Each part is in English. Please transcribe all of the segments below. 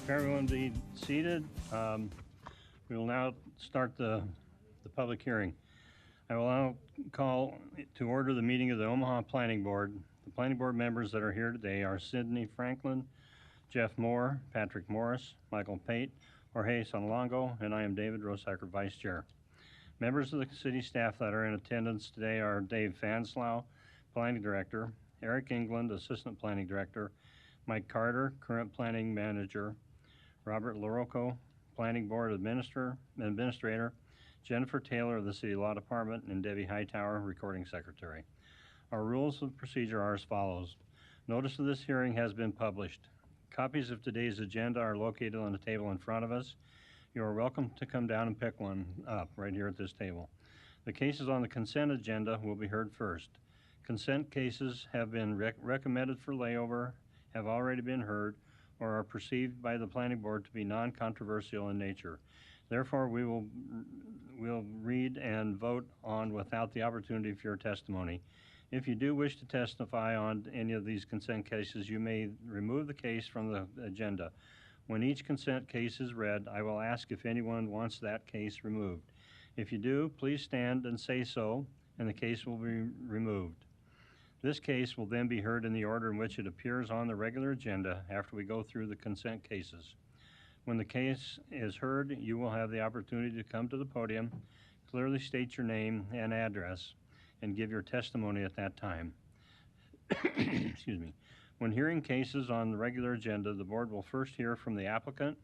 If everyone be seated, we will now start the public hearing. I will now call to order the meeting of the Omaha Planning Board. The Planning Board members that are here today are Sidney Franklin, Jeff Moore, Patrick Morris, Michael Pate, Jorge Sanalongo, and I am David Rosacker, Vice Chair. Members of the city staff that are in attendance today are Dave Fanslau, Planning Director, Eric England, Assistant Planning Director, Mike Carter, Current Planning Manager, Robert LaRocco, Planning Board Administrator, Jennifer Taylor of the City Law Department, and Debbie Hightower, Recording Secretary. Our rules of procedure are as follows. Notice of this hearing has been published. Copies of today's agenda are located on the table in front of us. You are welcome to come down and pick one up right here at this table. The cases on the consent agenda will be heard first. Consent cases have been recommended for layover, have already been heard, or are perceived by the Planning Board to be non-controversial in nature. Therefore, we'll read and vote on without the opportunity for your testimony. If you do wish to testify on any of these consent cases, you may remove the case from the agenda. When each consent case is read, I will ask if anyone wants that case removed. If you do, please stand and say so, and the case will be removed. This case will then be heard in the order in which it appears on the regular agenda after we go through the consent cases. When the case is heard, you will have the opportunity to come to the podium, clearly state your name and address, and give your testimony at that time. Excuse me. When hearing cases on the regular agenda, the board will first hear from the applicant,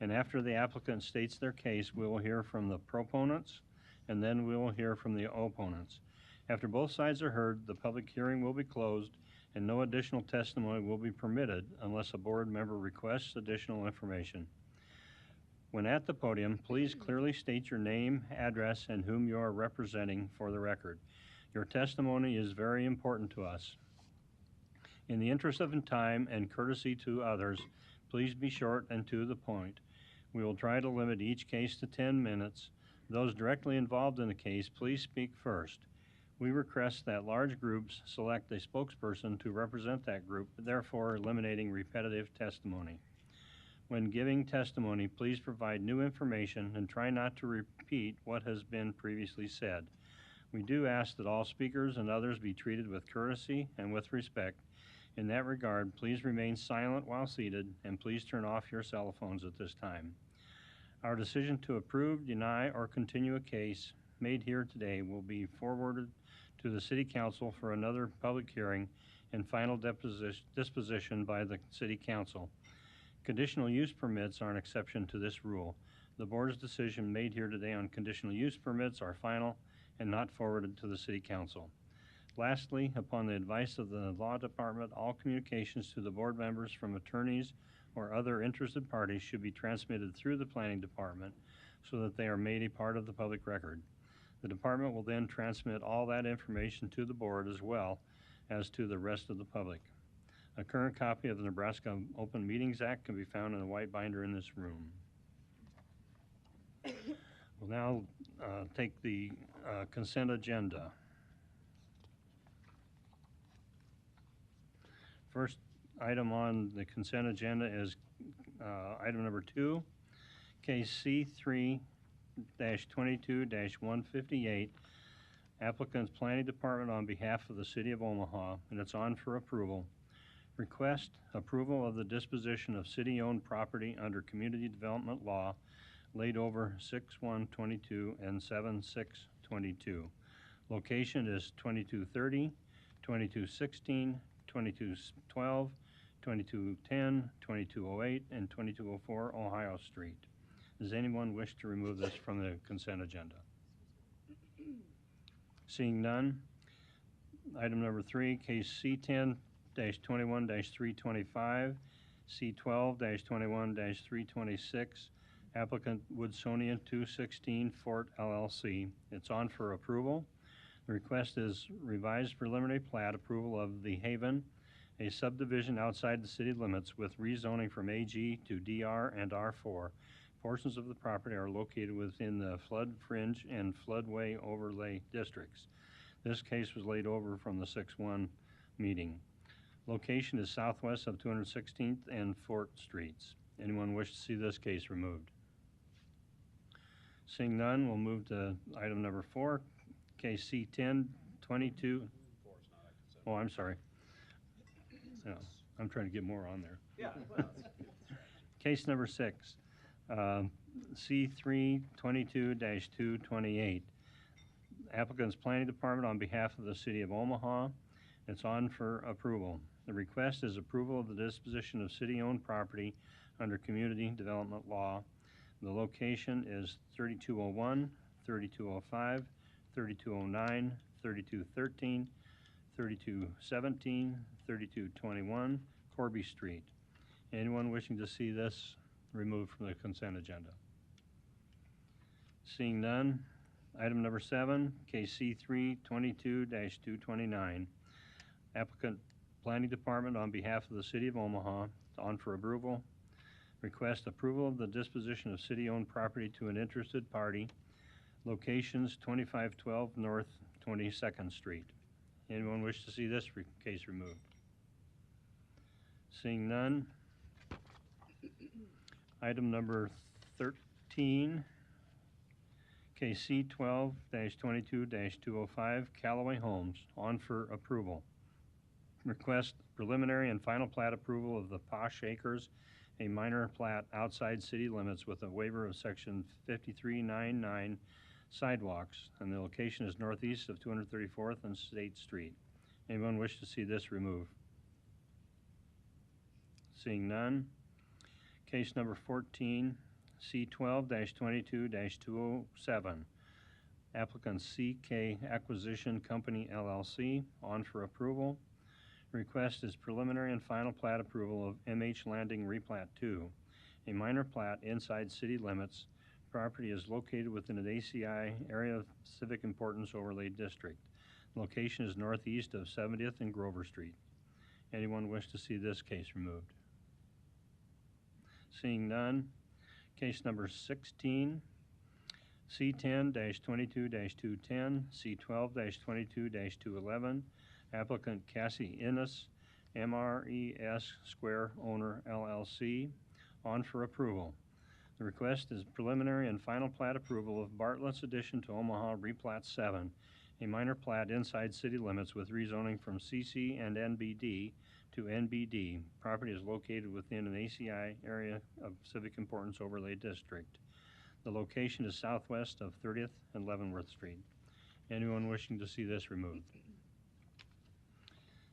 and after the applicant states their case, we will hear from the proponents, and then we will hear from the opponents. After both sides are heard, the public hearing will be closed, and no additional testimony will be permitted unless a board member requests additional information. When at the podium, please clearly state your name, address, and whom you are representing for the record. Your testimony is very important to us. In the interest of time and courtesy to others, please be short and to the point. We will try to limit each case to 10 minutes. Those directly involved in the case, please speak first. We request that large groups select a spokesperson to represent that group, therefore eliminating repetitive testimony. When giving testimony, please provide new information and try not to repeat what has been previously said. We do ask that all speakers and others be treated with courtesy and with respect. In that regard, please remain silent while seated, and please turn off your cell phones at this time. Our decision to approve, deny, or continue a case made here today will be forwarded to the City Council for another public hearing and final disposition by the City Council. Conditional use permits are an exception to this rule. The board's decision made here today on conditional use permits are final and not forwarded to the City Council. Lastly, upon the advice of the Law Department, all communications to the board members from attorneys or other interested parties should be transmitted through the Planning Department so that they are made a part of the public record. The department will then transmit all that information to the board as well as to the rest of the public. A current copy of the Nebraska Open Meetings Act can be found in the white binder in this room. We'll now take the consent agenda. First item on the consent agenda is item number 2, case C3-22-158, applicant's Planning Department on behalf of the City of Omaha, and it's on for approval. Request approval of the disposition of city-owned property under Community Development Law, laid over 6/1/22 and 7/6/22. Location is 2230, 2216, 2212, 2210, 2208, and 2204 Ohio Street. Does anyone wish to remove this from the consent agenda? Seeing none, item number 3, case C10-21-325, C12-21-326, applicant Woodsonian 216 Fort LLC. It's on for approval. The request is revised preliminary plat approval of The Haven, a subdivision outside the city limits with rezoning from AG to DR and R4. Portions of the property are located within the flood fringe and floodway overlay districts. This case was laid over from the 6/1 meeting. Location is southwest of 216th and 4th Streets. Anyone wish to see this case removed? Seeing none, we'll move to item number 4, case C-10-22. Oh, I'm sorry. Yeah, I'm trying to get more on there. Yeah. Case number 6, C-322-228. Applicant's Planning Department on behalf of the City of Omaha. It's on for approval. The request is approval of the disposition of city-owned property under Community Development Law. The location is 3201, 3205, 3209, 3213, 3217, 3221, Corby Street. Anyone wishing to see this removed from the consent agenda? Seeing none, item number 7, case C-322-229. Applicant Planning Department on behalf of the City of Omaha, on for approval. Request approval of the disposition of city-owned property to an interested party. Locations 2512 North 22nd Street. Anyone wish to see this case removed? Seeing none. Item number 13, case C-12-22-205, Callaway Homes, on for approval. Request preliminary and final plat approval of the Posh Acres, a minor plat outside city limits with a waiver of section 5399 sidewalks, and the location is northeast of 234th and State Street. Anyone wish to see this removed? Seeing none. Case number 14, C-12-22-207. Applicant CK Acquisition Company LLC, on for approval. Request is preliminary and final plat approval of MH Landing Replat 2, a minor plat inside city limits. Property is located within an ACI Area of Civic Importance Overlay District. Location is northeast of 70th and Grover Street. Anyone wish to see this case removed? Seeing none. Case number 16, C-10-22-210, C-12-22-211. Applicant Cassie Innes, MRES Square Owner LLC, on for approval. The request is preliminary and final plat approval of Bartlett's addition to Omaha Replat 7, a minor plat inside city limits with rezoning from CC and NBD to NBD. Property is located within an ACI Area of Civic Importance Overlay District. The location is southwest of 30th and Leavenworth Street. Anyone wishing to see this removed?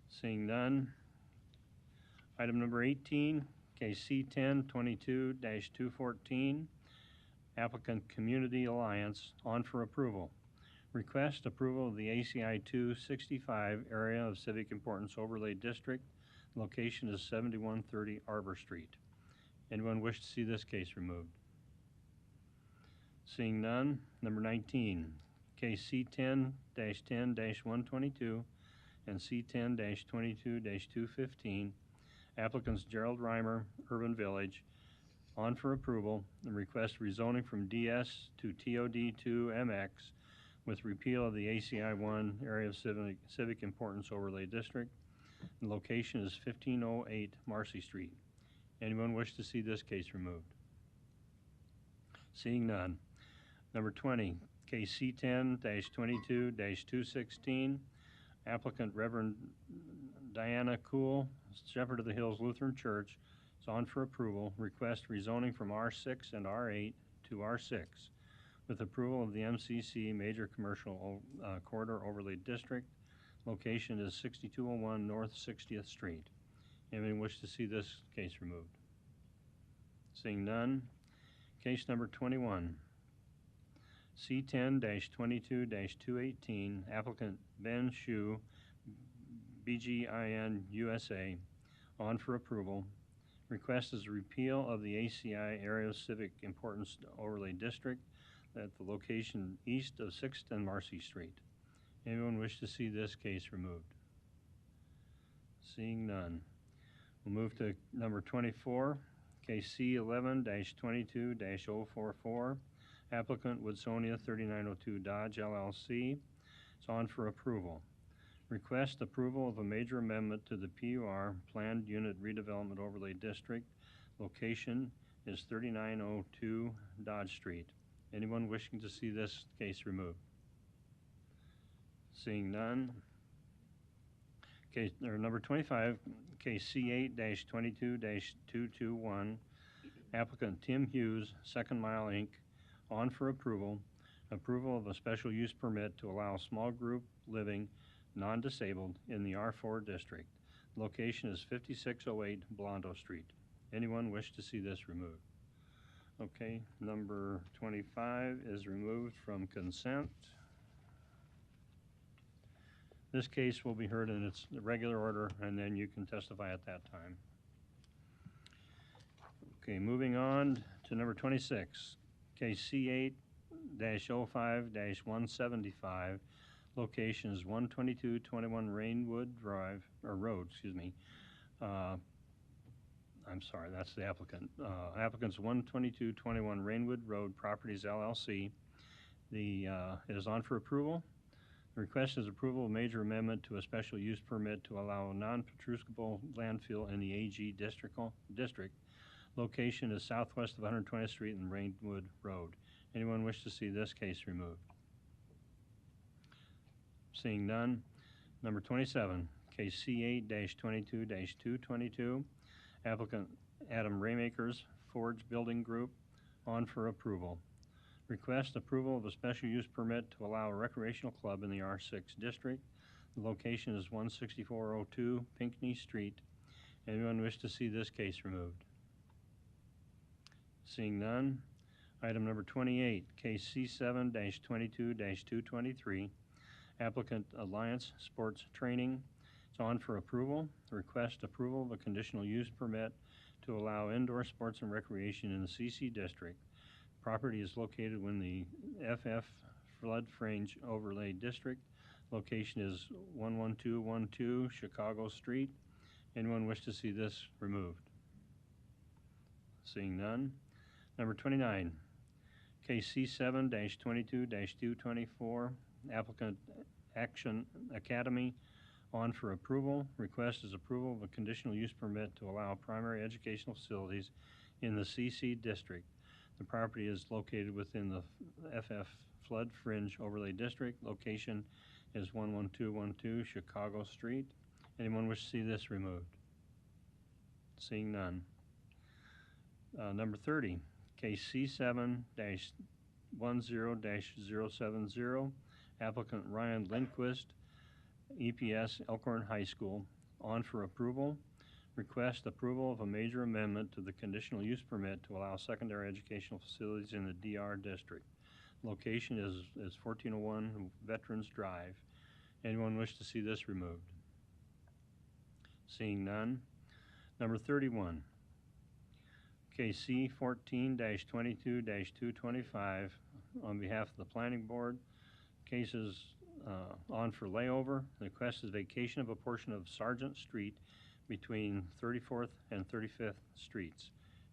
Seeing none. Item number 18, case C-10-22-214. Applicant Community Alliance, on for approval. Request approval of the ACI 265 Area of Civic Importance Overlay District. Location is 7130 Arbor Street. Anyone wish to see this case removed? Seeing none. Number 19, case C-10-10-122 and C-10-22-215. Applicants Gerald Reimer, Urban Village, on for approval. The request rezoning from DS to TOD2 MX with repeal of the ACI 1 Area of Civic Importance Overlay District. The location is 1508 Marcy Street. Anyone wish to see this case removed? Seeing none. Number 20, case C-10-22-216. Applicant Reverend Diana Cool, Shepherd of the Hills Lutheran Church, is on for approval. Request rezoning from R6 and R8 to R6 with approval of the MCC Major Commercial Corridor Overlay District. Location is 6201 North 60th Street. Anyone wish to see this case removed? Seeing none. Case number 21, C-10-22-218. Applicant Ben Shu, BGIN USA, on for approval. Request is a repeal of the ACI Area of Civic Importance Overlay District at the location east of 6th and Marcy Street. Anyone wish to see this case removed? Seeing none. We'll move to number 24, case C-11-22-044. Applicant Woodsonia 3902 Dodge LLC. It's on for approval. Request approval of a major amendment to the PUR Planned Unit Redevelopment Overlay District. Location is 3902 Dodge Street. Anyone wishing to see this case removed? Seeing none. Case, or number 25, case C8-22-221, applicant Tim Hughes, Second Mile Inc., on for approval. Approval of a special use permit to allow small group living, non-disabled, in the R4 district. Location is 5608 Blondo Street. Anyone wish to see this removed? Okay, number 25 is removed from consent. This case will be heard in its regular order, and then you can testify at that time. Okay, moving on to number 26, case C8-05-175, location is 12221 Rainwood Drive, or Road, excuse me. I'm sorry, that's the applicant. Applicant's 12221 Rainwood Road Properties LLC. It is on for approval. The request is approval of major amendment to a special use permit to allow a non-protrusible landfill in the AG district. Location is southwest of 120th Street and Rainwood Road. Anyone wish to see this case removed? Seeing none. Number 27, case C8-22-222, applicant Adam Raymakers, Forge Building Group, on for approval. Request approval of a special use permit to allow a recreational club in the R6 district. The location is 16402 Pinckney Street. Anyone wish to see this case removed? Seeing none. Item number 28, case C7-22-223, applicant Alliance Sports Training. It's on for approval. Request approval of a conditional use permit to allow indoor sports and recreation in the CC district. Property is located within the FF Flood Fringe Overlay District. Location is 11212 Chicago Street. Anyone wish to see this removed? Seeing none. Number 29, case C7-22-224, applicant Action Academy, on for approval. Request is approval of a conditional use permit to allow primary educational facilities in the CC district. The property is located within the FF Flood Fringe Overlay District. Location is 11212 Chicago Street. Anyone wish to see this removed? Seeing none. Number 30, case C7-10-070, applicant Ryan Lindquist, EPS Elkhorn High School, on for approval. Request approval of a major amendment to the conditional use permit to allow secondary educational facilities in the DR district. Location is 1401 Veterans Drive. Anyone wish to see this removed? Seeing none. Number 31, case C14-22-225, on behalf of the Planning Board. Case is on for layover. The request is vacation of a portion of Sargent Street between 34th and 35th Streets.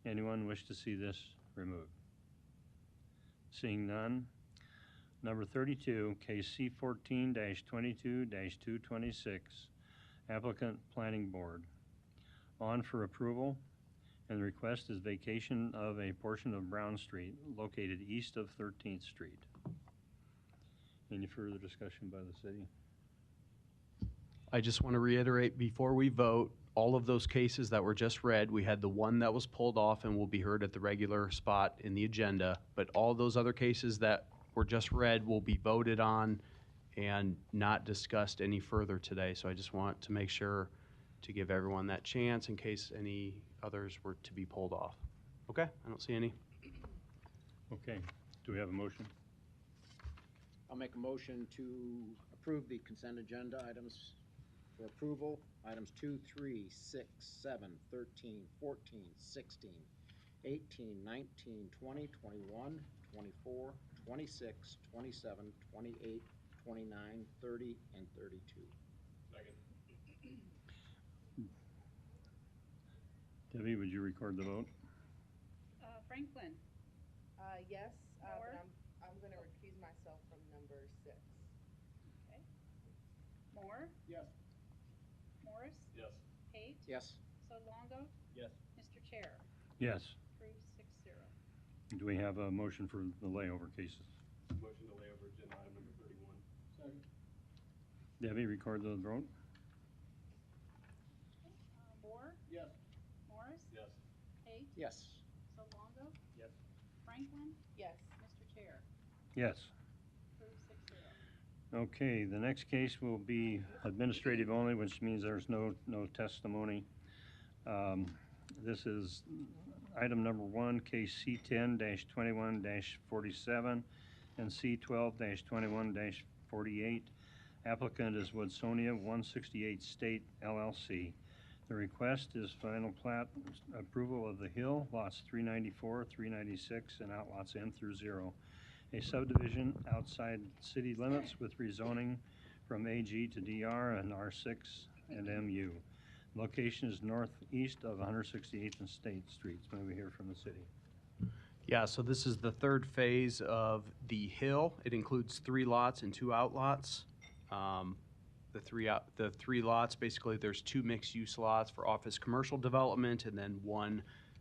Anyone wish to see this removed? Seeing none. Number 32, case C14-22-226, applicant Planning Board, on for approval, and the request is vacation of a portion of Brown Street located east of 13th Street. Any further discussion by the city? I just want to reiterate before we vote, all of those cases that were just read, we had the one that was pulled off and will be heard at the regular spot in the agenda, but all those other cases that were just read will be voted on and not discussed any further today. So I just want to make sure to give everyone that chance in case any others were to be pulled off. Okay, I don't see any. Okay, do we have a motion? I'll make a motion to approve the consent agenda items for approval. Items 2, 3, 6, 7, 13, 14, 16, 18, 19, 20, 21, 24, 26, 27, 28, 29, 30, and 32. Second. Debbie, would you record the vote? Franklin. Yes, but Moore? I'm going to recuse myself from number 6. Okay. Moore? Yes. Morris? Yes. Pate? Yes. Solongo? Yes. Mr. Chair. Yes. Approved 6-0. Do we have a motion for the layover cases? Motion to lay over agenda item number 31. Second. Debbie, record the vote. Moore, Yes. Morris, Yes. Pate, Yes. Sotolongo, Yes. Franklin, Yes. Mr. Chair. Yes. Approved 6-0. Okay, the next case will be administrative only, which means there's no testimony. This is item number 1, case C10-21-47 and C12-21-48. Applicant is Woodsonia 168 State LLC. The request is final plat approval of the Hill, lots 394, 396, and outlots N through 0. A subdivision outside city limits with rezoning from AG to DR and R6 and MU. Location is northeast of 168th and State Streets. May we hear from the city? Yeah, so this is the third phase of the Hill. It includes 3 lots and 2 outlots. The three lots, basically there's 2 mixed-use lots for office commercial development and then 1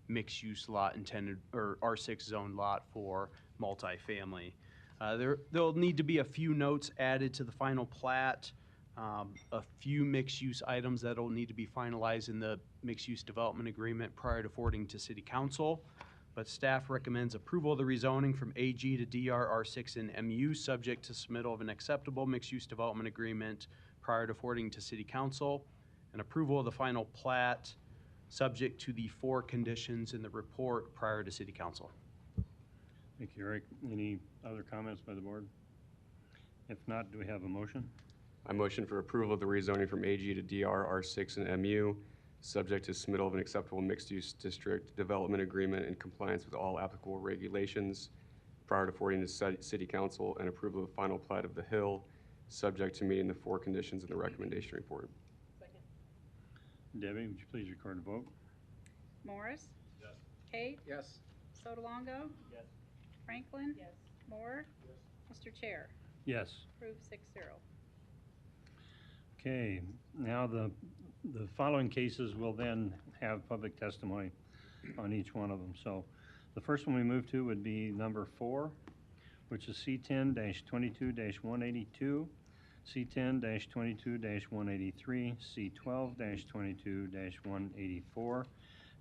mixed-use lot intended, or R6 zone lot for multifamily. There'll need to be a few notes added to the final plat, a few mixed-use items that'll need to be finalized in the mixed-use development agreement prior to forwarding to City Council. But staff recommends approval of the rezoning from AG to DR, R6, and MU, subject to submittal of an acceptable mixed-use development agreement prior to forwarding to City Council, and approval of the final plat, subject to the 4 conditions in the report prior to City Council. Thank you, Eric. Any other comments by the board? If not, do we have a motion? I motion for approval of the rezoning from AG to DR, R6, and MU, subject to submittal of an acceptable mixed-use district development agreement in compliance with all applicable regulations prior to forwarding to City Council, and approval of the final plat of the Hill, subject to meeting the 4 conditions in the recommendation report. Second. Debbie, would you please record the vote? Morris, Yes. Pate, Yes. Sotolongo, Yes. Franklin, Yes. Moore, Mr. Chair. Yes. Approved 6-0. Okay, now the following cases will then have public testimony on each one of them. So the first one we move to would be number 4, which is C10-22-182, C10-22-183, C12-22-184.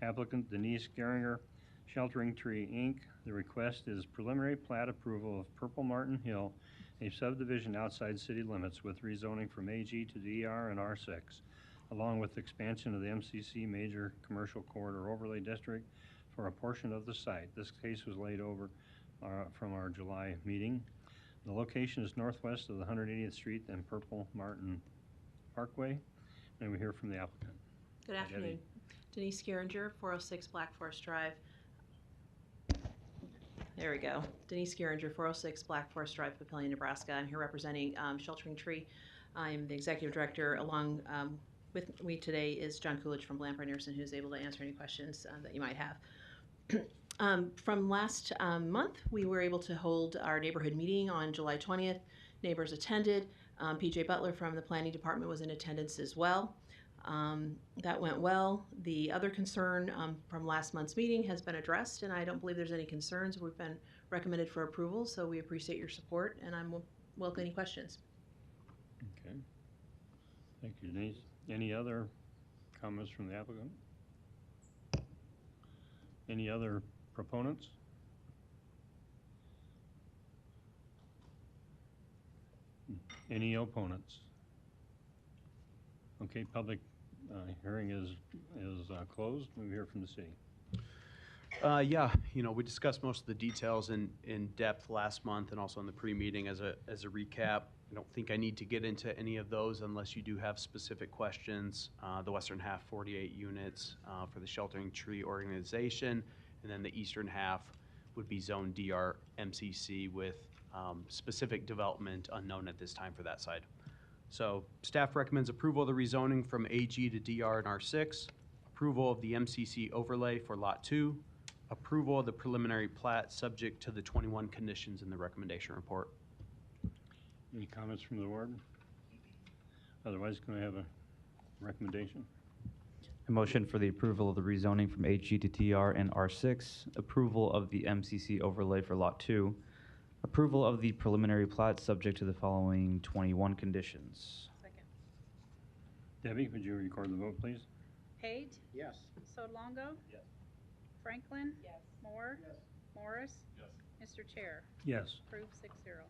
Applicant Denise Geringer, Sheltering Tree, Inc. The request is preliminary plat approval of Purple Martin Hill, a subdivision outside city limits with rezoning from AG to DR and R6, along with expansion of the MCC Major Commercial Corridor Overlay District for a portion of the site. This case was laid over from our July meeting. The location is northwest of the 180th Street and Purple Martin Parkway. May we hear from the applicant? Good Hi, afternoon. Debbie. Denise Geringer, 406 Black Forest Drive. There we go. Denise Geringer, 406 Black Forest Drive, Papillion, Nebraska. I'm here representing Sheltering Tree. I'm the executive director. Along with me today is John Coolidge from Lamper Anderson, who's able to answer any questions that you might have. From last month, we were able to hold our neighborhood meeting on July 20th. Neighbors attended. PJ Butler from the planning department was in attendance as well. That went well. The other concern from last month's meeting has been addressed, and I don't believe there's any concerns. We've been recommended for approval, so we appreciate your support, and I'm welcome any questions. Okay. Thank you, Denise. Any other comments from the applicant? Any other proponents? Any opponents? Okay, public hearing is closed. We hear from the city. Yeah, we discussed most of the details in depth last month and also in the pre-meeting as a recap. I don't think I need to get into any of those unless you do have specific questions. The western half, 48 units for the Sheltering Tree organization, and then the eastern half would be Zone DR MCC with specific development unknown at this time for that side. So staff recommends approval of the rezoning from AG to DR and R6, approval of the MCC overlay for Lot 2, approval of the preliminary plat subject to the 21 conditions in the recommendation report. Any comments from the board? Otherwise, can I have a recommendation? A motion for the approval of the rezoning from HG to TR and R6, approval of the MCC overlay for Lot 2, approval of the preliminary plat subject to the following 21 conditions. Second. Debbie, would you record the vote, please? Pate, Yes. Sodolongo? Yes. Franklin? Yes. Moore? Yes. Morris? Mr. Chair, Yes. approved 6-0.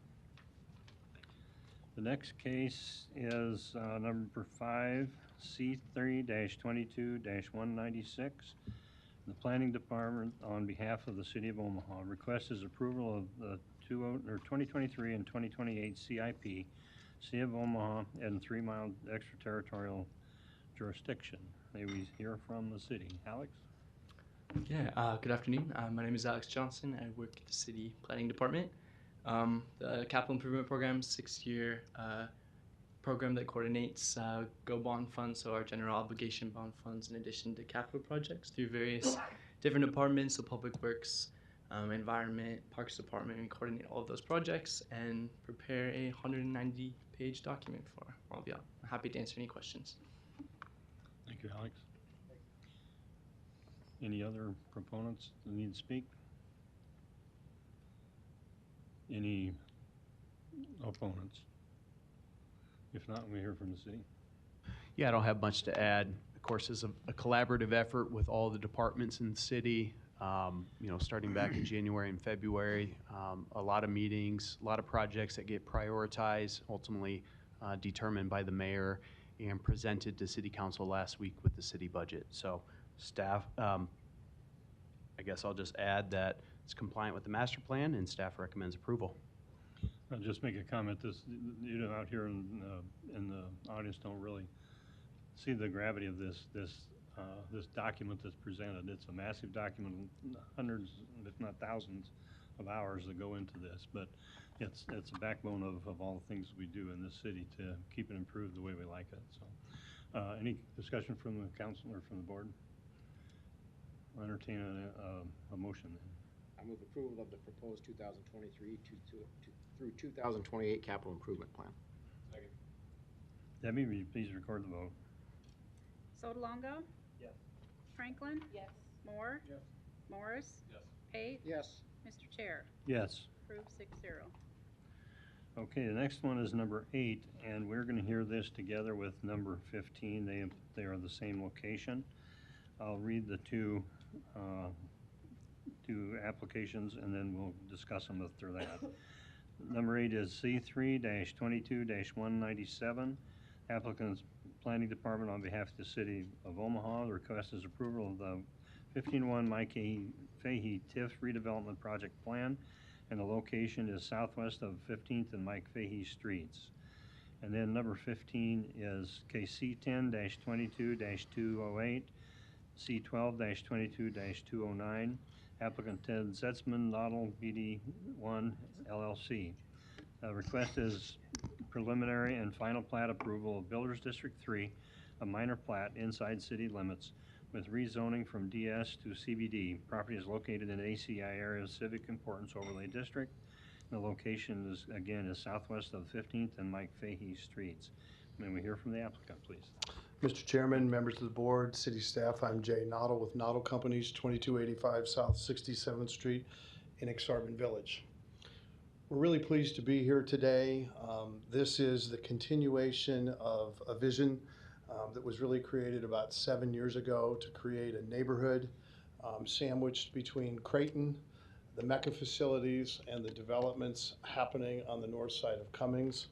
The next case is number 5, C3-22-196. The Planning Department, on behalf of the City of Omaha, requests his approval of the 2023 and 2028 CIP, City of Omaha, and 3-mile extraterritorial jurisdiction. May we hear from the city? Alex? Yeah, good afternoon. My name is Alex Johnson. I work at the City Planning Department. The Capital Improvement Program, 6-year program that coordinates GO bond funds, so our general obligation bond funds, in addition to capital projects through various different departments, so Public Works, Environment, Parks Department. We coordinate all of those projects and prepare a 190-page document for all of y'all. I'm happy to answer any questions. Thank you, Alex. Any other proponents that need to speak? Any opponents? If not, we hear from the city. Yeah, I don't have much to add. Of course, it's a collaborative effort with all the departments in the city. Starting back in January and February, a lot of meetings, a lot of projects that get prioritized, ultimately determined by the mayor and presented to City Council last week with the city budget. So staff, I guess I'll just add that it's compliant with the master plan and staff recommends approval. I'll just make a comment. Out here in the audience don't really see the gravity of this document that's presented. It's a massive document, hundreds, if not thousands, of hours that go into this. But it's a backbone of all the things we do in this city to keep it improved the way we like it. So, any discussion from the council or from the board? I'll entertain a motion then. I move approval of the proposed 2023 through 2028 capital improvement plan. Second. Debbie, will you please record the vote? Sodolongo? Yes. Franklin? Yes. Moore? Yes. Morris? Yes. Pate? Yes. Mr. Chair, Yes. approved 6-0. Okay, the next one is number 8, and we're going to hear this together with number 15. They are the same location. I'll read the two applications, and then we'll discuss them after that. Number 8 is C3-22-197. Applicant's Planning Department on behalf of the City of Omaha. The request is approval of the 15-1 Mike Fahey TIF redevelopment project plan, and the location is southwest of 15th and Mike Fahey Streets. And then number 15 is case C10-22-208, C12-22-209. Applicant Ted Zetzman, Nodal BD1 LLC. Request is preliminary and final plat approval of Builders District 3, a minor plat inside city limits with rezoning from DS to CBD. Property is located in ACI area of civic importance overlay district. The location is southwest of 15th and Mike Fahey Streets. May we hear from the applicant, please? Mr. Chairman, members of the board, city staff, I'm Jay Noddle with Noddle Companies, 2285 South 67th Street in Exarban Village. We're really pleased to be here today. This is the continuation of a vision that was really created about 7 years ago to create a neighborhood sandwiched between Creighton, the Mecca facilities, and the developments happening on the north side of Cummings,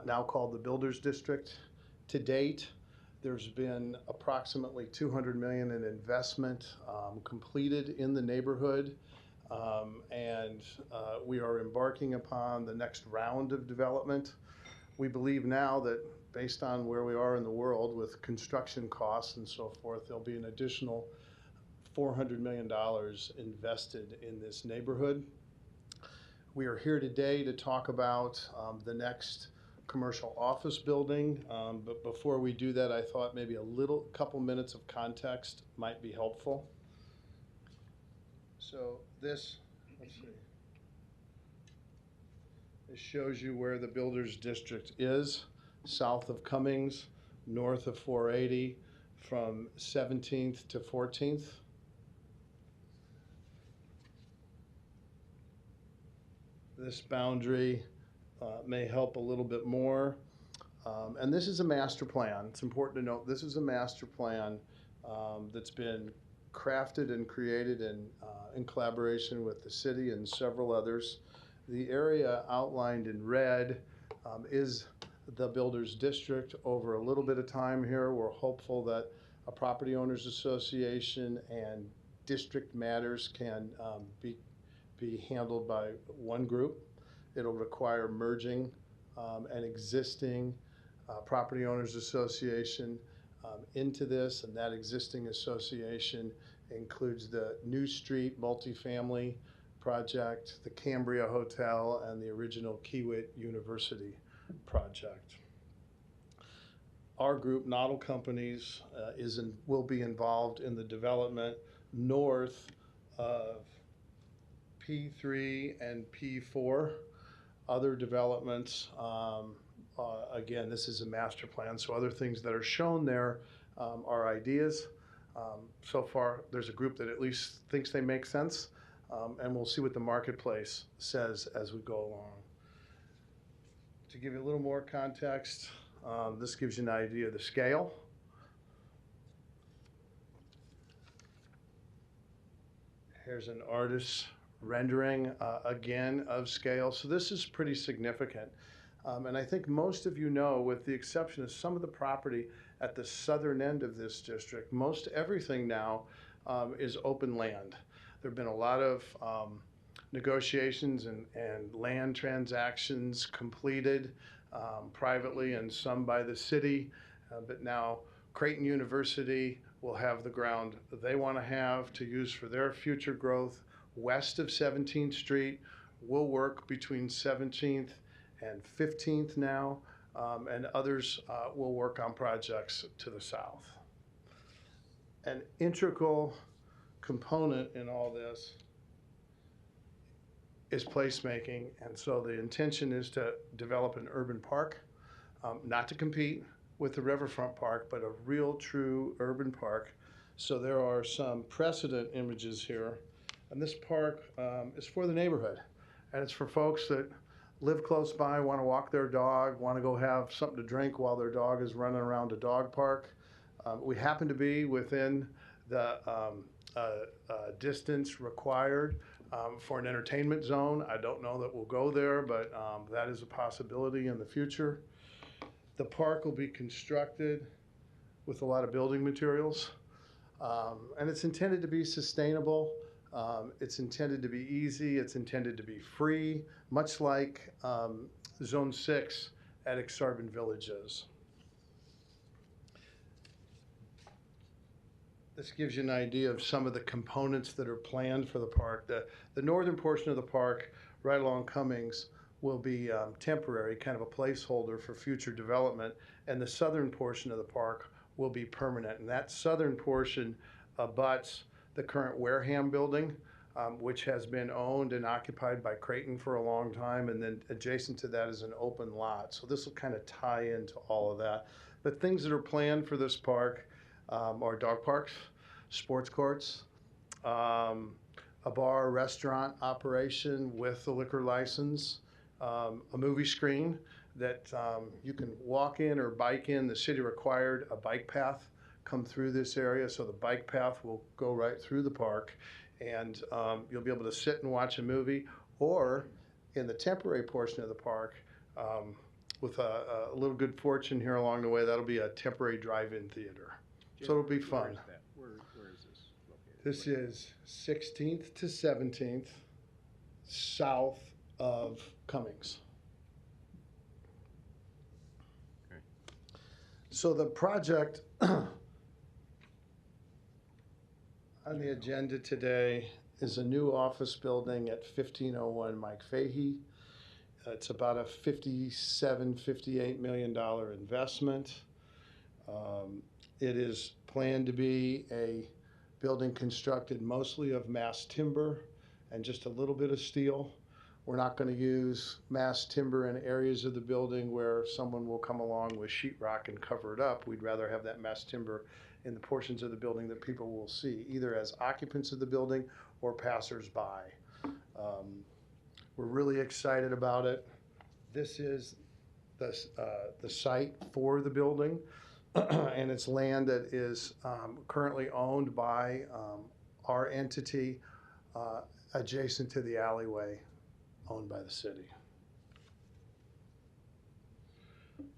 now called the Builders District. To date, there's been approximately $200 million in investment completed in the neighborhood, and we are embarking upon the next round of development. We believe now that based on where we are in the world with construction costs and so forth, there'll be an additional $400 million invested in this neighborhood. We are here today to talk about the next commercial office building, but before we do that, I thought maybe a couple minutes of context might be helpful. So this shows you where the Builders District is, south of Cummings, north of 480, from 17th to 14th. This boundary may help a little bit more. And this is a master plan. It's important to note this is a master plan that's been crafted and created in collaboration with the city and several others. The area outlined in red is the builder's district. Over a little bit of time here, we're hopeful that a property owners association and district matters can be handled by one group. It'll require merging an existing property owners association into this, and that existing association includes the New Street multifamily project, the Cambria Hotel, and the original Kiewit University project. Our group, Noddle Companies, will be involved in the development north of P3 and P4. Other developments, again, this is a master plan, so other things that are shown there are ideas. So far, there's a group that at least thinks they make sense, and we'll see what the marketplace says as we go along. To give you a little more context, this gives you an idea of the scale. Here's an artist's rendering, again, of scale. So this is pretty significant. And I think most of you know, with the exception of some of the property at the southern end of this district, most everything now is open land. There have been a lot of negotiations and land transactions completed privately and some by the city. But now Creighton University will have the ground they want to have to use for their future growth west of 17th Street. We'll work between 17th and 15th now, and others will work on projects to the south. An integral component in all this is placemaking, and so the intention is to develop an urban park, not to compete with the Riverfront Park, but a real true urban park. So there are some precedent images here, and this park is for the neighborhood, and it's for folks that live close by, want to walk their dog, want to go have something to drink while their dog is running around a dog park. We happen to be within the distance required for an entertainment zone. I don't know that we'll go there, but that is a possibility in the future. The park will be constructed with a lot of building materials, and it's intended to be sustainable. It's intended to be easy. It's intended to be free, much like Zone 6 at Exarban Village is. This gives you an idea of some of the components that are planned for the park. The northern portion of the park, right along Cummings, will be temporary, kind of a placeholder for future development, and the southern portion of the park will be permanent. And that southern portion abuts the current Wareham building, which has been owned and occupied by Creighton for a long time, and then adjacent to that is an open lot. So this will kind of tie into all of that. But things that are planned for this park are dog parks, sports courts, a bar, restaurant operation with a liquor license, a movie screen that you can walk in or bike in. The city required a bike path come through this area, so the bike path will go right through the park, and you'll be able to sit and watch a movie, or in the temporary portion of the park, with a little good fortune here along the way, that'll be a temporary drive-in theater. So it'll be fun. Where is that? Where is this located? This is 16th to 17th, south of Cummings. Okay. So the project on the agenda today is a new office building at 1501 Mike Fahey. It's about a $58 million investment. It is planned to be a building constructed mostly of mass timber and just a little bit of steel. We're not going to use mass timber in areas of the building where someone will come along with sheetrock and cover it up. We'd rather have that mass timber in the portions of the building that people will see, either as occupants of the building or passersby. We're really excited about it. This is the site for the building, and it's land that is currently owned by our entity adjacent to the alleyway owned by the city.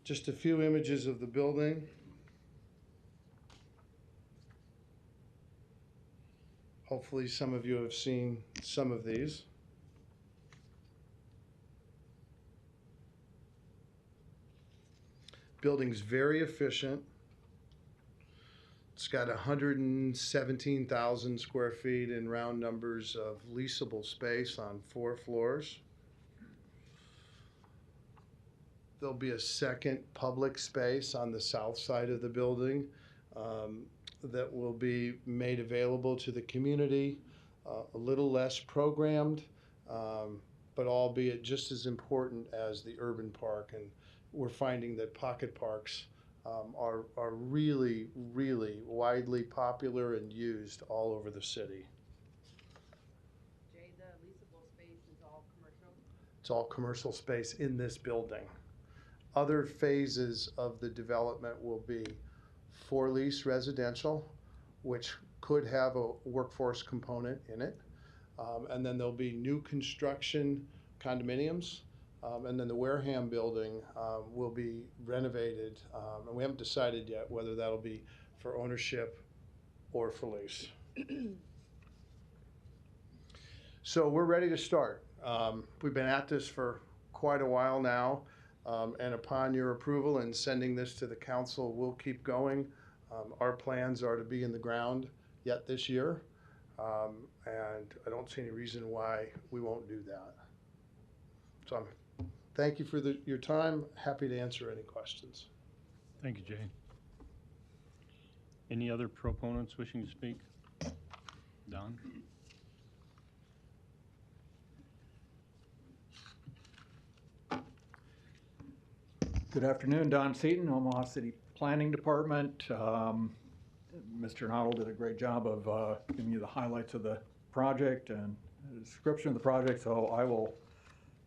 Just a few images of the building. Hopefully some of you have seen some of these. Building's very efficient. It's got 117,000 square feet in round numbers of leasable space on 4 floors. There'll be a second public space on the south side of the building that will be made available to the community, a little less programmed, but albeit just as important as the urban park. And we're finding that pocket parks are really, really widely popular and used all over the city. Jay, the leasable space is all commercial? It's all commercial space in this building. Other phases of the development will be for lease residential, which could have a workforce component in it. And then there'll be new construction condominiums. And then the Wareham building will be renovated. And we haven't decided yet whether that'll be for ownership or for lease. So we're ready to start. We've been at this for quite a while now. And upon your approval and sending this to the council, we'll keep going. Our plans are to be in the ground yet this year. And I don't see any reason why we won't do that. So thank you for your time. Happy to answer any questions. Thank you, Jay. Any other proponents wishing to speak? Don? Good afternoon, Don Seaton, Omaha City Planning Department. Mr. Noddle did a great job of giving you the highlights of the project and a description of the project, so I will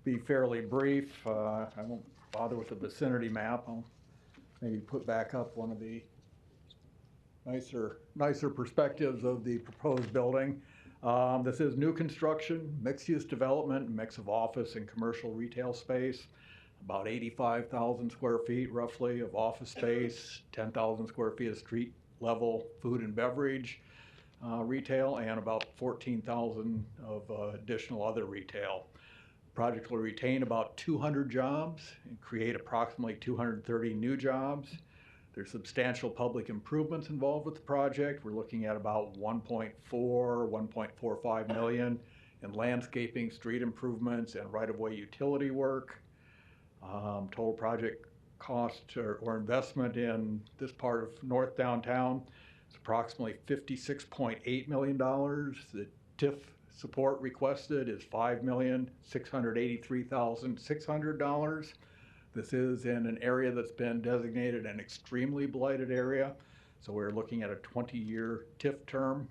be fairly brief. I won't bother with the vicinity map. I'll maybe put back up one of the nicer perspectives of the proposed building. This is new construction, mixed-use development, mix of office and commercial retail space. About 85,000 square feet roughly of office space, 10,000 square feet of street level food and beverage retail, and about 14,000 of additional other retail. Project will retain about 200 jobs and create approximately 230 new jobs. There's substantial public improvements involved with the project. We're looking at about 1.45 million in landscaping, street improvements, and right-of-way utility work. Total project cost or investment in this part of North Downtown is approximately $56.8 million. The TIF support requested is $5,683,600. This is in an area that's been designated an extremely blighted area, so we're looking at a 20-year TIF term.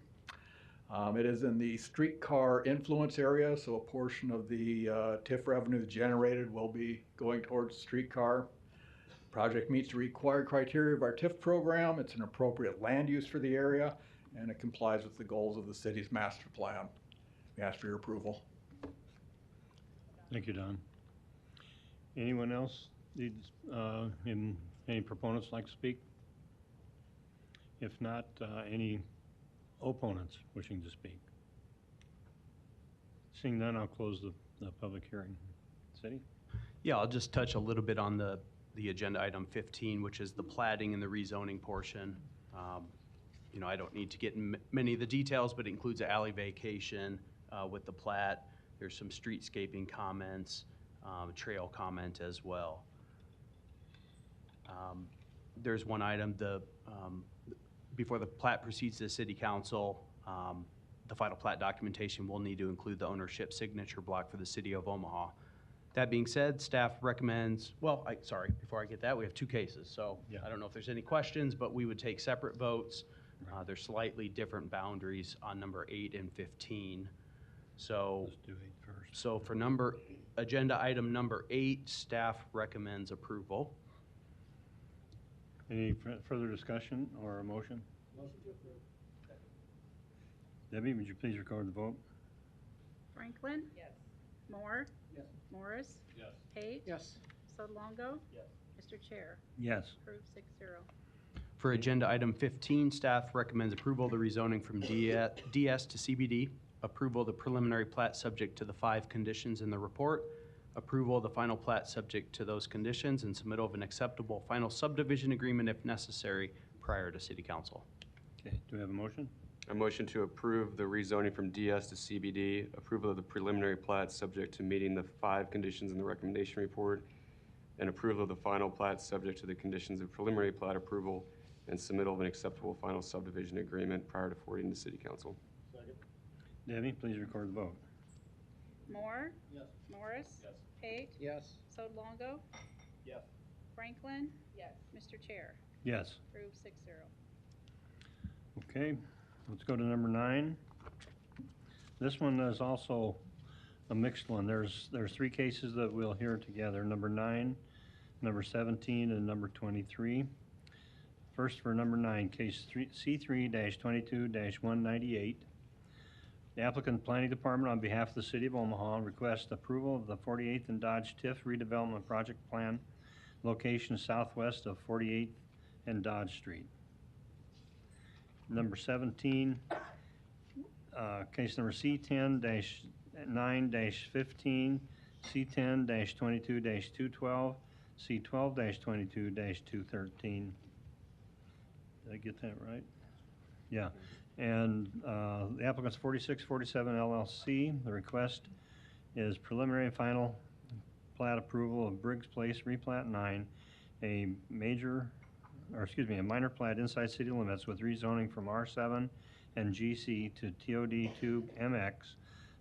It is in the streetcar influence area, so a portion of the TIF revenues generated will be going towards streetcar. Project meets the required criteria of our TIF program. It's an appropriate land use for the area, and it complies with the goals of the city's master plan. We ask for your approval. Thank you, Don. Anyone else needs, any proponents like to speak? If not, any opponents wishing to speak? Seeing none, I'll close the public hearing. City? Yeah, I'll just touch a little bit on the agenda item 15, which is the platting and the rezoning portion. You know, I don't need to get in many of the details, but it includes an alley vacation with the plat. There's some streetscaping comments, trail comment as well. There's one item, before the plat proceeds to the city council, the final plat documentation will need to include the ownership signature block for the city of Omaha. That being said, staff recommends, well, sorry, before I get that, we have 2 cases. So Yeah. I don't know if there's any questions, but we would take separate votes. They're slightly different boundaries on number 8 and 15. So, Let's do 8 first. so for agenda item number 8, staff recommends approval. Any further discussion or a motion? Motion to approve. Debbie, would you please record the vote? Franklin. Yes. Moore. Yes. Morris. Yes. Page. Yes. Sodolongo. Yes. Mr. Chair. Yes. Approved 6-0. For agenda item 15, staff recommends approval of the rezoning from DS to CBD, approval of the preliminary plat subject to the 5 conditions in the report, approval of the final plat subject to those conditions, and submittal of an acceptable final subdivision agreement if necessary prior to City Council. Okay, do we have a motion? A motion to approve the rezoning from DS to CBD, approval of the preliminary plat subject to meeting the 5 conditions in the recommendation report, and approval of the final plat subject to the conditions of preliminary plat approval, and submittal of an acceptable final subdivision agreement prior to forwarding to City Council. Debbie, please record the vote. Moore. Yes. Morris. Yes. Page. Yes. Sodolongo. Yes. Franklin. Yes. Mr. Chair. Yes. Approved 6-0. Okay, let's go to number 9. This one is also a mixed one. There's 3 cases that we'll hear together, number 9, number 17, and number 23. First for number 9, case C3-22-198. The applicant Planning Department, on behalf of the City of Omaha, requests approval of the 48th and Dodge TIF redevelopment project plan, location southwest of 48th and Dodge Street. Number 17, case number C10-9-15, C10-22-212, C12-22-213. Did I get that right? Yeah. And the applicant's 4647 LLC. The request is preliminary and final plat approval of Briggs Place replat 9, a minor plat inside city limits with rezoning from R7 and GC to TOD2 MX,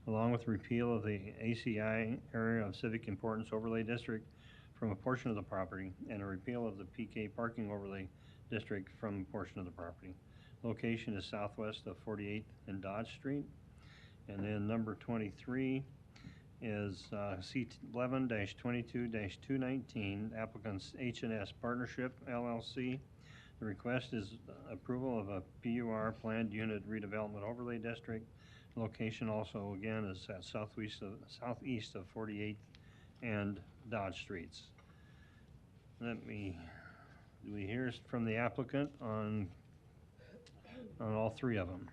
along with repeal of the ACI area of civic importance overlay district from a portion of the property, and a repeal of the PK parking overlay district from a portion of the property. Location is southwest of 48th and Dodge Street. And then number 23 is C11-22-219, applicant's H&S Partnership LLC. The request is approval of a PUR planned unit redevelopment overlay district. Location also again is at southeast of 48th and Dodge Streets. Do we hear from the applicant on all 3 of them?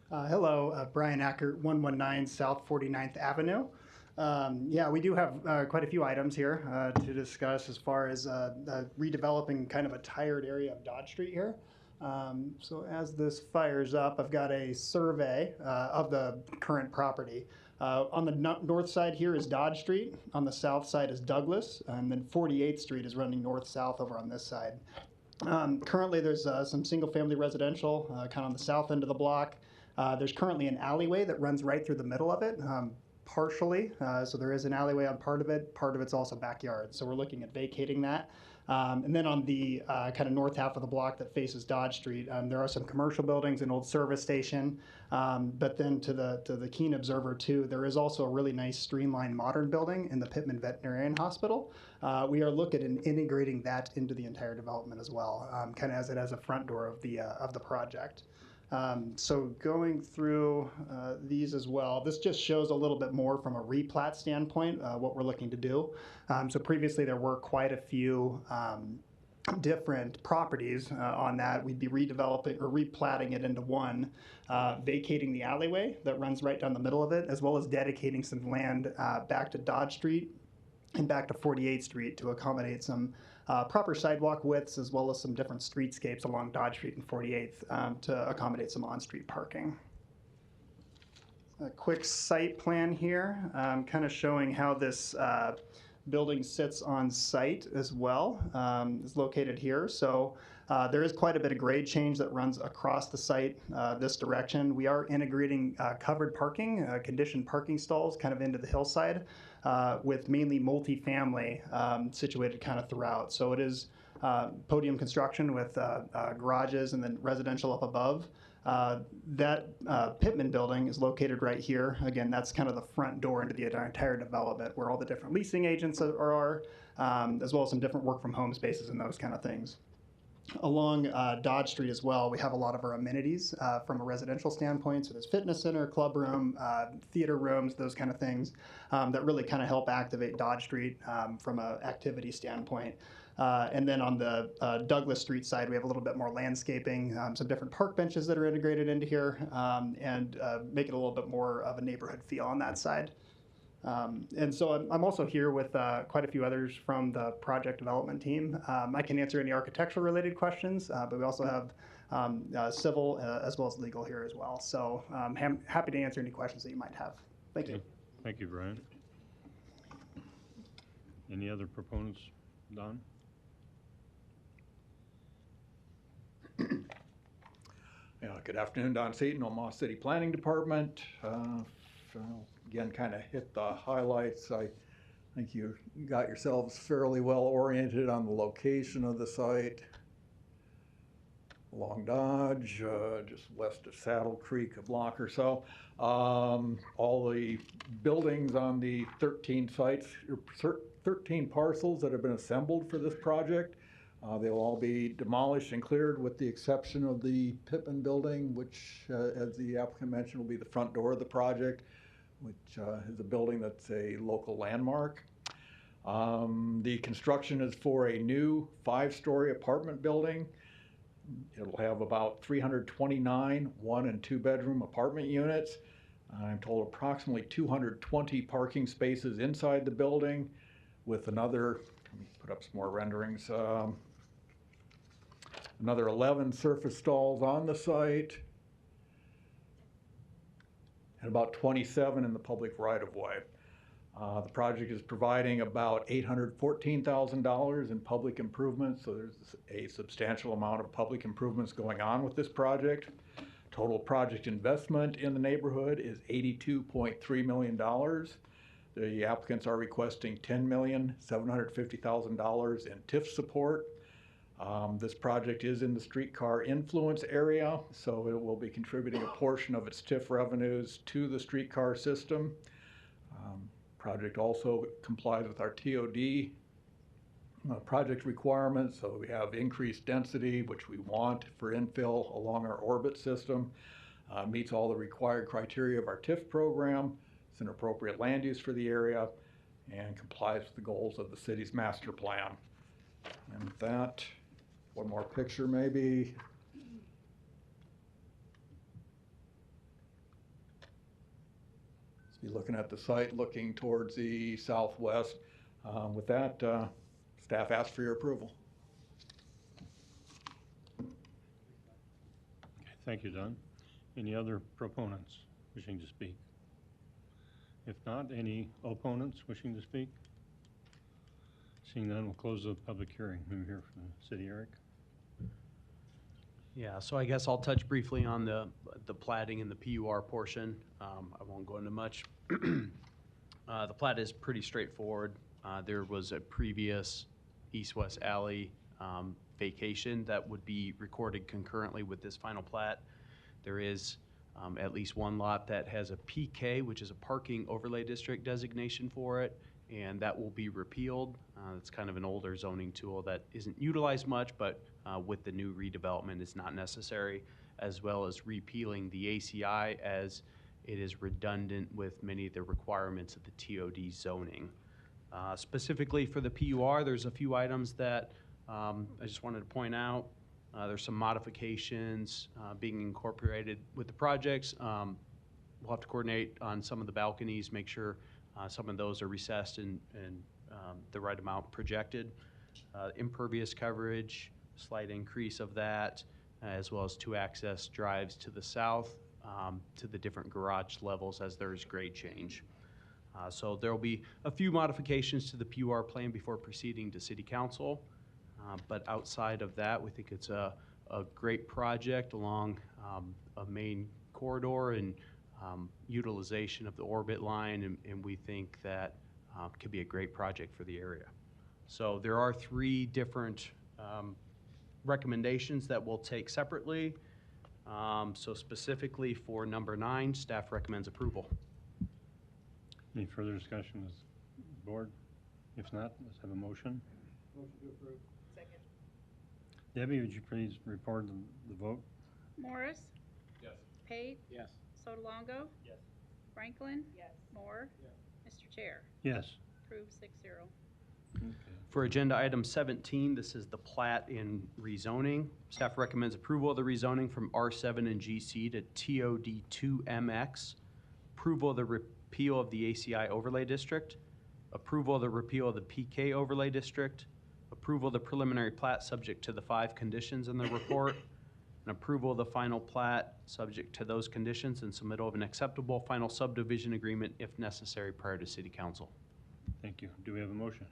Hello, Brian Ackert, 119 South 49th Avenue. Yeah, we do have quite a few items here to discuss as far as redeveloping kind of a tired area of Dodge Street here. So as this fires up, I've got a survey of the current property. On the north side here is Dodge Street. On the south side is Douglas. And then 48th Street is running north-south over on this side. Currently, there's some single-family residential kind of on the south end of the block. There's currently an alleyway that runs right through the middle of it, partially. So there is an alleyway on part of it. Part of it's also backyard. So we're looking at vacating that. And then on the kind of north half of the block that faces Dodge Street, there are some commercial buildings, an old service station. But then to the keen observer too, there is also a really nice streamlined modern building in the Pittman Veterinarian Hospital. We are looking at integrating that into the entire development as well, kind of as it has a front door of the project. So going through these as well, this just shows a little bit more from a replat standpoint, what we're looking to do. So previously there were quite a few different properties on that. We'd be redeveloping or replatting it into one, vacating the alleyway that runs right down the middle of it, as well as dedicating some land back to Dodge Street and back to 48th Street to accommodate some proper sidewalk widths, as well as some different streetscapes along Dodge Street and 48th to accommodate some on-street parking. A quick site plan here, kind of showing how this building sits on site as well. Is located here. So there is quite a bit of grade change that runs across the site this direction. We are integrating covered parking, conditioned parking stalls kind of into the hillside with mainly multifamily situated kind of throughout. So it is podium construction with garages and then residential up above. That Pittman building is located right here. Again, that's kind of the front door into the entire development where all the different leasing agents are, as well as some different work from home spaces and those kind of things. Along Dodge Street as well, we have a lot of our amenities from a residential standpoint. So there's fitness center, club room, theater rooms, those kind of things that really kind of help activate Dodge Street from an activity standpoint. And then on the Douglas Street side, we have a little bit more landscaping, some different park benches that are integrated into here, and make it a little bit more of a neighborhood feel on that side. And so I'm also here with quite a few others from the project development team. I can answer any architectural related questions, but we also have civil as well as legal here as well. So I'm happy to answer any questions that you might have. Thank you. Thank you, Brian. Any other proponents? Don? Yeah, good afternoon, Don Seaton, Omaha City Planning Department. Again, kind of hit the highlights. I think you got yourselves fairly well oriented on the location of the site. Along Dodge, just west of Saddle Creek, a block or so. All the buildings on the 13 sites, 13 parcels that have been assembled for this project, they will all be demolished and cleared with the exception of the Pittman building, which, as the applicant mentioned, will be the front door of the project, which is a building that's a local landmark. The construction is for a new 5-story apartment building. It'll have about 329 1- and 2-bedroom apartment units. I'm told approximately 220 parking spaces inside the building with another, let me put up some more renderings, another 11 surface stalls on the site, and about 27 in the public right-of-way. The project is providing about $814,000 in public improvements, so there's a substantial amount of public improvements going on with this project. Total project investment in the neighborhood is $82.3 million. The applicants are requesting $10,750,000 in TIF support. This project is in the streetcar influence area, so it will be contributing a portion of its TIF revenues to the streetcar system. Project also complies with our TOD project requirements, so we have increased density, which we want for infill along our orbit system, meets all the required criteria of our TIF program. It's an appropriate land use for the area and complies with the goals of the city's master plan. And with that, one more picture maybe. Let's be looking at the site, looking towards the southwest. With that, staff asks for your approval. Okay, thank you, Don. Any other proponents wishing to speak? If not, any opponents wishing to speak? Seeing none, we'll close the public hearing. We'll hear from the city, Eric. Yeah, so I guess I'll touch briefly on the platting and the PUR portion. I won't go into much. The plat is pretty straightforward. There was a previous east-west alley vacation that would be recorded concurrently with this final plat. There is at least one lot that has a PK, which is a parking overlay district designation for it, and that will be repealed. It's kind of an older zoning tool that isn't utilized much, but with the new redevelopment it's not necessary, as well as repealing the ACI as it is redundant with many of the requirements of the TOD zoning. Specifically for the PUR, there's a few items that I just wanted to point out. There's some modifications being incorporated with the projects. We'll have to coordinate on some of the balconies, make sure some of those are recessed and the right amount projected. Impervious coverage, slight increase of that, as well as 2 access drives to the south to the different garage levels as there is grade change. So there will be a few modifications to the PUR plan before proceeding to City Council. But outside of that, we think it's a great project along a main corridor and utilization of the orbit line, and we think that could be a great project for the area. So there are 3 different recommendations that we'll take separately. So specifically for number 9, staff recommends approval. Any further discussion with the board? If not, let's have a motion. Motion to approve. Second. Debbie, would you please report the vote? Morris? Yes. Pate? Yes. Sotolongo? Yes. Franklin? Yes. Moore? Yes. Mr. Chair? Yes. Approved 6-0. For agenda item 17, this is the plat in rezoning. Staff recommends approval of the rezoning from R7 and GC to TOD2MX, approval of the repeal of the ACI overlay district, approval of the repeal of the PK overlay district, approval of the preliminary plat subject to the 5 conditions in the report, and approval of the final plat subject to those conditions and submittal of an acceptable final subdivision agreement if necessary prior to City Council. Thank you. Do we have a motion?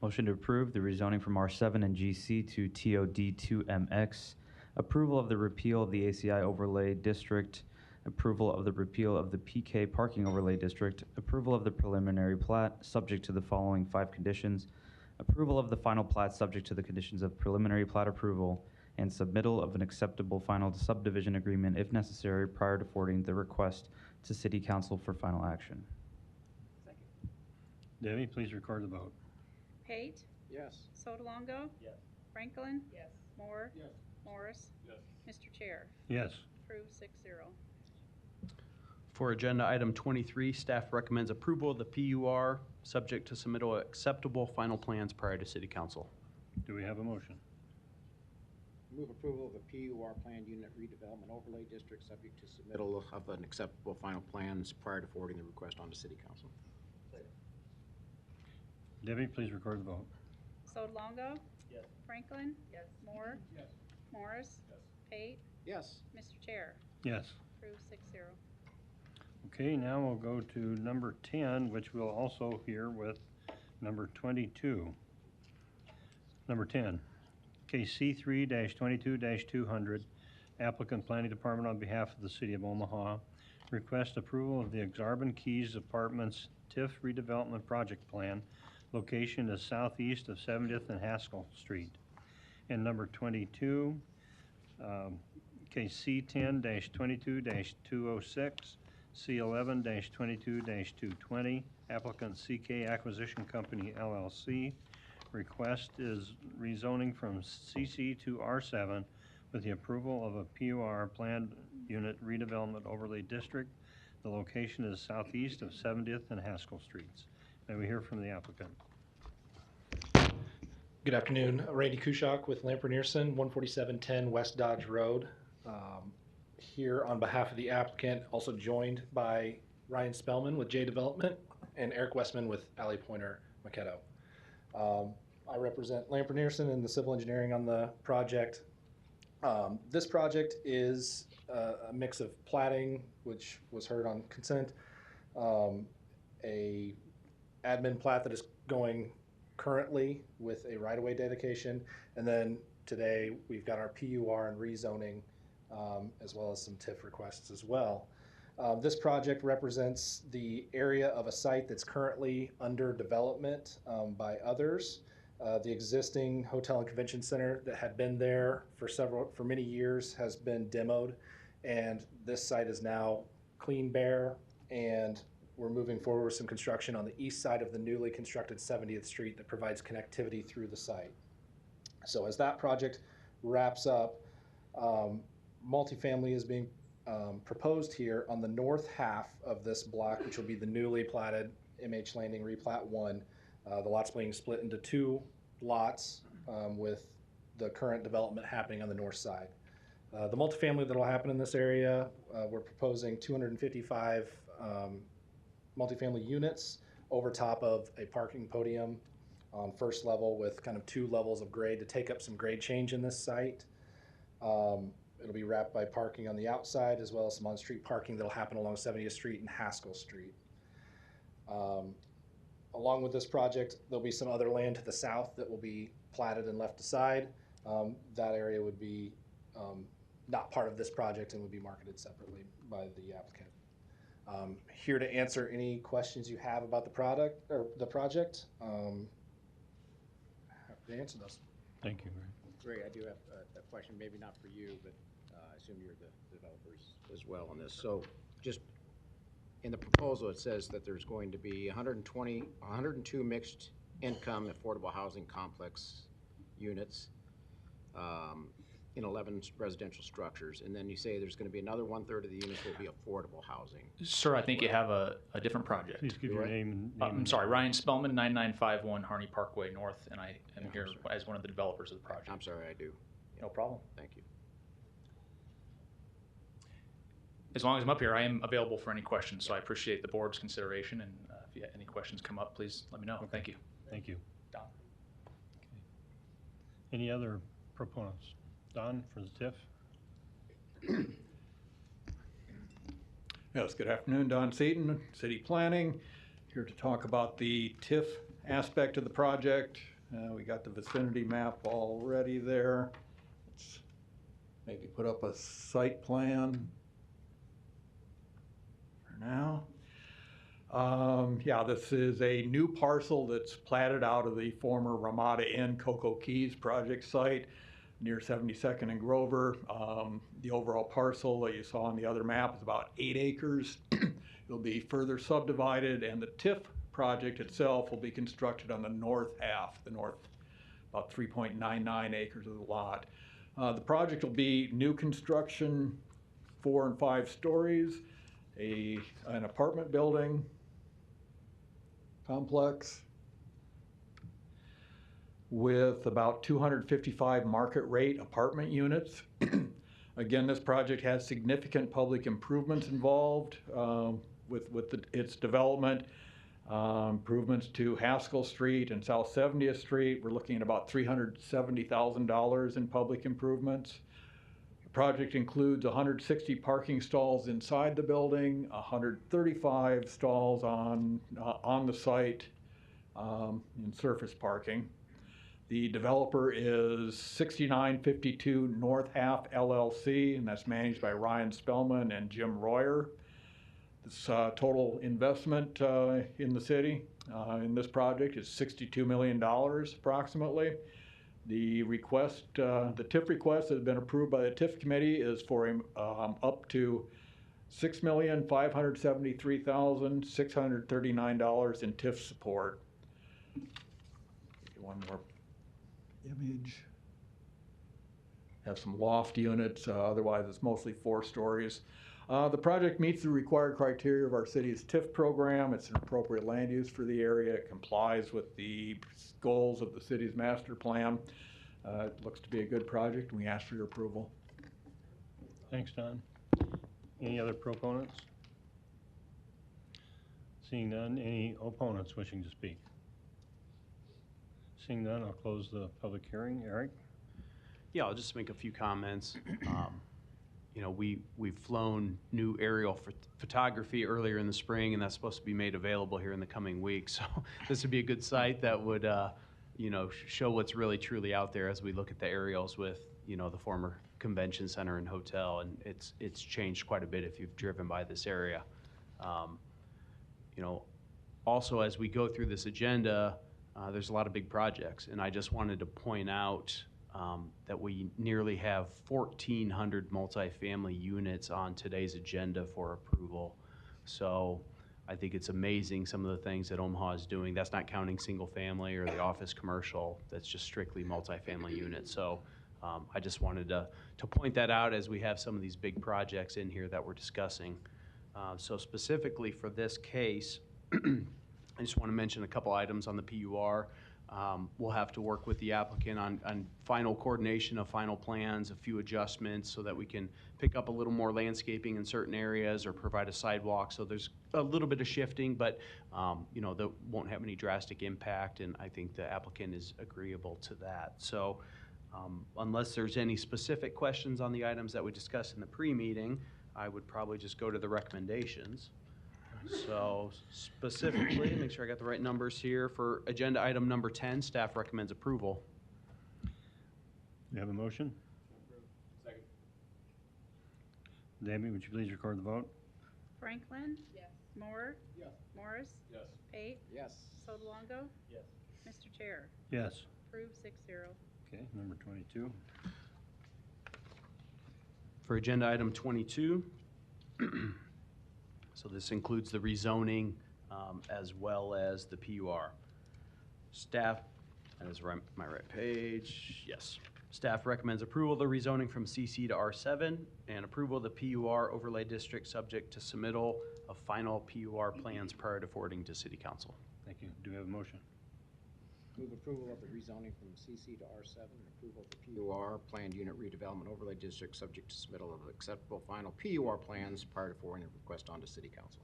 Motion to approve the rezoning from R7 and GC to TOD2MX, approval of the repeal of the ACI overlay district, approval of the repeal of the PK parking overlay district, approval of the preliminary plat subject to the following 5 conditions, approval of the final plat subject to the conditions of preliminary plat approval, and submittal of an acceptable final subdivision agreement if necessary prior to forwarding the request to City Council for final action. Second. Debbie, please record the vote. Pate? Yes. Sotolongo? Yes. Franklin? Yes. Moore? Yes. Morris? Yes. Mr. Chair? Yes. Approved 6-0. For agenda item 23, staff recommends approval of the PUR subject to submittal of acceptable final plans prior to City Council. Do we have a motion? Move approval of a PUR planned unit redevelopment overlay district subject to submittal of an acceptable final plans prior to forwarding the request on to City Council. Debbie, please record the vote. Sotolongo? Yes. Franklin? Yes. Moore? Yes. Morris? Yes. Pate? Yes. Mr. Chair? Yes. Approved 6-0. Okay, now we'll go to number 10, which we'll also hear with number 22. Number 10, case C3-22-200, applicant Planning Department on behalf of the City of Omaha, request approval of the Exarban Keys Apartments TIF redevelopment project plan. Location is southeast of 70th and Haskell Street. And number 22, case C10-22-206, C11-22-220, applicant CK Acquisition Company LLC. Request is rezoning from CC to R7 with the approval of a PUR planned unit redevelopment overlay district. The location is southeast of 70th and Haskell Streets. May we hear from the applicant? Good afternoon. Randy Kushak with Lamper Nearson, 14710 West Dodge Road. Here on behalf of the applicant, also joined by Ryan Spellman with J Development and Eric Westman with Alley Pointer Maquetto. I represent Lamper Nearson and the civil engineering on the project. This project is a mix of platting, which was heard on consent, a admin plat that is going currently with a right-of-way dedication, and then today we've got our PUR and rezoning, as well as some TIF requests as well. This project represents the area of a site that's currently under development by others. The existing hotel and convention center that had been there for many years has been demoed, and this site is now clean bare, and we're moving forward with some construction on the east side of the newly constructed 70th Street that provides connectivity through the site. So as that project wraps up, multifamily is being proposed here on the north half of this block, which will be the newly platted MH Landing Replat 1. The lot's being split into 2 lots with the current development happening on the north side. The multifamily that will happen in this area, we're proposing 255 multifamily units over top of a parking podium on first level with kind of 2 levels of grade to take up some grade change in this site. It'll be wrapped by parking on the outside as well as some on-street parking that'll happen along 70th Street and Haskell Street. Along with this project, there'll be some other land to the south that will be platted and left aside. That area would be not part of this project and would be marketed separately by the applicant. Here to answer any questions you have about the product or the project. Happy to answer those. Thank you, Greg. Greg, I do have a question, maybe not for you, but I assume you're the developers as well on this. So just in the proposal, it says that there's going to be 102 mixed income affordable housing complex units in 11 residential structures. And then you say there's going to be another 1/3 of the units will be affordable housing. Sir, I think you have a different project. Please give your name. I'm sorry, Ryan Spellman, 9951 Harney Parkway North, and I am here as one of the developers of the project. I'm sorry, I do. No problem. Thank you. As long as I'm up here, I am available for any questions, so I appreciate the board's consideration, and if you have any questions come up, please let me know. Thank you. Thank you. Don. Any other proponents? Don for the TIF? Yes, good afternoon, Don Seaton, City Planning, here to talk about the TIF aspect of the project. We got the vicinity map already there. Let's maybe put up a site plan for now. Yeah, this is a new parcel that's platted out of the former Ramada Inn Cocoa Keys project site near 72nd and Grover. The overall parcel that you saw on the other map is about 8 acres. It'll be further subdivided, and the TIF project itself will be constructed on the north half, about 3.99 acres of the lot. The project will be new construction, 4 and 5 stories, an apartment building complex with about 255 market rate apartment units. Again, this project has significant public improvements involved with its development. Improvements to Haskell Street and South 70th Street. We're looking at about $370,000 in public improvements. The project includes 160 parking stalls inside the building, 135 stalls on the site in surface parking. The developer is 6952 North Half LLC, and that's managed by Ryan Spellman and Jim Royer. This total investment in the city in this project is $62 million approximately. The request, the TIF request that has been approved by the TIF committee is for up to $6,573,639 in TIF support. One more image. Have some loft units, otherwise it's mostly 4 stories. The project meets the required criteria of our city's TIF program. It's an appropriate land use for the area. It complies with the goals of the city's master plan. It looks to be a good project, and we ask for your approval. Thanks, Don. Any other proponents? Seeing none, any opponents wishing to speak? Seeing none, I'll close the public hearing. Eric? Yeah, I'll just make a few comments. You know, we've flown new aerial photography earlier in the spring, and that's supposed to be made available here in the coming weeks. So this would be a good site that would, you know, show what's really truly out there as we look at the aerials with, you know, the former convention center and hotel, and it's changed quite a bit if you've driven by this area. You know, also as we go through this agenda, there's a lot of big projects, and I just wanted to point out that we nearly have 1,400 multifamily units on today's agenda for approval. So I think it's amazing some of the things that Omaha is doing. That's not counting single family or the office commercial. That's just strictly multifamily units. So I just wanted to point that out as we have some of these big projects in here that we're discussing. So specifically for this case, I just want to mention a couple items on the PUR. We'll have to work with the applicant on final coordination of final plans, a few adjustments so that we can pick up a little more landscaping in certain areas or provide a sidewalk. So there's a little bit of shifting, but you know, that won't have any drastic impact, and I think the applicant is agreeable to that. So unless there's any specific questions on the items that we discussed in the pre-meeting, I would probably just go to the recommendations. So specifically, make sure I got the right numbers here. For agenda item number 10, staff recommends approval. You have a motion? Second. Debbie, would you please record the vote? Franklin? Yes. Moore? Yes. Morris? Yes. Pate? Yes. Sotolongo? Yes. Mr. Chair? Yes. Approved 6-0. Okay, number 22. For agenda item 22, so this includes the rezoning as well as the PUR. Staff, that is my right page, yes. Staff recommends approval of the rezoning from CC to R7 and approval of the PUR overlay district subject to submittal of final PUR plans prior to forwarding to City Council. Thank you. Do we have a motion? Move approval of the rezoning from CC to R7 and approval of the PUR planned unit redevelopment overlay district subject to submittal of acceptable final PUR plans prior to forwarding the request on to City Council.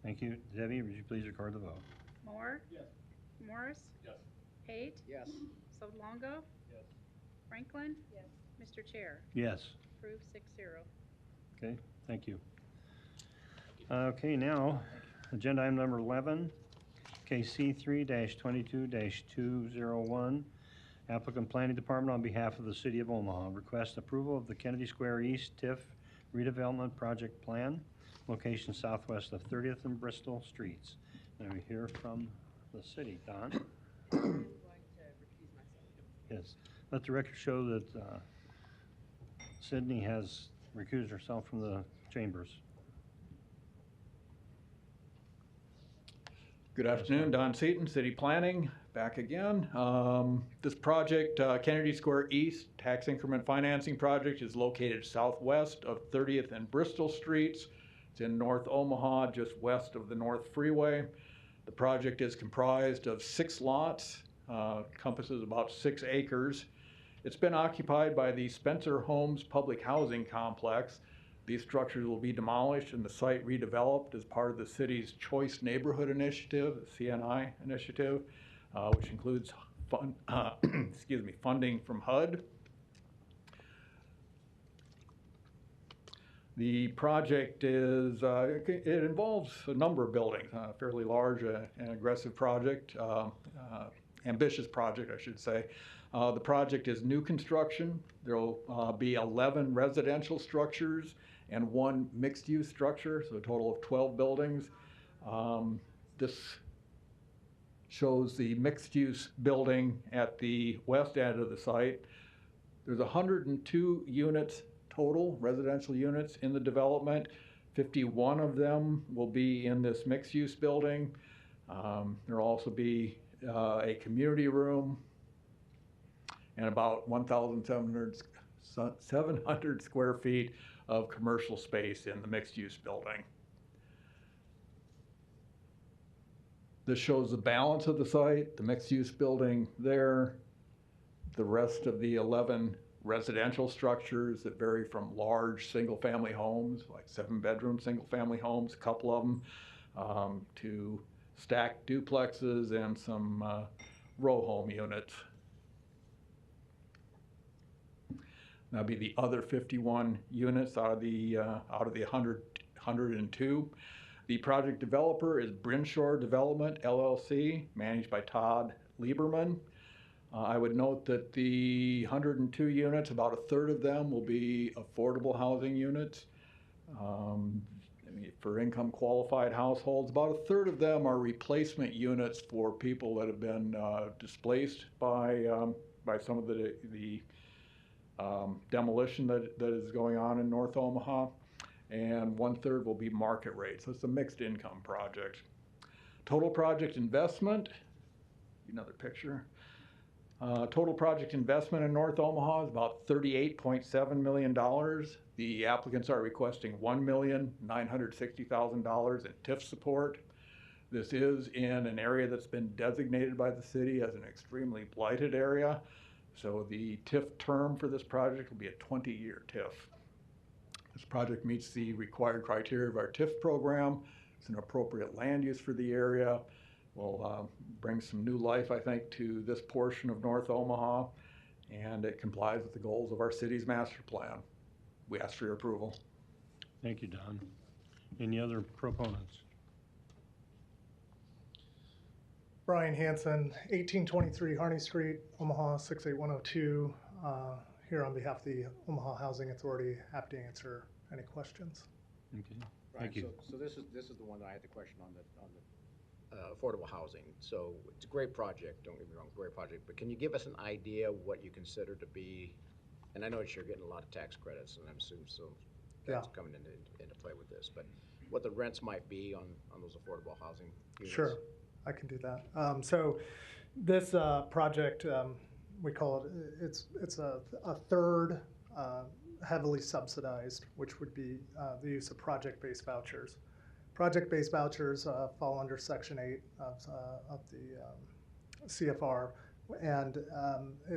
Thank you. Debbie, would you please record the vote? Moore? Yes. Morris? Yes. Pate? Yes. Sodolongo? Yes. Franklin? Yes. Mr. Chair? Yes. Approved 6-0. Okay, thank you. Okay, now, agenda item number 11, KC 3-22-201. Applicant Planning Department on behalf of the City of Omaha requests approval of the Kennedy Square East TIF redevelopment project plan, location southwest of 30th and Bristol Streets. And we hear from the city. Don? I'm going to recuse myself. Yes. Let the record show that Sydney has recused herself from the chambers. Good afternoon, Don Seaton, City Planning, back again. This project, Kennedy Square East Tax Increment Financing Project, is located southwest of 30th and Bristol Streets. It's in North Omaha, just west of the North Freeway. The project is comprised of 6 lots, encompasses about 6 acres. It's been occupied by the Spencer Homes Public Housing Complex. These structures will be demolished and the site redeveloped as part of the city's Choice Neighborhood Initiative, the CNI initiative, which includes funding from HUD. The project is, it involves a number of buildings, a fairly large and aggressive project, ambitious project, I should say. The project is new construction. There will be 11 residential structures and 1 mixed-use structure, so a total of 12 buildings. This shows the mixed-use building at the west end of the site. There's 102 units total, residential units in the development. 51 of them will be in this mixed-use building. There will also be a community room and about 1,700 square feet of commercial space in the mixed-use building. This shows the balance of the site, the mixed-use building there, the rest of the 11 residential structures that vary from large single-family homes, like 7-bedroom single-family homes, a couple of them, to stacked duplexes and some row home units. That'll be the other 51 units out of the 102. The project developer is Brinshaw Development, LLC, managed by Todd Lieberman. I would note that the 102 units, about a third of them will be affordable housing units. For income qualified households, about a third of them are replacement units for people that have been displaced by some of the demolition that is going on in North Omaha, and 1/3 will be market rate. So it's a mixed income project. Total project investment, another picture. Total project investment in North Omaha is about $38.7 million. The applicants are requesting $1,960,000 in TIF support. This is in an area that's been designated by the city as an extremely blighted area. So the TIF term for this project will be a 20-year TIF. This project meets the required criteria of our TIF program. It's an appropriate land use for the area. Will bring some new life, I think, to this portion of North Omaha, and it complies with the goals of our city's master plan. We ask for your approval. Thank you, Don. Any other proponents? Brian Hansen, 1823 Harney Street, Omaha 68102. Here on behalf of the Omaha Housing Authority, happy to answer any questions. Okay. Right, Thank you. so this is the one that I had the question on the affordable housing. So it's a great project, don't get me wrong, great project, but can you give us an idea what you consider to be, and I know that you're getting a lot of tax credits, and I'm assuming that's coming into play with this, but what the rents might be on those affordable housing units? Sure, I can do that. So this project, we call it, it's a third heavily subsidized, which would be the use of project-based vouchers. Project-based vouchers fall under Section 8 of the CFR, and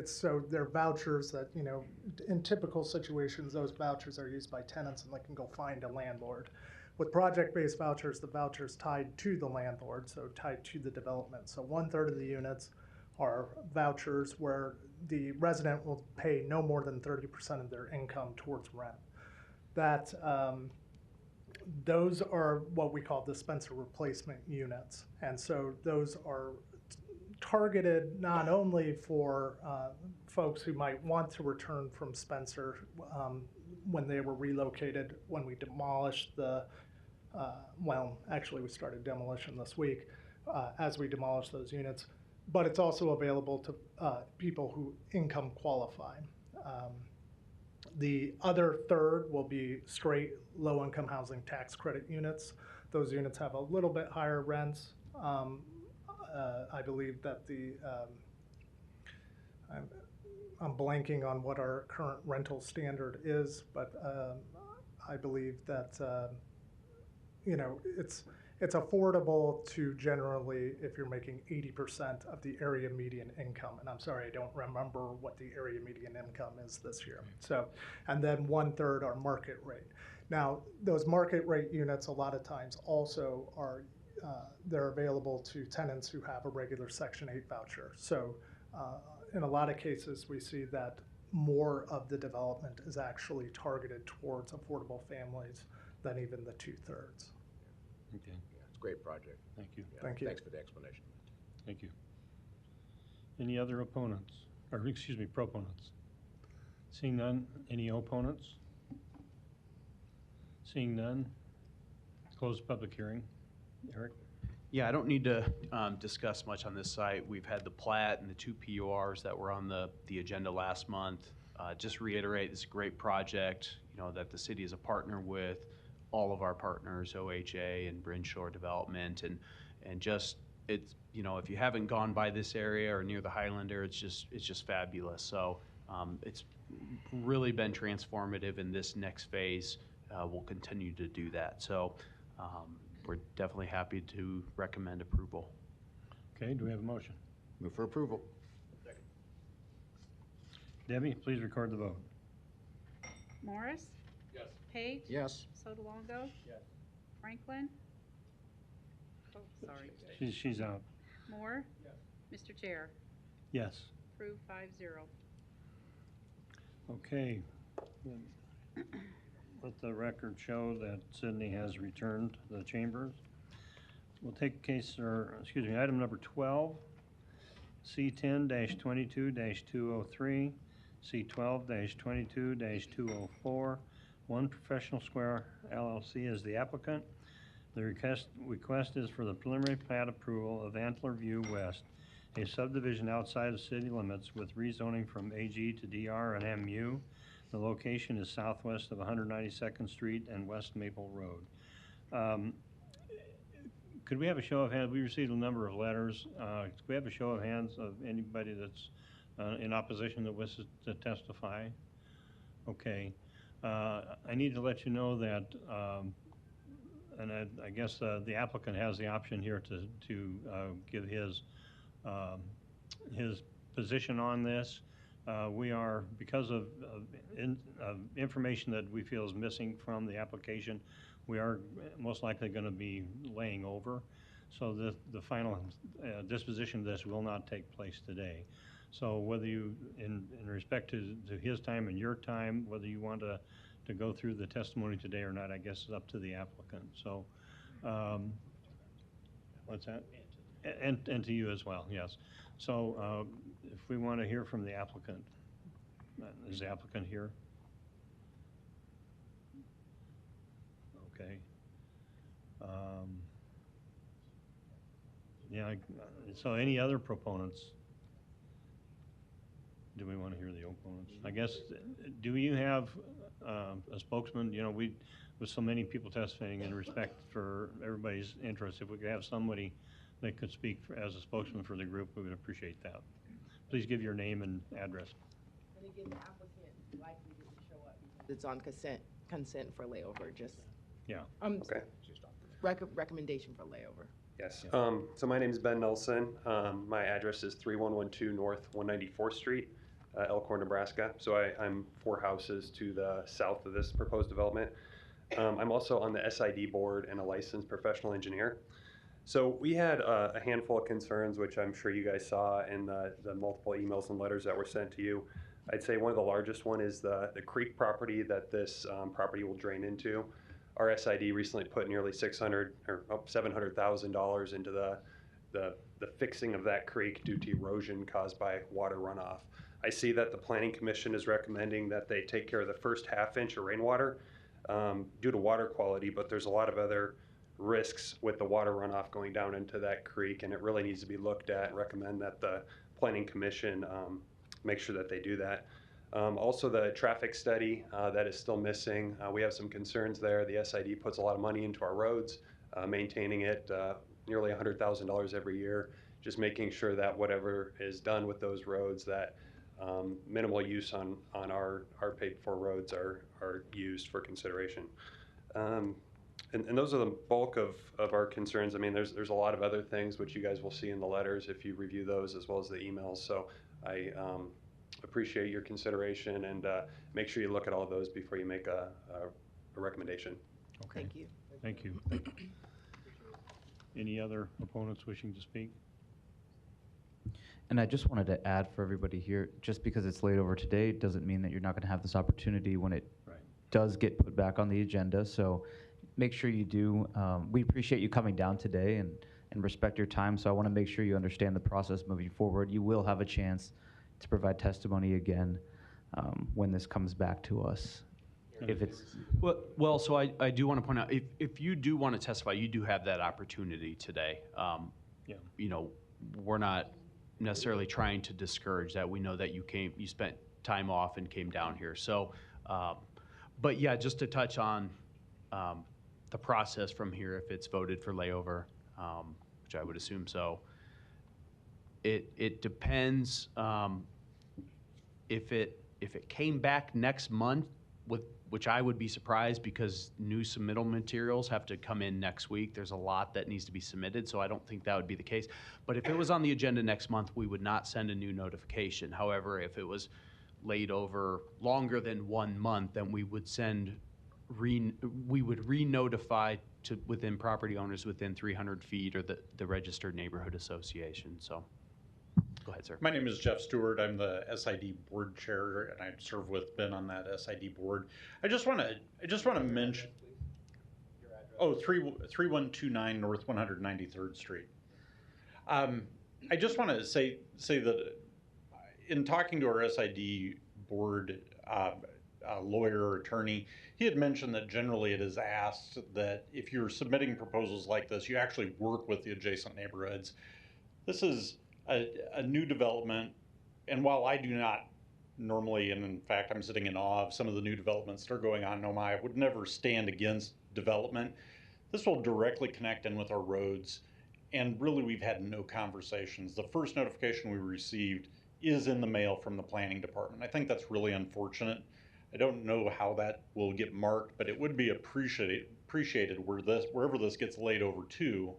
so they're vouchers that, you know, in typical situations, those vouchers are used by tenants and they can go find a landlord. With project-based vouchers, the voucher's tied to the landlord, so tied to the development. So 1/3 of the units are vouchers where the resident will pay no more than 30% of their income towards rent. That those are what we call dispenser replacement units. And so those are targeted not only for folks who might want to return from Spencer when they were relocated, when we demolished the, well, actually we started demolition this week as we demolished those units, but it's also available to people who income qualify. The other third will be straight low-income housing tax credit units. Those units have a little bit higher rents. I believe that I'm blanking on what our current rental standard is, but I believe that you know, it's affordable to generally, if you're making 80% of the area median income. And I'm sorry, I don't remember what the area median income is this year. So, and then 1/3 are market rate. Now, those market rate units a lot of times also are, they're available to tenants who have a regular Section 8 voucher. So in a lot of cases, we see that more of the development is actually targeted towards affordable families than even the 2/3. Okay, Yeah, it's a great project. thank you. Yeah, Thank you. Thanks for the explanation. Thank you. Any other opponents, or excuse me, proponents? Seeing none, any opponents? Seeing none, close public hearing. Eric? Yeah, I don't need to discuss much on this site. We've had the plat and the 2 PURs that were on the agenda last month. Just reiterate, it's a great project, you know, that the city is a partner with all of our partners, OHA and Brinshore Development, and just, it's, you know, if you haven't gone by this area or near the Highlander, it's just fabulous. So it's really been transformative in this next phase. We'll continue to do that. So we're definitely happy to recommend approval. Okay, do we have a motion? Move for approval. Debbie, please record the vote. Morris? Yes. Page? Yes. Sotolongo? Yes. Franklin? Oh, sorry. She's out. Moore? Yes. Mr. Chair? Yes. Approved 5-0. Okay. Let the record show that Sydney has returned to the chambers. We'll take case, or excuse me, item number 12, C10-22-203, C12-22-204, One Professional Square LLC is the applicant. The request is for the preliminary plat approval of Antler View West, a subdivision outside of city limits with rezoning from AG to DR and MU. The location is southwest of 192nd Street and West Maple Road. Could we have a show of hands? We received a number of letters. Could we have a show of hands of anybody that's in opposition that wishes to testify? Okay. I need to let you know that, and I guess the applicant has the option here to give his position on this. We are, because of information that we feel is missing from the application, we are most likely going to be laying over. So the final disposition of this will not take place today. So whether you, in respect to his time and your time, whether you want to go through the testimony today or not, I guess is up to the applicant. So, what's that? And to you as well, yes. So if we want to hear from the applicant, is the applicant here? Okay. Yeah, so any other proponents? Do we want to hear the opponents? I guess, do you have a spokesman? You know, with so many people testifying, in respect for everybody's interest, if we could have somebody that could speak as a spokesman for the group, we would appreciate that. Please give your name and address. And again, the applicant likely didn't show up because it's on consent for layover, just. Yeah. Okay. Recommendation for layover. Yes. So my name is Ben Nelson. My address is 3112 North 194th Street, Elkhorn, Nebraska. So I'm 4 houses to the south of this proposed development. I'm also on the SID board and a licensed professional engineer. So we had a handful of concerns, which I'm sure you guys saw in the multiple emails and letters that were sent to you. I'd say one of the largest one is the creek property that this property will drain into. Our SID recently put nearly $700,000 into the fixing of that creek due to erosion caused by water runoff. I see that the Planning Commission is recommending that they take care of the first half-inch of rainwater due to water quality, but there's a lot of other risks with the water runoff going down into that creek, and it really needs to be looked at and recommend that the Planning Commission make sure that they do that. Also, the traffic study that is still missing. We have some concerns there. The SID puts a lot of money into our roads, maintaining it nearly $100,000 every year, just making sure that whatever is done with those roads, that minimal use on our paid-for roads are used for consideration. And those are the bulk of our concerns. I mean, there's a lot of other things which you guys will see in the letters if you review those, as well as the emails. So I appreciate your consideration, and make sure you look at all of those before you make a recommendation. Okay. Thank you. Thank you. Any other opponents wishing to speak? And I just wanted to add for everybody here, just because it's laid over today doesn't mean that you're not going to have this opportunity when it does get put back on the agenda. So make sure you do. We appreciate you coming down today and respect your time. So I want to make sure you understand the process moving forward. You will have a chance to provide testimony again when this comes back to us. If it's well, so I do want to point out, if you do want to testify, you do have that opportunity today. You know, we're not necessarily trying to discourage that. We know that you spent time off and came down here. So, but yeah, just to touch on the process from here, if it's voted for layover, which I would assume so, it depends. If it came back next month, which I would be surprised, because new submittal materials have to come in next week. There's a lot that needs to be submitted, so I don't think that would be the case. But if it was on the agenda next month, we would not send a new notification. However, if it was laid over longer than 1 month, then we would we would re-notify to within property owners within 300 feet or the registered neighborhood association. So go ahead, sir. My name is Jeff Stewart. I'm the SID board chair, and I serve with Ben on that SID board. I just want to mention. Oh, 3129 North 193rd Street. I just want to say that in talking to our SID board lawyer or attorney, he had mentioned that generally it is asked that if you're submitting proposals like this, you actually work with the adjacent neighborhoods. This is a new development, and while I do not normally, and in fact I'm sitting in awe of some of the new developments that are going on in Omaha, I would never stand against development. This will directly connect in with our roads, and really we've had no conversations. The first notification we received is in the mail from the planning department. I think that's really unfortunate. I don't know how that will get marked, but it would be appreciated wherever this gets laid over to,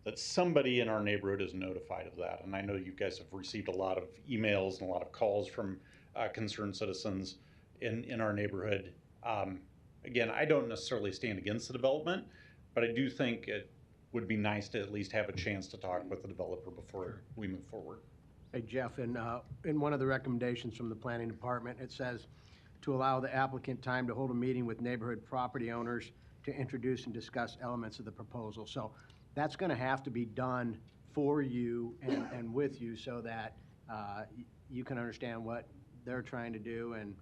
that somebody in our neighborhood is notified of that. And I know you guys have received a lot of emails and a lot of calls from concerned citizens in our neighborhood. Again, I don't necessarily stand against the development, but I do think it would be nice to at least have a chance to talk with the developer before we move forward. Hey, Jeff, in one of the recommendations from the planning department, it says to allow the applicant time to hold a meeting with neighborhood property owners to introduce and discuss elements of the proposal. So that's going to have to be done for you and with you, so that you can understand what they're trying to do, and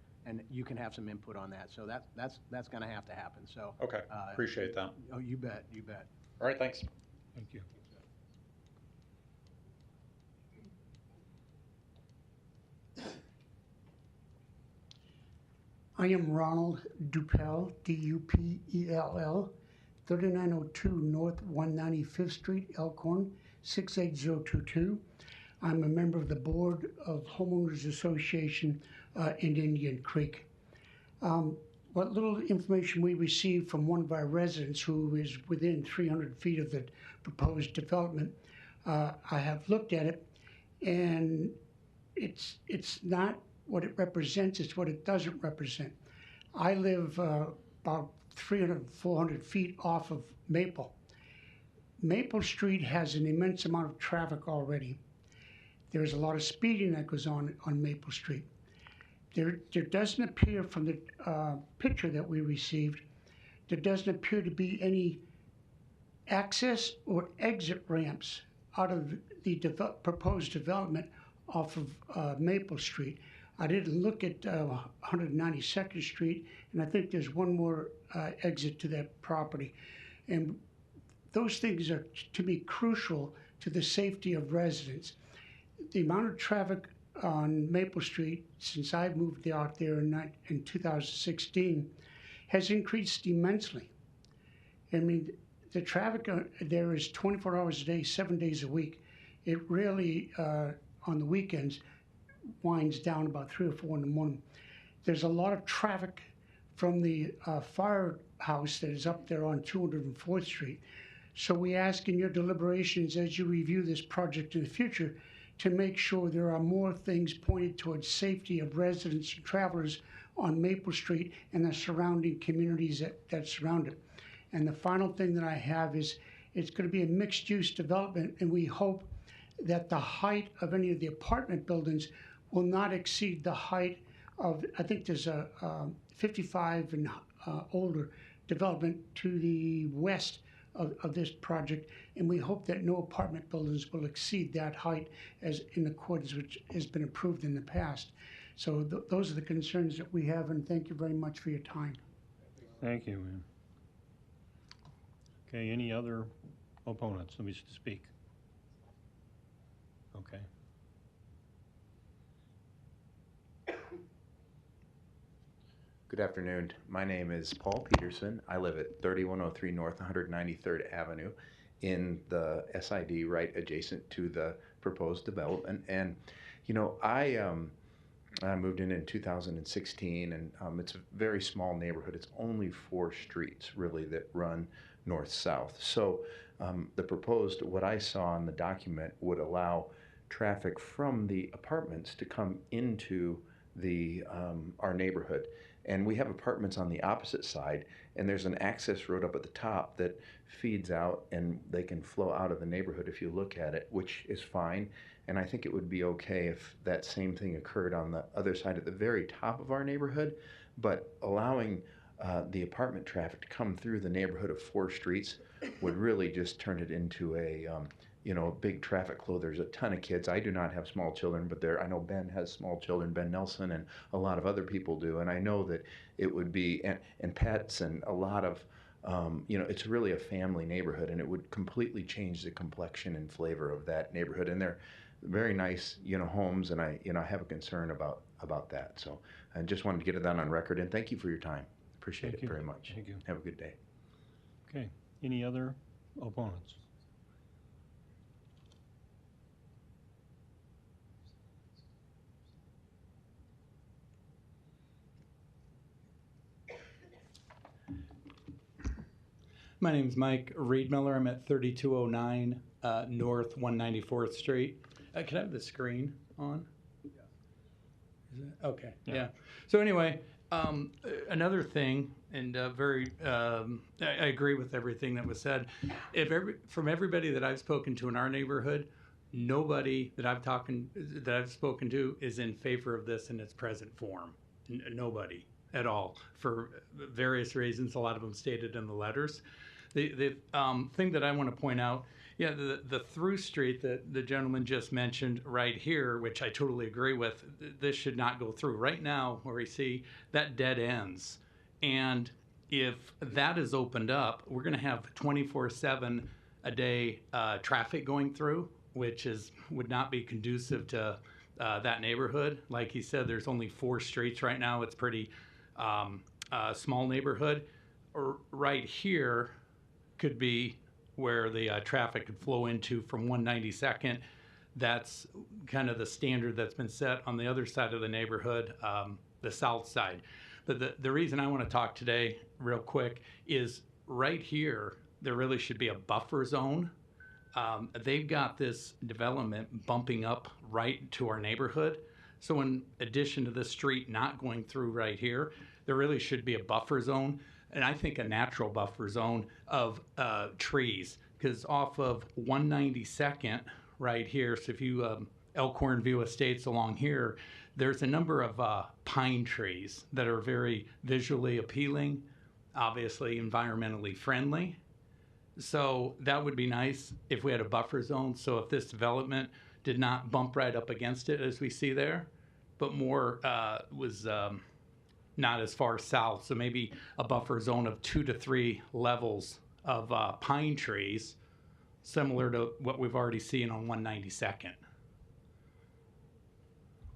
you can have some input on that. So that's going to have to happen. So okay, appreciate that. Oh, you bet. All right, thanks. Thank you. I am Ronald Dupell, Dupell, 3902 North 195th Street, Elkhorn, 68022. I'm a member of the Board of Homeowners Association in Indian Creek. What little information we received from one of our residents who is within 300 feet of the proposed development, I have looked at it, and it's not what it represents, it's what it doesn't represent. I live about 300, 400 feet off of Maple. Maple Street has an immense amount of traffic already. There's a lot of speeding that goes on Maple Street. There doesn't appear from the picture that we received, there doesn't appear to be any access or exit ramps out of the proposed development off of Maple Street. I didn't look at 192nd Street, and I think there's one more exit to that property. And those things are, to me, crucial to the safety of residents. The amount of traffic on Maple Street since I moved out there in 2016 has increased immensely. I mean, the traffic there is 24 hours a day, 7 days a week. It really, on the weekends, winds down about 3 or 4 in the morning. There's a lot of traffic from the firehouse that is up there on 204th Street. So we ask in your deliberations as you review this project in the future to make sure there are more things pointed towards safety of residents and travelers on Maple Street and the surrounding communities that surround it. And the final thing that I have is it's going to be a mixed-use development, and we hope that the height of any of the apartment buildings will not exceed the height of, I think there's a 55 and older development to the west of this project, and we hope that no apartment buildings will exceed that height as in accordance which has been approved in the past. So those are the concerns that we have, and thank you very much for your time. Thank you, man. Okay, any other opponents who wish to speak? Okay. Good afternoon. My name is Paul Peterson. I live at 3103 North 193rd Avenue in the SID right adjacent to the proposed development. And, you know, I moved in 2016, and it's a very small neighborhood. It's only 4 streets, really, that run north-south. So the proposed, what I saw in the document, would allow traffic from the apartments to come into the our neighborhood. And we have apartments on the opposite side, and there's an access road up at the top that feeds out, and they can flow out of the neighborhood if you look at it, which is fine. And I think it would be okay if that same thing occurred on the other side at the very top of our neighborhood, but allowing the apartment traffic to come through the neighborhood of 4 streets would really just turn it into a you know, a big traffic flow. There's a ton of kids. I do not have small children, but I know Ben has small children, Ben Nelson, and a lot of other people do. And I know that it would be, and pets, and a lot of, you know, it's really a family neighborhood, and it would completely change the complexion and flavor of that neighborhood. And they're very nice, you know, homes, and I have a concern about that. So I just wanted to get it down on record, and thank you for your time. Appreciate it very much. Thank you. Have a good day. Okay, any other opponents? My name's Mike Reedmiller. I'm at 3209 North 194th Street. Can I have the screen on? Yeah. Is it? Okay, yeah. So anyway, another thing, and I agree with everything that was said. From everybody that I've spoken to in our neighborhood, nobody that I've spoken to is in favor of this in its present form. Nobody at all, for various reasons. A lot of them stated in the letters. The thing that I want to point out, the through street that the gentleman just mentioned right here, which I totally agree with, this should not go through. Right now, where we see that dead ends, and if that is opened up, we're going to have 24/7 a day traffic going through, which would not be conducive to that neighborhood. Like he said, there's only 4 streets right now. It's pretty small neighborhood. Right here could be where the traffic could flow into from 192nd. That's kind of the standard that's been set on the other side of the neighborhood, the south side. But the reason I want to talk today real quick is right here, there really should be a buffer zone. They've got this development bumping up right to our neighborhood. So in addition to this street not going through right here, there really should be a buffer zone, and I think a natural buffer zone of trees, because off of 192nd right here, so if you Elkhorn View Estates along here, there's a number of pine trees that are very visually appealing, obviously environmentally friendly. So that would be nice if we had a buffer zone. So if this development did not bump right up against it as we see there, but more was not as far south. So maybe a buffer zone of 2 to 3 levels of pine trees, similar to what we've already seen on 192nd.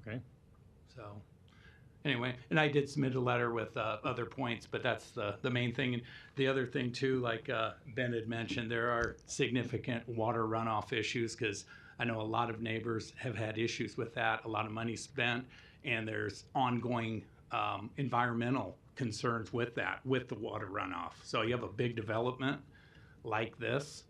Okay. So anyway, and I did submit a letter with other points, but that's the main thing. And the other thing too, like Ben had mentioned, there are significant water runoff issues, because I know a lot of neighbors have had issues with that, a lot of money spent, and there's ongoing environmental concerns with that, with the water runoff. So you have a big development like this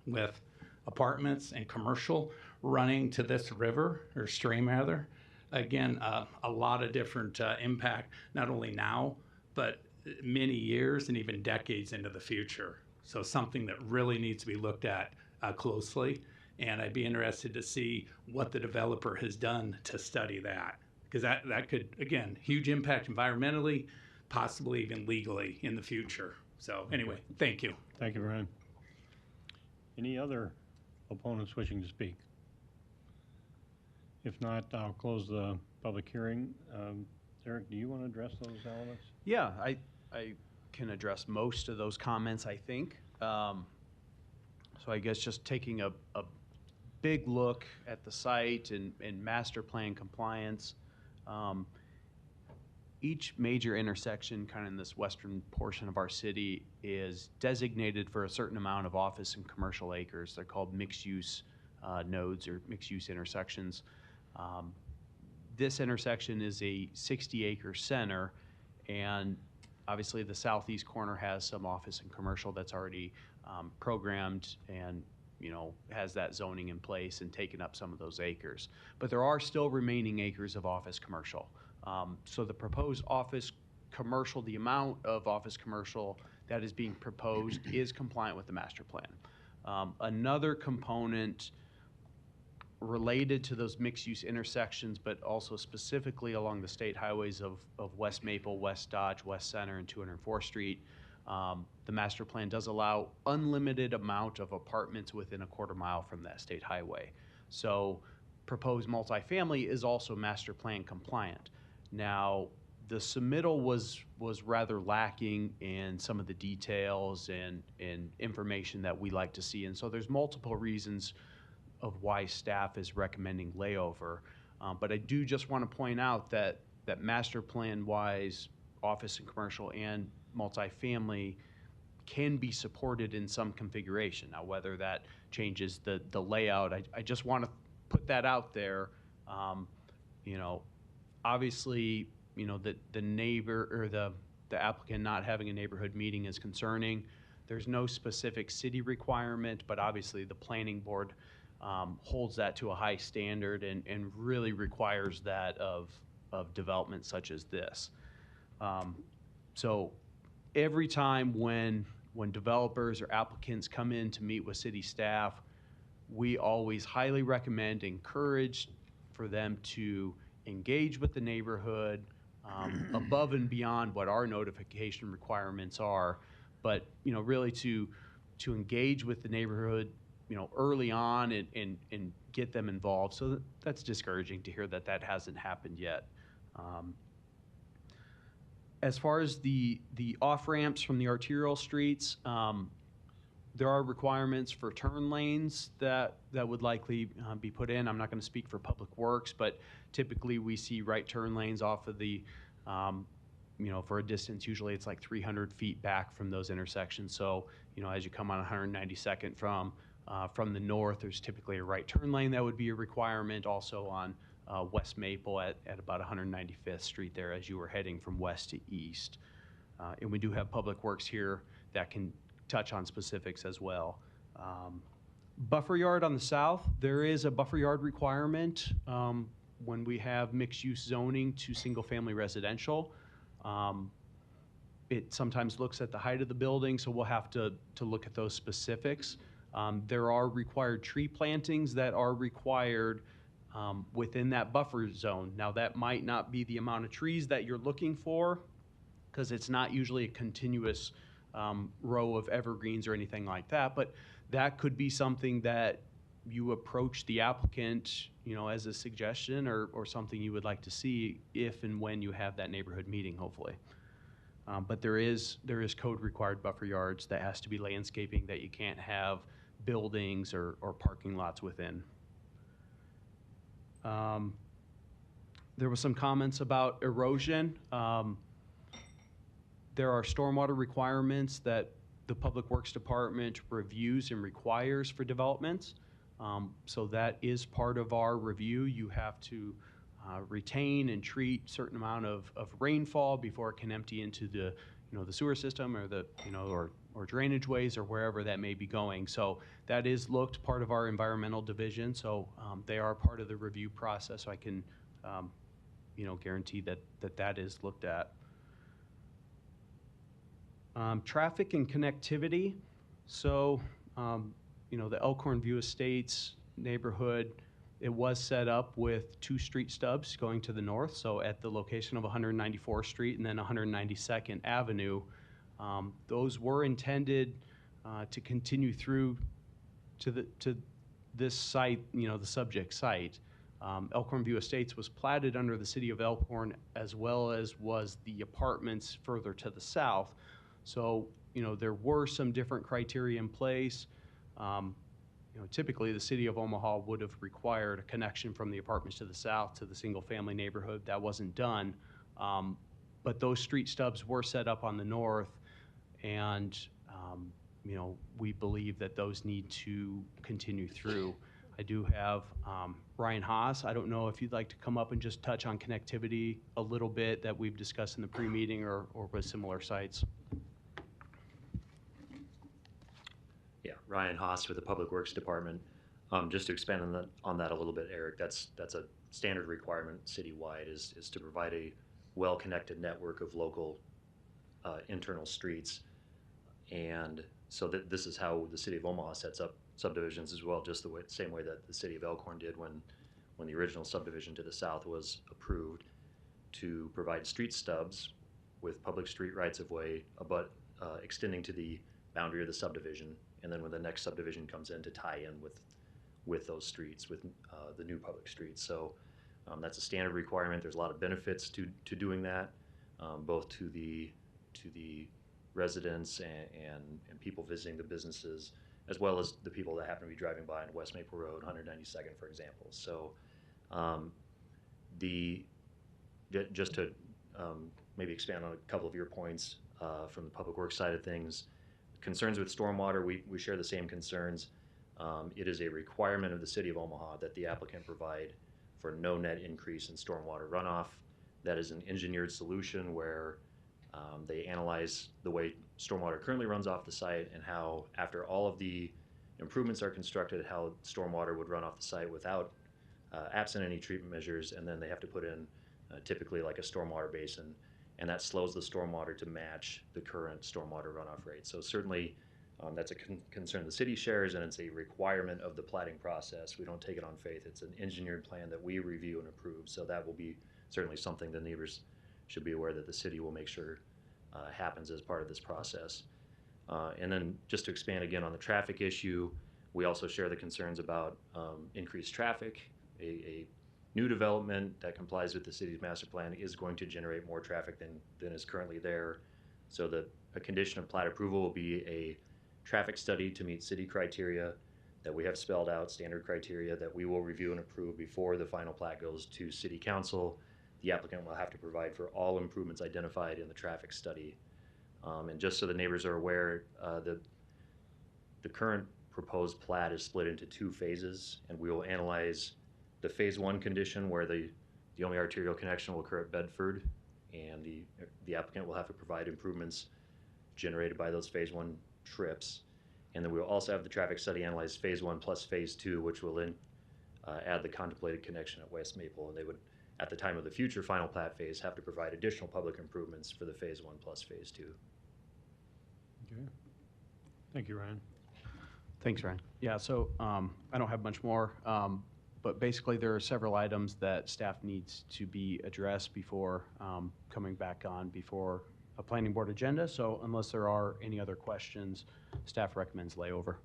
with apartments and commercial running to this river, or stream rather. Again, a lot of different impact, not only now, but many years and even decades into the future. So something that really needs to be looked at closely. And I'd be interested to see what the developer has done to study that. Because that could, again, huge impact environmentally, possibly even legally in the future. So anyway, thank you. Thank you, Brian. Any other opponents wishing to speak? If not, I'll close the public hearing. Derek, do you want to address those elements? Yeah, I can address most of those comments, I think. So I guess just taking a big look at the site and master plan compliance. Each major intersection kind of in this western portion of our city is designated for a certain amount of office and commercial acres. They're called mixed-use nodes or mixed-use intersections. This intersection is a 60-acre center, and obviously the southeast corner has some office and commercial that's already programmed and has that zoning in place and taken up some of those acres. But there are still remaining acres of office commercial. So the proposed office commercial, the amount of office commercial that is being proposed is compliant with the master plan. Another component related to those mixed-use intersections, but also specifically along the state highways of West Maple, West Dodge, West Center, and 204th Street, the master plan does allow unlimited amount of apartments within a quarter mile from that state highway. So proposed multifamily is also master plan compliant. Now, the submittal was rather lacking in some of the details and information that we like to see. And so there's multiple reasons of why staff is recommending layover. But I do just want to point out that master plan-wise, office and commercial and multifamily can be supported in some configuration. Now, whether that changes the layout, I just want to put that out there. Obviously, the neighbor or the applicant not having a neighborhood meeting is concerning. There's no specific city requirement, but obviously the planning board holds that to a high standard and really requires that of development such as this. So every time when developers or applicants come in to meet with city staff, we always highly recommend, encourage for them to engage with the neighborhood above and beyond what our notification requirements are, but really to engage with the neighborhood early on and get them involved. So that's discouraging to hear that hasn't happened yet. As far as the off-ramps from the arterial streets, there are requirements for turn lanes that would likely be put in. I'm not going to speak for Public Works, but typically we see right turn lanes off of the for a distance, usually it's like 300 feet back from those intersections. So, as you come on 192nd from the north, there's typically a right turn lane that would be a requirement. Also on West Maple at about 195th Street there as you were heading from west to east. And we do have Public Works here that can touch on specifics as well. Buffer yard on the south, there is a buffer yard requirement when we have mixed-use zoning to single-family residential. It sometimes looks at the height of the building, so we'll have to look at those specifics. There are required tree plantings that are required within that buffer zone. Now, that might not be the amount of trees that you're looking for, because it's not usually a continuous row of evergreens or anything like that, but that could be something that you approach the applicant, as a suggestion or something you would like to see if and when you have that neighborhood meeting, hopefully. But there is code required buffer yards that has to be landscaping, that you can't have buildings or parking lots within. There was some comments about erosion. There are stormwater requirements that the Public Works Department reviews and requires for developments. So that is part of our review. You have to retain and treat certain amount of rainfall before it can empty into the the sewer system or the or drainage ways or wherever that may be going. So that is looked part of our environmental division. So they are part of the review process. So I can guarantee that is looked at. Traffic and connectivity. So, the Elkhorn View Estates neighborhood, it was set up with 2 street stubs going to the north. So at the location of 194th Street and then 192nd Avenue, those were intended to continue through to this site, the subject site. Elkhorn View Estates was platted under the city of Elkhorn, as well as was the apartments further to the south. So, there were some different criteria in place. Typically the city of Omaha would have required a connection from the apartments to the south to the single family neighborhood. That wasn't done. But those street stubs were set up on the north, and, we believe that those need to continue through. I do have Ryan Haas. I don't know if you'd like to come up and just touch on connectivity a little bit that we've discussed in the pre-meeting or with similar sites. Yeah, Ryan Haas with the Public Works Department. Just to expand on that a little bit, Eric, that's a standard requirement citywide is to provide a well-connected network of local internal streets. And so that this is how the city of Omaha sets up subdivisions as well, just the same way that the city of Elkhorn did when the original subdivision to the south was approved, to provide street stubs with public street rights-of-way extending to the boundary of the subdivision, and then when the next subdivision comes in, to tie in with those streets, with the new public streets. So that's a standard requirement. There's a lot of benefits to doing that, both to the residents and people visiting the businesses, as well as the people that happen to be driving by on West Maple Road, 192nd, for example. So just to maybe expand on a couple of your points from the public works side of things, concerns with stormwater, we share the same concerns. It is a requirement of the city of Omaha that the applicant provide for no net increase in stormwater runoff. That is an engineered solution where they analyze the way stormwater currently runs off the site and how, after all of the improvements are constructed, how stormwater would run off the site without absent any treatment measures, and then they have to put in typically like a stormwater basin, and that slows the stormwater to match the current stormwater runoff rate. So certainly that's a concern the city shares, and it's a requirement of the platting process. We don't take it on faith. It's an engineered plan that we review and approve, so that will be certainly something the neighbors should be aware that the city will make sure happens as part of this process. And then just to expand again on the traffic issue, we also share the concerns about increased traffic. A new development that complies with the city's master plan is going to generate more traffic than is currently there. So a condition of plat approval will be a traffic study to meet city criteria that we have spelled out, standard criteria that we will review and approve before the final plat goes to city council. the applicant will have to provide for all improvements identified in the traffic study. And just so the neighbors are aware, the current proposed plat is split into 2 phases, and we will analyze the phase 1 condition where the only arterial connection will occur at Bedford, and the applicant will have to provide improvements generated by those phase 1 trips. And then we will also have the traffic study analyze phase 1 plus phase 2, which will then add the contemplated connection at West Maple, and they would, at the time of the future final plat phase, have to provide additional public improvements for the phase 1 plus phase 2. Okay. Thank you, Ryan. Thanks, Ryan. Yeah, so I don't have much more, but basically there are several items that staff needs to be addressed before coming back on before a planning board agenda. So unless there are any other questions, staff recommends layover.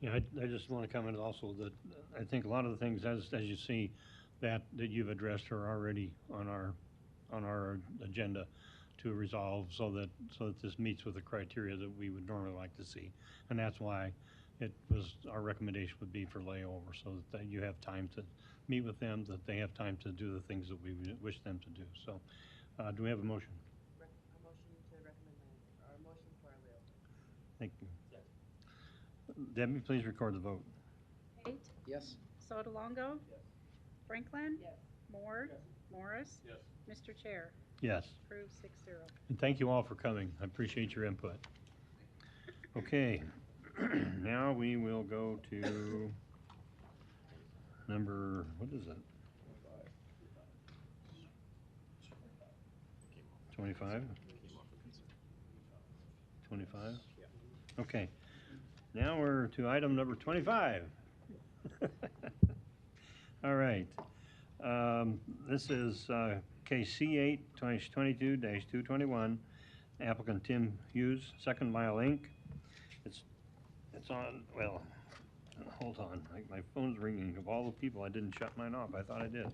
Yeah, I just want to comment also that I think a lot of the things, as you see, that you've addressed are already on our agenda to resolve, so that this meets with the criteria that we would normally like to see, and that's why our recommendation would be for layover, so that you have time to meet with them, that they have time to do the things that we wish them to do. So, do we have a motion? A motion to recommend, or a motion for a layover. Thank you. Debbie, please record the vote. Pate? Yes. Sotolongo? Franklin? Moore? Morris? Mr. Chair? Yes. Approved 6-0. And thank you all for coming. I appreciate your input. Okay, now we will go to number, what is it? 25? 25? Okay. Now we're to item number 25. All right. This is case C8-22-221, applicant Tim Hughes, Second Mile Inc. It's on, well, hold on, my phone's ringing. Of all the people, I didn't shut mine off. I thought I did.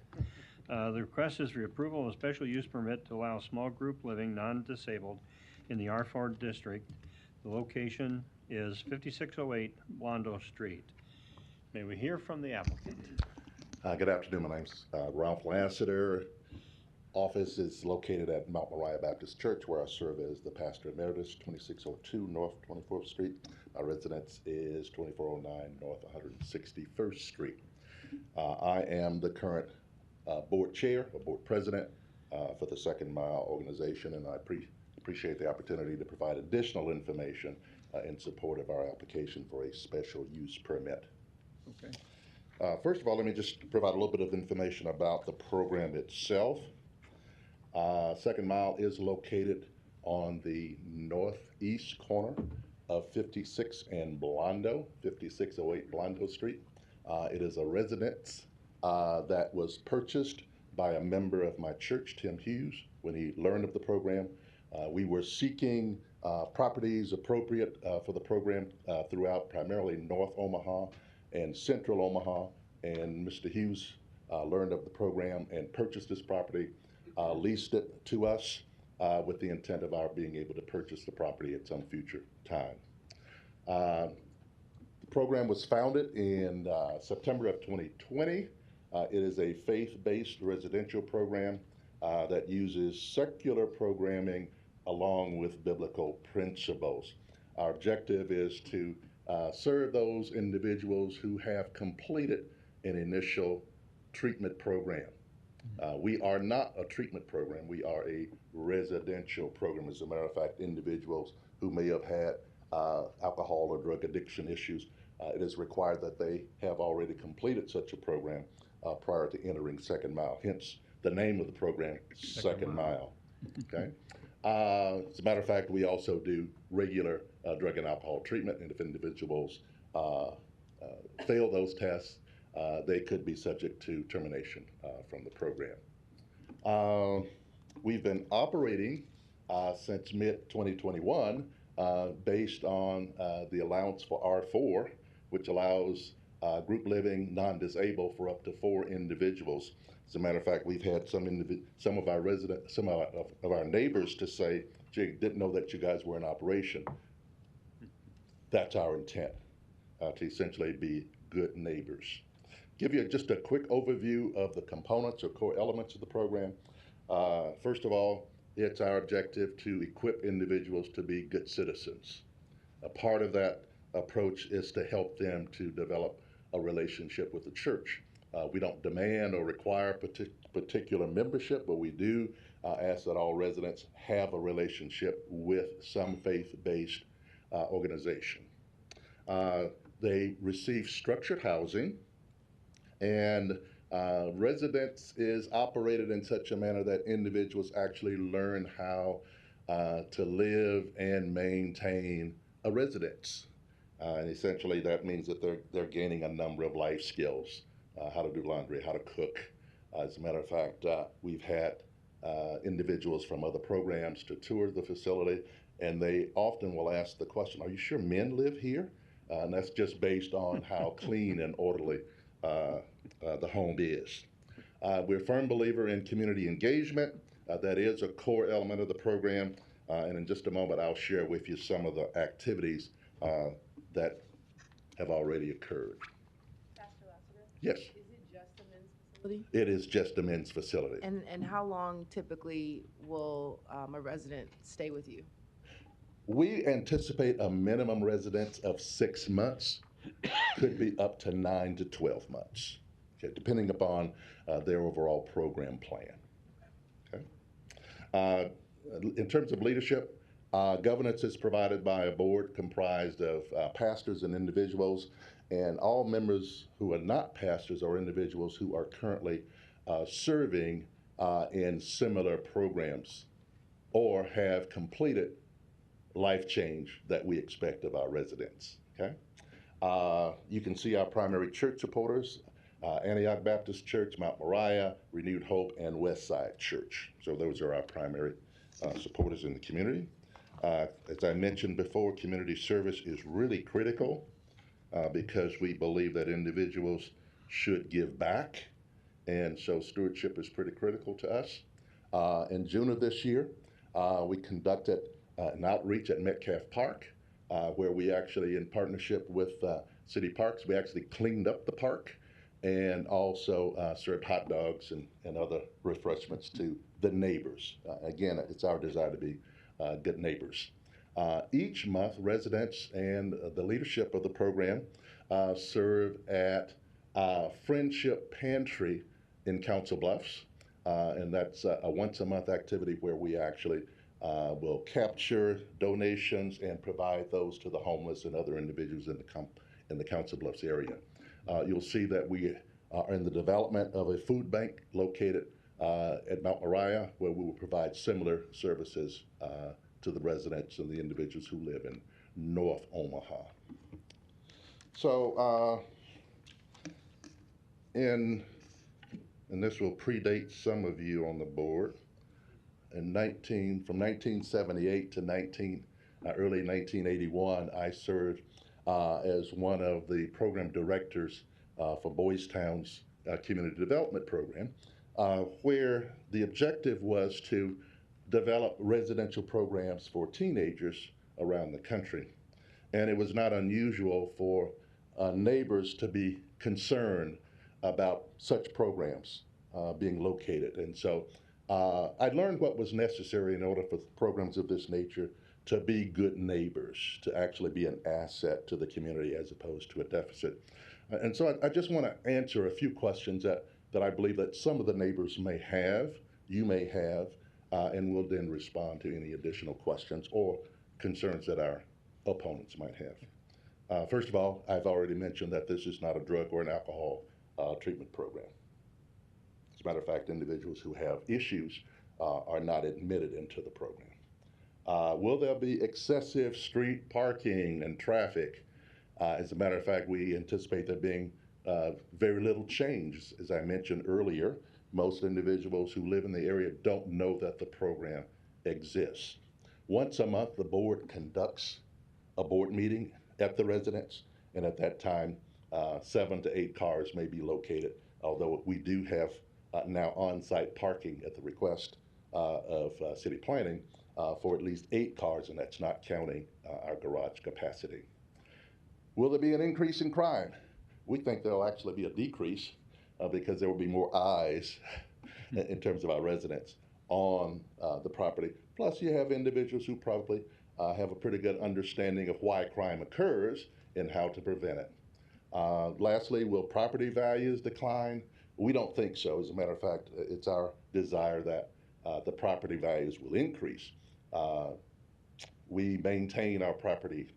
The request is for approval of a special use permit to allow small group living, non-disabled, in the R4 district. The location is 5608 Blondo Street. May we hear from the applicant? Good afternoon. My name's Ralph Lassiter. Office is located at Mount Moriah Baptist Church, where I serve as the pastor emeritus, 2602 North 24th Street. My residence is 2409 North 161st Street. I am the current board chair or board president for the Second Mile organization, and I appreciate the opportunity to provide additional information in support of our application for a special use permit. Okay. First of all, let me just provide a little bit of information about the program itself. Second Mile is located on the northeast corner of 56 and Blondo, 5608 Blondo Street. It is a residence that was purchased by a member of my church, Tim Hughes, when he learned of the program. We were seeking properties appropriate for the program throughout primarily North Omaha and Central Omaha, and Mr. Hughes learned of the program and purchased this property, leased it to us with the intent of our being able to purchase the property at some future time. The program was founded in September of 2020. It is a faith-based residential program that uses secular programming along with biblical principles. Our objective is to serve those individuals who have completed an initial treatment program. We are not a treatment program. We are a residential program. As a matter of fact, individuals who may have had alcohol or drug addiction issues, it is required that they have already completed such a program prior to entering Second Mile. Hence the name of the program, Second Mile. Okay. As a matter of fact, we also do regular drug and alcohol treatment, and if individuals fail those tests, they could be subject to termination from the program. We've been operating since mid-2021 based on the allowance for R4, which allows group living non-disabled for up to 4 individuals. As a matter of fact, we've had some of our residents, some of our neighbors to say, "Gee, didn't know that you guys were in operation." That's our intent, to essentially be good neighbors. give you just a quick overview of the components or core elements of the program. First of all, it's our objective to equip individuals to be good citizens. A part of that approach is to help them to develop a relationship with the church. We don't demand or require particular membership, but we do ask that all residents have a relationship with some faith-based organization. They receive structured housing, and residence is operated in such a manner that individuals actually learn how to live and maintain a residence. And essentially that means that they're gaining a number of life skills, how to do laundry, how to cook. As a matter of fact, we've had individuals from other programs to tour the facility, and they often will ask the question, are you sure men live here? And that's just based on how clean and orderly the home is. We're a firm believer in community engagement. That is a core element of the program. And in just a moment, I'll share with you some of the activities that have already occurred. Pastor Lassiter? Yes. Is it just a men's facility? It is just a men's facility. And how long typically will a resident stay with you? We anticipate a minimum residence of 6 months, could be up to 9 to 12 months, okay, depending upon their overall program plan. Okay. In terms of leadership, governance is provided by a board comprised of pastors and individuals, and all members who are not pastors or individuals who are currently serving in similar programs or have completed life change that we expect of our residents. Okay, you can see our primary church supporters: Antioch Baptist Church, Mount Moriah, Renewed Hope, and Westside Church. So those are our primary supporters in the community. As I mentioned before, community service is really critical because we believe that individuals should give back, and so stewardship is pretty critical to us. In June of this year, we conducted an outreach at Metcalf Park, where we actually, in partnership with City Parks, we actually cleaned up the park and also served hot dogs and other refreshments to the neighbors. Again, it's our desire to be good neighbors. Each month, residents and the leadership of the program serve at Friendship Pantry in Council Bluffs, and that's a once-a-month activity where we actually will capture donations and provide those to the homeless and other individuals in the Council Bluffs area. You'll see that we are in the development of a food bank located at Mount Moriah, where we will provide similar services to the residents and the individuals who live in North Omaha. So, and this will predate some of you on the board. From 1978 to early 1981, I served as one of the program directors for Boys Town's community development program, where the objective was to develop residential programs for teenagers around the country. And it was not unusual for neighbors to be concerned about such programs being located. And so I learned what was necessary in order for programs of this nature to be good neighbors, to actually be an asset to the community as opposed to a deficit. And so I just want to answer a few questions that I believe that some of the neighbors may have, you may have, and we'll then respond to any additional questions or concerns that our opponents might have. First of all, I've already mentioned that this is not a drug or an alcohol treatment program. As a matter of fact, individuals who have issues are not admitted into the program. Will there be excessive street parking and traffic? As a matter of fact, we anticipate there being very little change. As I mentioned earlier, most individuals who live in the area don't know that the program exists. Once a month, the board conducts a board meeting at the residence, and at that time, 7 to 8 cars may be located, although we do have now on-site parking at the request of city planning for at least 8 cars, and that's not counting our garage capacity. Will there be an increase in crime? We think there'll actually be a decrease because there will be more eyes in terms of our residents on the property. Plus, you have individuals who probably have a pretty good understanding of why crime occurs and how to prevent it. Lastly, will property values decline? We don't think so. As a matter of fact, it's our desire that the property values will increase. We maintain our property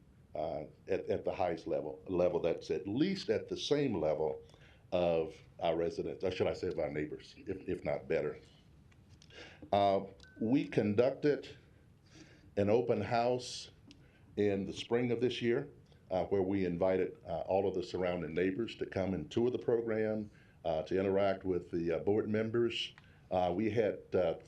at the highest level that's at least at the same level of our residents, or should I say of our neighbors, if not better. We conducted an open house in the spring of this year where we invited all of the surrounding neighbors to come and tour the program, to interact with the board members. We had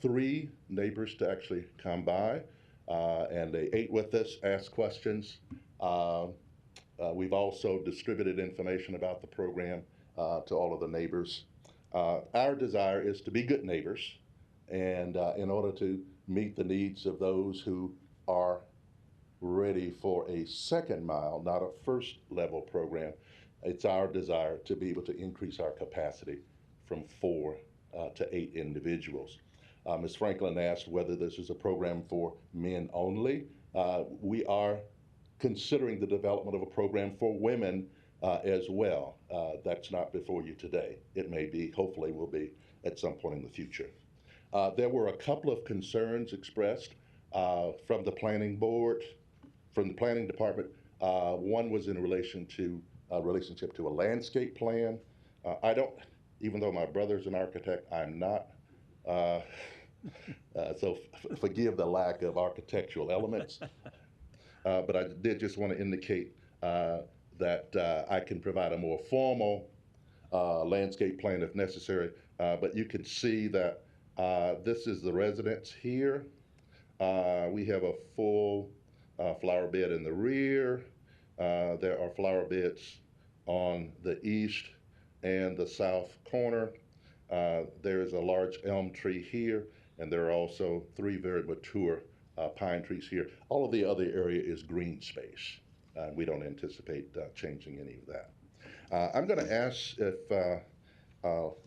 3 neighbors to actually come by, and they ate with us, asked questions. We've also distributed information about the program to all of the neighbors. Our desire is to be good neighbors, and in order to meet the needs of those who are ready for a second mile, not a first level program, it's our desire to be able to increase our capacity from 4 to 8 individuals. Ms. Franklin asked whether this is a program for men only. We are considering the development of a program for women as well. That's not before you today. It may be, hopefully will be at some point in the future. There were a couple of concerns expressed from the planning board, from the planning department. One was in relation to relationship to a landscape plan. I don't, even though my brother's an architect, I'm not. So forgive the lack of architectural elements. But I did just want to indicate that I can provide a more formal landscape plan if necessary. But you can see that this is the residence here. We have a full flower bed in the rear. There are flower beds on the east and the south corner. There is a large elm tree here, and there are also 3 very mature pine trees here. All of the other area is green space. We don't anticipate changing any of that. I'm going to ask if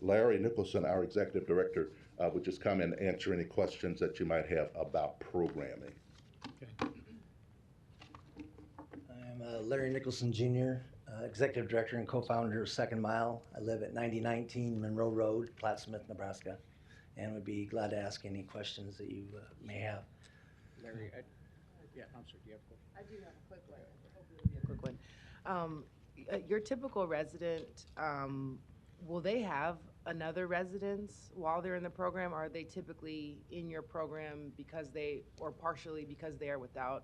Larry Nicholson, our executive director, would just come and answer any questions that you might have about programming. I'm Larry Nicholson Jr., Executive Director and co-founder of Second Mile. I live at 9019 Monroe Road, Plattsmouth, Nebraska, and would be glad to ask any questions that you may have. Larry, yeah, I'm sorry, do you have a question? I do have a quick one. Hopefully it'll be a quick one. Your typical resident, will they have another residence while they're in the program? Or are they typically in your program because they, or partially because they are without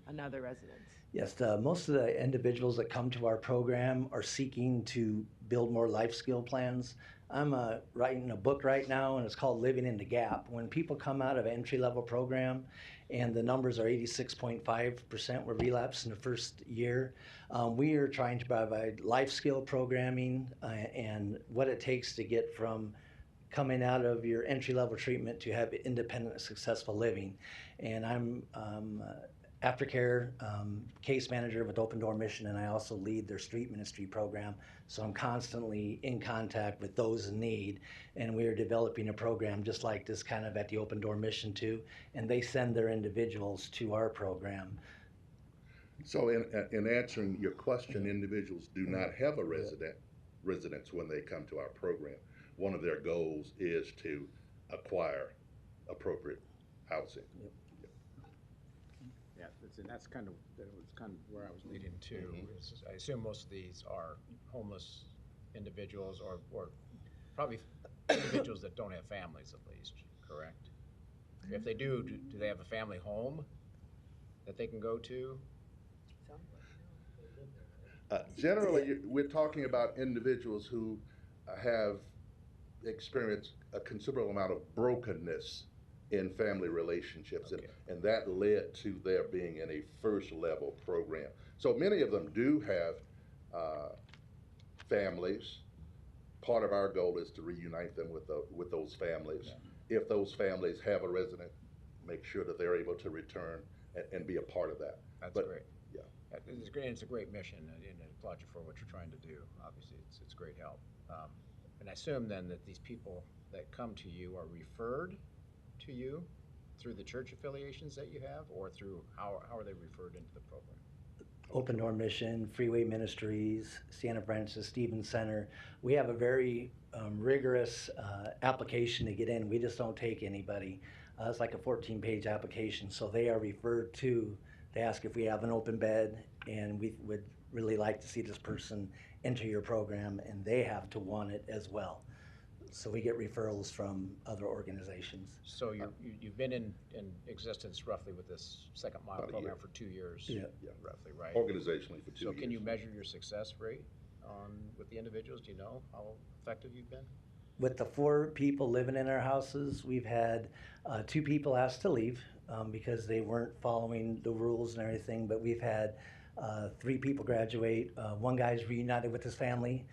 another residence? Yes, most of the individuals that come to our program are seeking to build more life skill plans. I'm writing a book right now, and it's called Living in the Gap. When people come out of an entry-level program and the numbers are 86.5% were relapsed in the first year, we are trying to provide life skill programming and what it takes to get from coming out of your entry-level treatment to have independent, successful living. And I'm aftercare case manager with Open Door Mission, and I also lead their street ministry program. So I'm constantly in contact with those in need, and we are developing a program just like this kind of at the Open Door Mission too, and they send their individuals to our program. So in answering your question, individuals do not have a residence when they come to our program. One of their goals is to acquire appropriate housing. Yep. Yeah, and that's kind of where I was leading to. Mm-hmm. I assume most of these are homeless individuals or probably individuals that don't have families, at least, correct? If they do they have a family home that they can go to? Generally, we're talking about individuals who have experienced a considerable amount of brokenness in family relationships, okay. and that led to their being in a first level program. So many of them do have families. Part of our goal is to reunite them with those families. Yeah. If those families have a resident, make sure that they're able to return and be a part of that. That's great. Yeah. It's a great mission, and I applaud you for what you're trying to do. Obviously, it's great help. And I assume then that these people that come to you are referred to you through the church affiliations that you have, or through how are they referred into the program? Open Door Mission, Freeway Ministries, Sienna Francis Stevens Center. We have a very rigorous application to get in. We just don't take anybody. It's like a 14-page application, so they are referred to. They ask if we have an open bed, and we would really like to see this person enter your program, and they have to want it as well. So we get referrals from other organizations. So you've been in existence roughly with this second mile About a program year. for 2 years, Yeah. roughly, right? Organizationally for 2 years. So can you measure your success rate with the individuals? Do you know how effective you've been? With the 4 people living in our houses, we've had 2 people asked to leave because they weren't following the rules and everything, but we've had 3 people graduate. One guy's reunited with his family.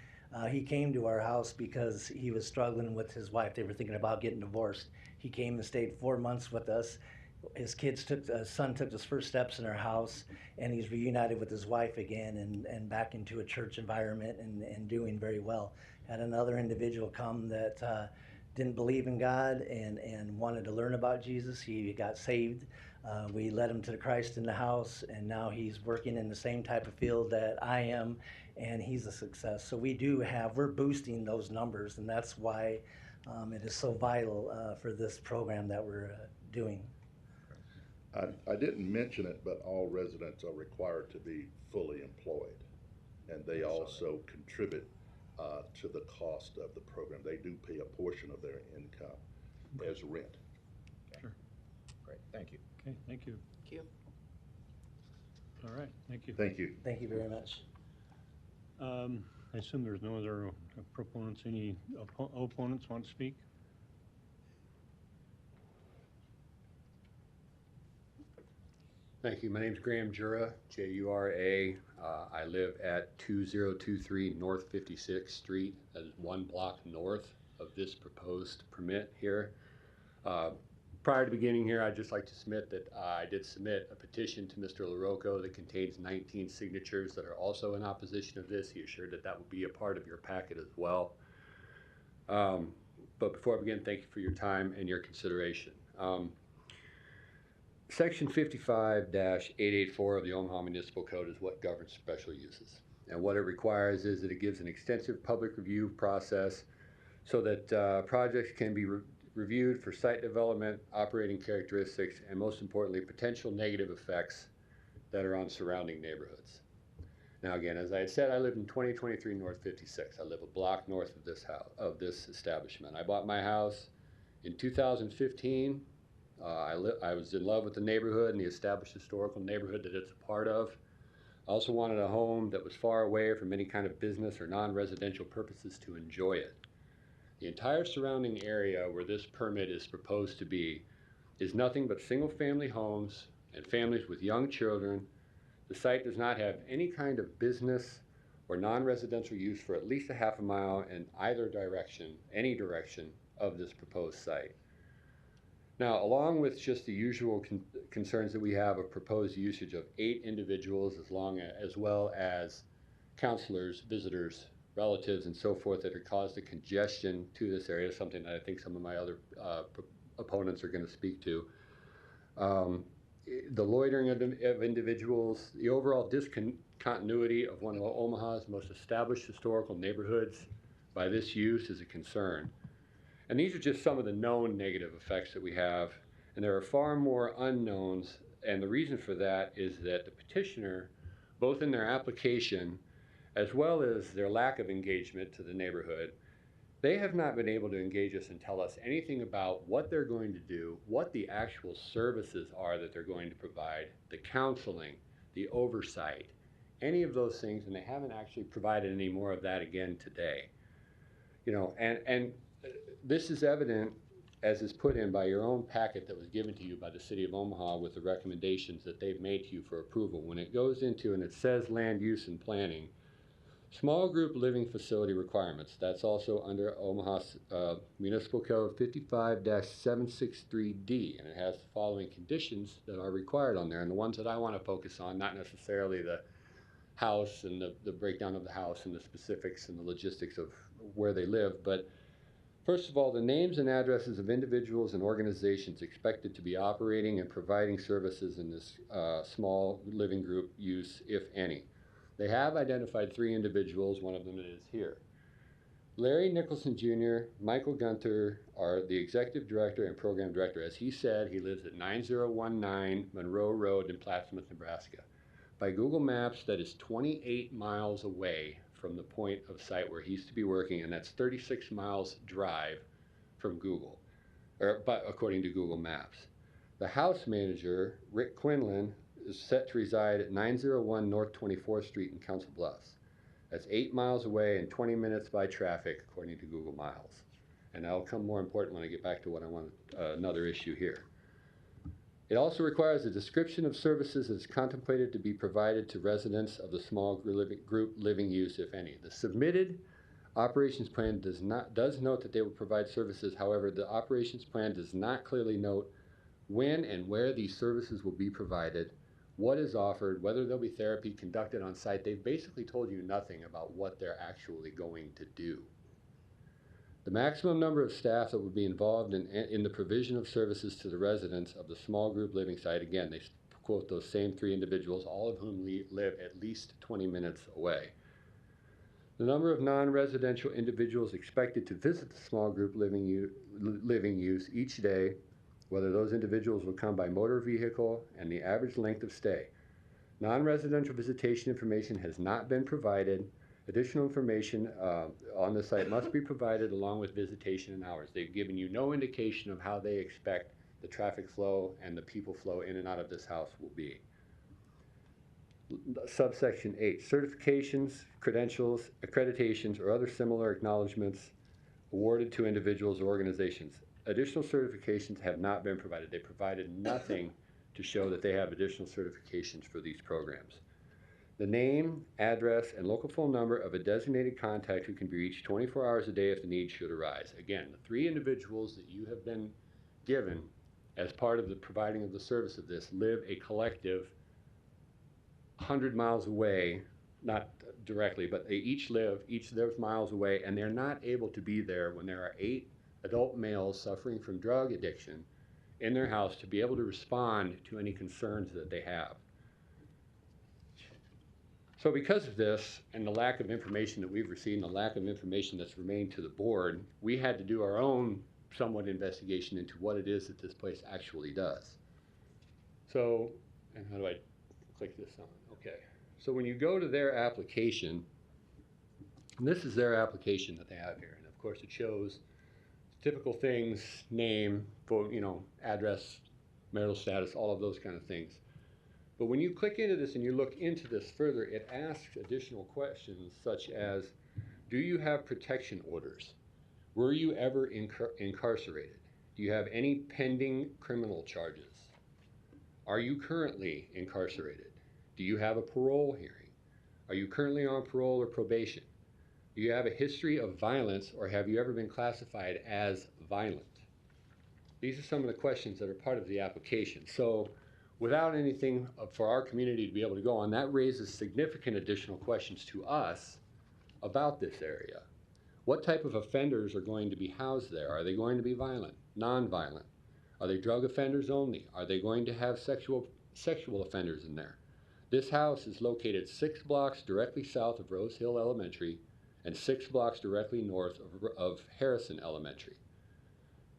He came to our house because he was struggling with his wife. They were thinking about getting divorced. He came and stayed 4 months with us. His son took his first steps in our house, and he's reunited with his wife again and back into a church environment and doing very well. Had another individual come that didn't believe in God and wanted to learn about Jesus. He got saved. We led him to Christ in the house, and now he's working in the same type of field that I am, and he's a success. So we're boosting those numbers, and that's why it is so vital for this program that we're doing. I didn't mention it, but all residents are required to be fully employed, and they also contribute to the cost of the program. They do pay a portion of their income as rent. Sure. Great, thank you. Okay, thank you. Thank you. All right, thank you. Thank you. Thank you very much. I assume there's no other proponents, any opponents want to speak? Thank you. My name is Graham Jura, Jura. I live at 2023 North 56th Street. That is 1 block north of this proposed permit here. Prior to beginning here, I'd just like to submit that I did submit a petition to Mr. LaRocco that contains 19 signatures that are also in opposition of this. He assured that that would be a part of your packet as well. But before I begin, thank you for your time and your consideration. Section 55-884 of the Omaha Municipal Code is what governs special uses. And what it requires is that it gives an extensive public review process so that projects can be reviewed for site development, operating characteristics, and most importantly, potential negative effects that are on surrounding neighborhoods. Now again, as I had said, I live in 2023 North 56. I live a block north of this house, of this establishment. I bought my house in 2015. I was in love with the neighborhood and the established historical neighborhood that it's a part of. I also wanted a home that was far away from any kind of business or non-residential purposes to enjoy it. The entire surrounding area where this permit is proposed to be is nothing but single-family homes and families with young children. The site does not have any kind of business or non-residential use for at least a half a mile in either direction, any direction of this proposed site. Now, along with just the usual concerns that we have of proposed usage of 8 individuals, as well as counselors, visitors, relatives, and so forth that have caused a congestion to this area, something that I think some of my other opponents are going to speak to. The loitering of individuals, the overall discontinuity of one of Omaha's most established historical neighborhoods by this use is a concern. And these are just some of the known negative effects that we have, and there are far more unknowns, and the reason for that is that the petitioner, both in their application as well as their lack of engagement to the neighborhood, they have not been able to engage us and tell us anything about what they're going to do, what the actual services are that they're going to provide, the counseling, the oversight, any of those things, and they haven't actually provided any more of that again today. You know, and this is evident as is put in by your own packet that was given to you by the City of Omaha with the recommendations that they've made to you for approval. When it goes into and it says land use and planning, Small group living facility requirements, that's also under Omaha Municipal Code 55-763D, and it has the following conditions that are required on there. And the ones that I want to focus on, not necessarily the house and the breakdown of the house and the specifics and the logistics of where they live, but first of all, the names and addresses of individuals and organizations expected to be operating and providing services in this small living group use, if any. They have identified 3 individuals, one of them is here. Larry Nicholson Jr., Michael Gunter are the executive director and program director. As he said, he lives at 9019 Monroe Road in Plattsmouth, Nebraska. By Google Maps, that is 28 miles away from the point of sight where he used to be working, and that's 36 miles drive from Google, but according to Google Maps. The house manager, Rick Quinlan, is set to reside at 901 North 24th Street in Council Bluffs. That's 8 miles away and 20 minutes by traffic, according to Google Miles. And that'll come more important when I get back to what I want, another issue here. It also requires a description of services that is contemplated to be provided to residents of the small group living use, if any. The submitted operations plan does note that they will provide services. However, the operations plan does not clearly note when and where these services will be provided, what is offered, whether there'll be therapy conducted on site. They've basically told you nothing about what they're actually going to do. The maximum number of staff that would be involved in the provision of services to the residents of the small group living site, again, they quote those same 3 individuals, all of whom live at least 20 minutes away. The number of non-residential individuals expected to visit the small group living use each day, whether those individuals will come by motor vehicle, and the average length of stay. Non-residential visitation information has not been provided. Additional information on the site must be provided along with visitation and hours. They've given you no indication of how they expect the traffic flow and the people flow in and out of this house will be. Subsection 8, certifications, credentials, accreditations, or other similar acknowledgments awarded to individuals or organizations. Additional certifications have not been provided. They provided nothing to show that they have additional certifications for these programs. The name, address, and local phone number of a designated contact who can be reached 24 hours a day if the need should arise. Again, the 3 individuals that you have been given as part of the providing of the service of this live a collective 100 miles away, not directly, but they each live miles away, and they're not able to be there when there are 8 adult males suffering from drug addiction in their house to be able to respond to any concerns that they have. So because of this and the lack of information that we've received and the lack of information that's remained to the board, we had to do our own somewhat investigation into what it is that this place actually does. So, and how do I click this on? Okay. So when you go to their application, and this is their application that they have here, and of course it shows typical things, name, address, marital status, all of those kind of things. But when you click into this and you look into this further, it asks additional questions such as, do you have protection orders? Were you ever incarcerated? Do you have any pending criminal charges? Are you currently incarcerated? Do you have a parole hearing? Are you currently on parole or probation? Do you have a history of violence, or have you ever been classified as violent? These are some of the questions that are part of the application. So without anything for our community to be able to go on, that raises significant additional questions to us about this area. What type of offenders are going to be housed there? Are they going to be violent, non-violent? Are they drug offenders only? Are they going to have sexual offenders in there? This house is located 6 blocks directly south of Rose Hill Elementary and 6 blocks directly north of Harrison Elementary.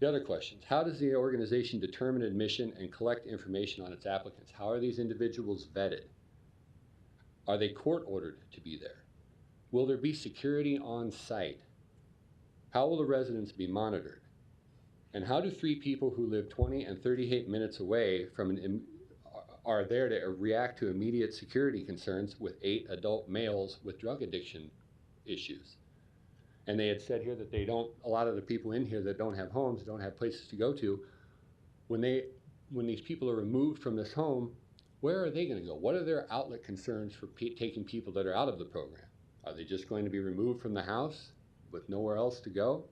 The other questions: how does the organization determine admission and collect information on its applicants? How are these individuals vetted? Are they court ordered to be there? Will there be security on site? How will the residents be monitored? And how do 3 people who live 20 and 38 minutes away from are there to react to immediate security concerns with 8 adult males with drug addiction issues? And they had said here that they don't, a lot of the people in here that don't have homes, don't have places to go to, when these people are removed from this home, where are they going to go? What are their outlet concerns for taking people that are out of the program? Are they just going to be removed from the house with nowhere else to go?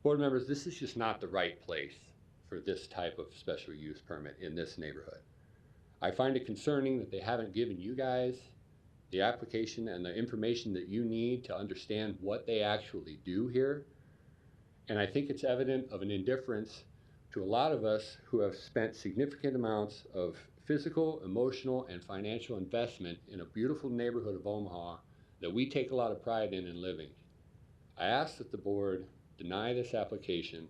Board members, this is just not the right place for this type of special use permit in this neighborhood. I find it concerning that they haven't given you guys the application and the information that you need to understand what they actually do here. And I think it's evident of an indifference to a lot of us who have spent significant amounts of physical, emotional, and financial investment in a beautiful neighborhood of Omaha that we take a lot of pride in living. I ask that the board deny this application,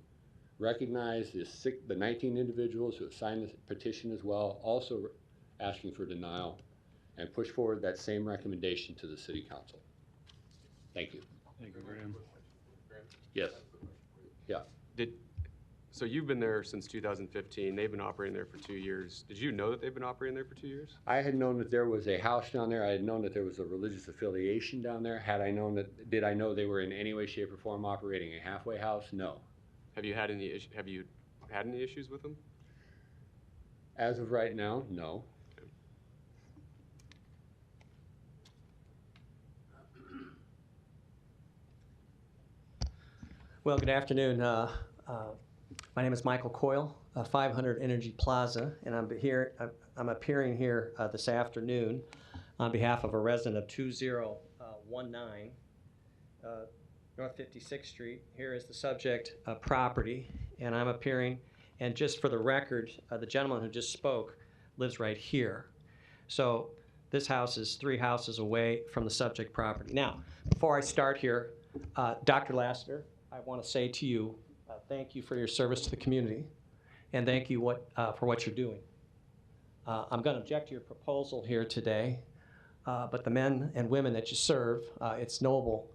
recognize the 19 individuals who have signed this petition as well, also asking for denial, and push forward that same recommendation to the City Council. Thank you. Thank you, Graham. Yes. Yeah. So you've been there since 2015. They've been operating there for 2 years. Did you know that they've been operating there for 2 years? I had known that there was a house down there. I had known that there was a religious affiliation down there. Had I known that, did I know they were in any way, shape, or form operating a halfway house? No. Have you had any issues with them? As of right now, no. Well, good afternoon. My name is Michael Coyle, 500 Energy Plaza, and I'm appearing here this afternoon on behalf of a resident of 2019 North 56th Street. Here is the subject property, and I'm appearing, and just for the record, the gentleman who just spoke lives right here. So this house is 3 houses away from the subject property. Now, before I start here, Dr. Lassiter, I want to say to you, thank you for your service to the community, and thank you for what you're doing. I'm going to object to your proposal here today, but the men and women that you serve, it's noble,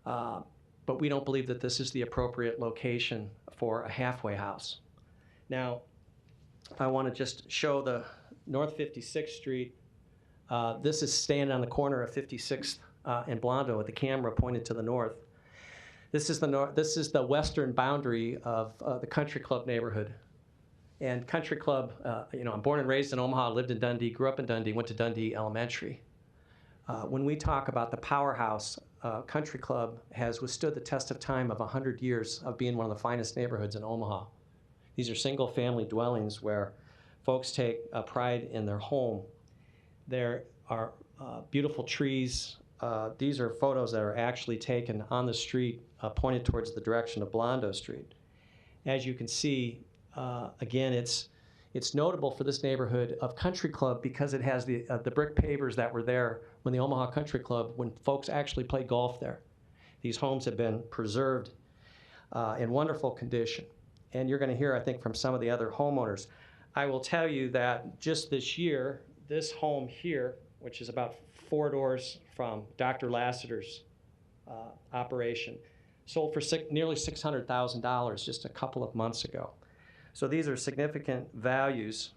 but we don't believe that this is the appropriate location for a halfway house. Now, I want to just show the North 56th Street. This is standing on the corner of 56th and Blondo with the camera pointed to the north. This is the western boundary of the Country Club neighborhood. And Country Club, I'm born and raised in Omaha, lived in Dundee, grew up in Dundee, went to Dundee Elementary. When we talk about the powerhouse, Country Club has withstood the test of time of 100 years of being one of the finest neighborhoods in Omaha. These are single-family dwellings where folks take pride in their home. There are beautiful trees. These are photos that are actually taken on the street pointed towards the direction of Blondo Street. As you can see, again, it's notable for this neighborhood of Country Club because it has the brick pavers that were there when the Omaha Country Club, when folks actually played golf there. These homes have been preserved in wonderful condition. And you're going to hear, I think, from some of the other homeowners. I will tell you that just this year, this home here, which is about 4 doors from Dr. Lassiter's operation, sold for nearly $600,000 just a couple of months ago. So these are significant values.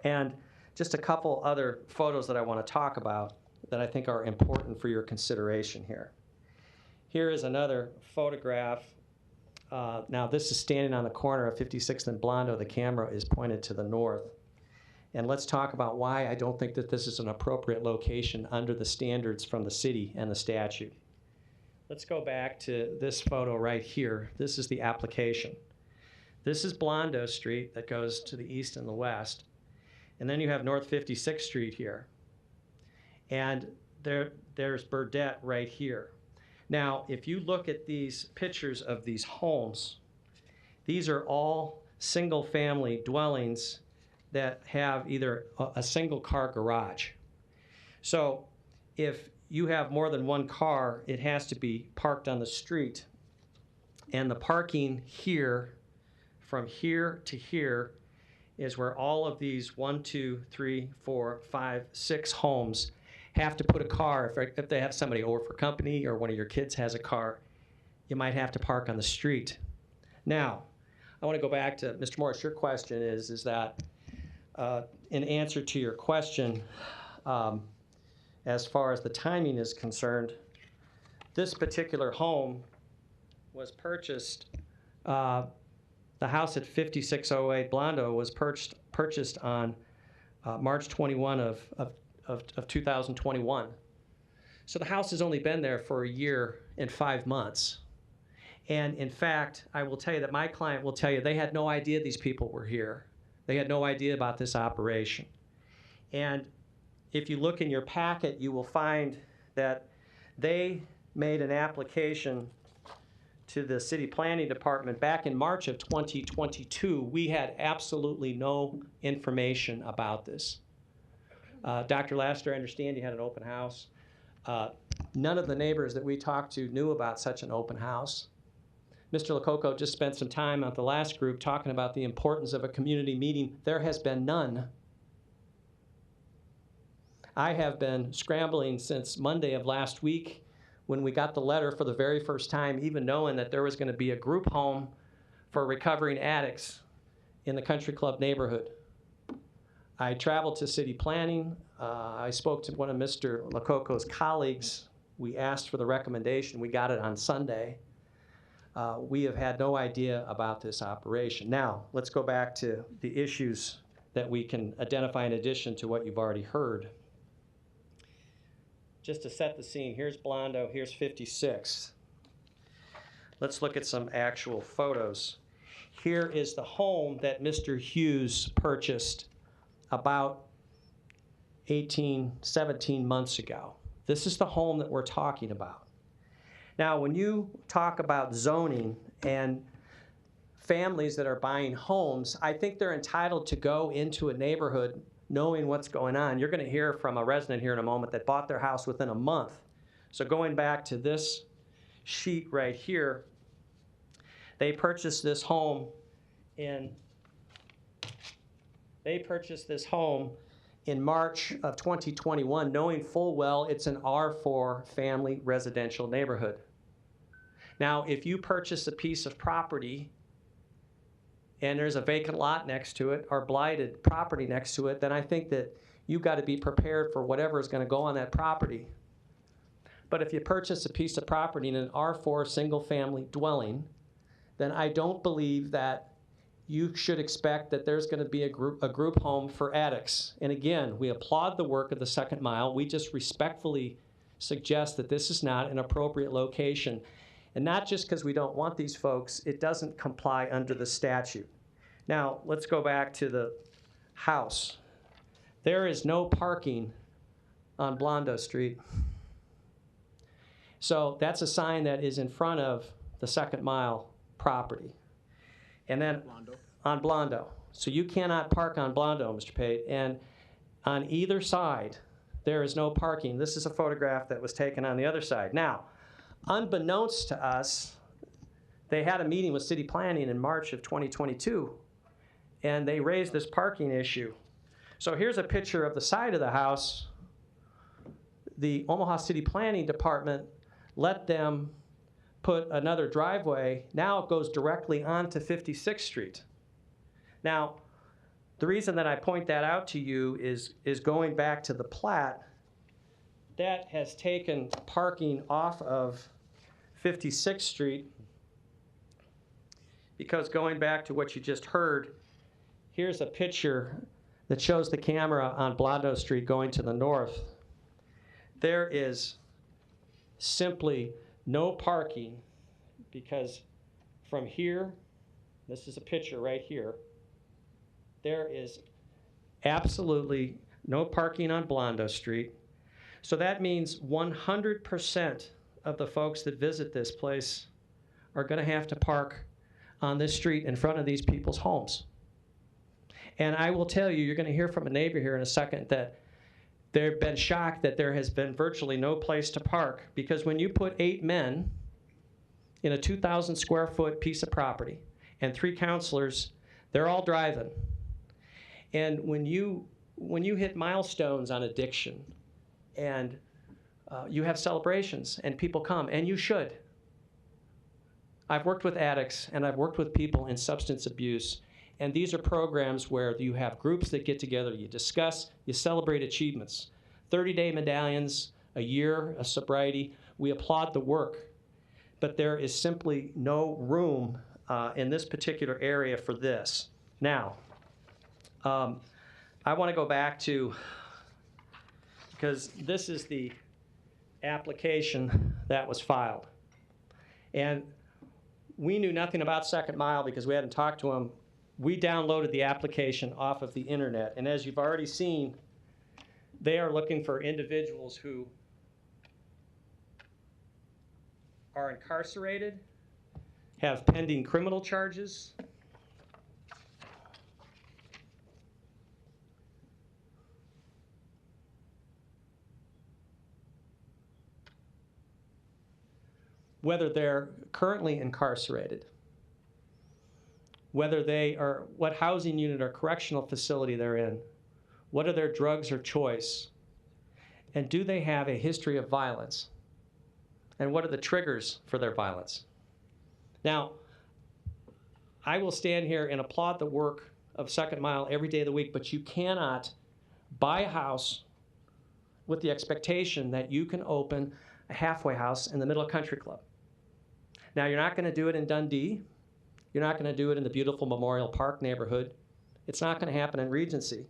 And just a couple other photos that I want to talk about that I think are important for your consideration here. Here is another photograph. Now this is standing on the corner of 56th and Blondo. The camera is pointed to the north. And let's talk about why I don't think that this is an appropriate location under the standards from the city and the statute. Let's go back to this photo right here. This is the application. This is Blondo Street that goes to the east and the west. And then you have North 56th Street here. And there's Burdette right here. Now, if you look at these pictures of these homes, these are all single-family dwellings that have either a single-car garage. So if you have more than one car, it has to be parked on the street. And the parking here, from here to here, is where all of these 1, 2, 3, 4, 5, 6 homes have to put a car. If they have somebody over for company or one of your kids has a car, you might have to park on the street. Now, I want to go back to Mr. Morris. Your question is that in answer to your question, as far as the timing is concerned, this particular home was purchased, the house at 5608 Blondo was purchased on March 21 of 2021. So the house has only been there for a year and 5 months. And in fact, I will tell you that my client will tell you they had no idea these people were here. They had no idea about this operation. And if you look in your packet, you will find that they made an application to the City Planning Department back in March of 2022. We had absolutely no information about this. Dr. Laster, I understand you had an open house. None of the neighbors that we talked to knew about such an open house. Mr. Lococo just spent some time at the last group talking about the importance of a community meeting. There has been none. I have been scrambling since Monday of last week when we got the letter for the very first time, even knowing that there was going to be a group home for recovering addicts in the Country Club neighborhood. I traveled to city planning. I spoke to one of Mr. Lococo's colleagues. We asked for the recommendation. We got it on Sunday. We have had no idea about this operation. Now, let's go back to the issues that we can identify in addition to what you've already heard. Just to set the scene, here's Blondo, here's 56. Let's look at some actual photos. Here is the home that Mr. Hughes purchased about 17 months ago. This is the home that we're talking about. Now, when you talk about zoning and families that are buying homes, I think they're entitled to go into a neighborhood knowing what's going on. You're going to hear from a resident here in a moment that bought their house within a month. So going back to this sheet right here, they purchased this home in March of 2021, knowing full well it's an R4 family residential neighborhood. Now, if you purchase a piece of property and there's a vacant lot next to it or blighted property next to it, then I think that you've got to be prepared for whatever is going to go on that property. But if you purchase a piece of property in an R4 single-family dwelling, then I don't believe that you should expect that there's going to be a group home for addicts. And again, we applaud the work of the Second Mile. We just respectfully suggest that this is not an appropriate location. And not just because we don't want these folks, it doesn't comply under the statute. Now, let's go back to the house. There is no parking on Blondo Street. So that's a sign that is in front of the Second Mile property. And then on Blondo. So you cannot park on Blondo, Mr. Pate. And on either side, there is no parking. This is a photograph that was taken on the other side. Now, unbeknownst to us, they had a meeting with city planning in March of 2022, and they raised this parking issue. So here's a picture of the side of the house. The Omaha City Planning Department let them put another driveway. Now it goes directly onto 56th Street. Now, the reason that I point that out to you is going back to the plat, that has taken parking off of 56th Street, because going back to what you just heard, here's a picture that shows the camera on Blondo Street going to the north. There is simply no parking, because from here, this is a picture right here, there is absolutely no parking on Blondo Street. So that means 100% of the folks that visit this place are going to have to park on this street in front of these people's homes. And I will tell you, you're going to hear from a neighbor here in a second that they've been shocked that there has been virtually no place to park, because when you put 8 men in a 2,000 square foot piece of property and 3 counselors, they're all driving. And when you hit milestones on addiction, and you have celebrations and people come, and you should. I've worked with addicts and I've worked with people in substance abuse, and these are programs where you have groups that get together, you discuss, you celebrate achievements. 30-day medallions, a year of sobriety. We applaud the work, but there is simply no room in this particular area for this. Now, I want to go back to, because this is the application that was filed. And we knew nothing about Second Mile because we hadn't talked to them. We downloaded the application off of the internet. And as you've already seen, they are looking for individuals who are incarcerated, have pending criminal charges, whether they're currently incarcerated, whether they are, what housing unit or correctional facility they're in, what are their drugs or choice, and do they have a history of violence, and what are the triggers for their violence. Now, I will stand here and applaud the work of Second Mile every day of the week, but you cannot buy a house with the expectation that you can open a halfway house in the middle of Country Club. Now, you're not going to do it in Dundee. You're not going to do it in the beautiful Memorial Park neighborhood. It's not going to happen in Regency.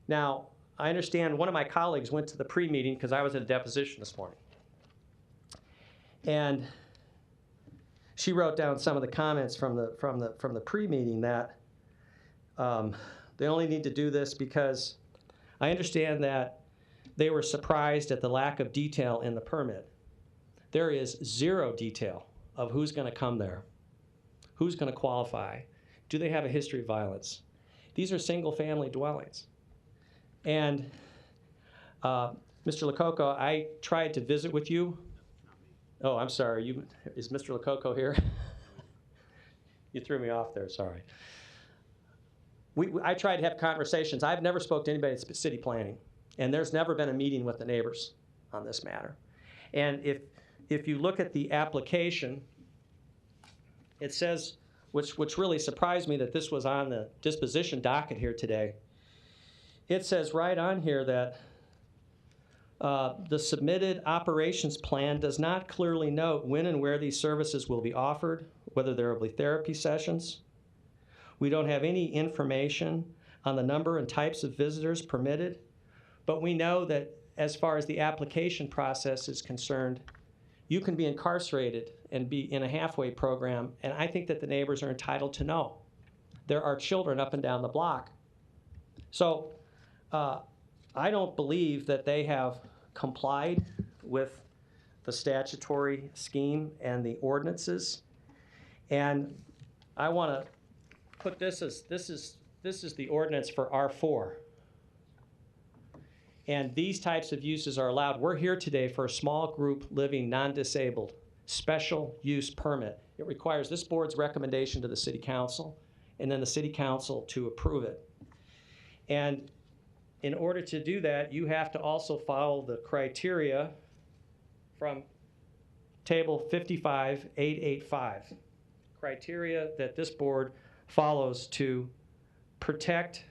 Now, I understand one of my colleagues went to the pre-meeting because I was at a deposition this morning. And she wrote down some of the comments from the pre-meeting that they only need to do this because I understand that they were surprised at the lack of detail in the permit. There is zero detail of who's going to come there, who's going to qualify, do they have a history of violence. These are single-family dwellings. And Mr. Lococo, I tried to visit with you. Oh, I'm sorry. Is Mr. Lococo here? You threw me off there. Sorry. I tried to have conversations. I've never spoke to anybody at city planning, and there's never been a meeting with the neighbors on this matter. And if you look at the application, it says, which really surprised me that this was on the disposition docket here today. It says right on here that the submitted operations plan does not clearly note when and where these services will be offered, whether there will be therapy sessions. We don't have any information on the number and types of visitors permitted, but we know that as far as the application process is concerned, you can be incarcerated and be in a halfway program, and I think that the neighbors are entitled to know. There are children up and down the block. So I don't believe that they have complied with the statutory scheme and the ordinances. And I want to put this as, this is the ordinance for R4. And these types of uses are allowed. We're here today for a small group living non-disabled special use permit. It requires this board's recommendation to the city council and then the city council to approve it. And in order to do that, you have to also follow the criteria from table 55885. Criteria that this board follows to protect.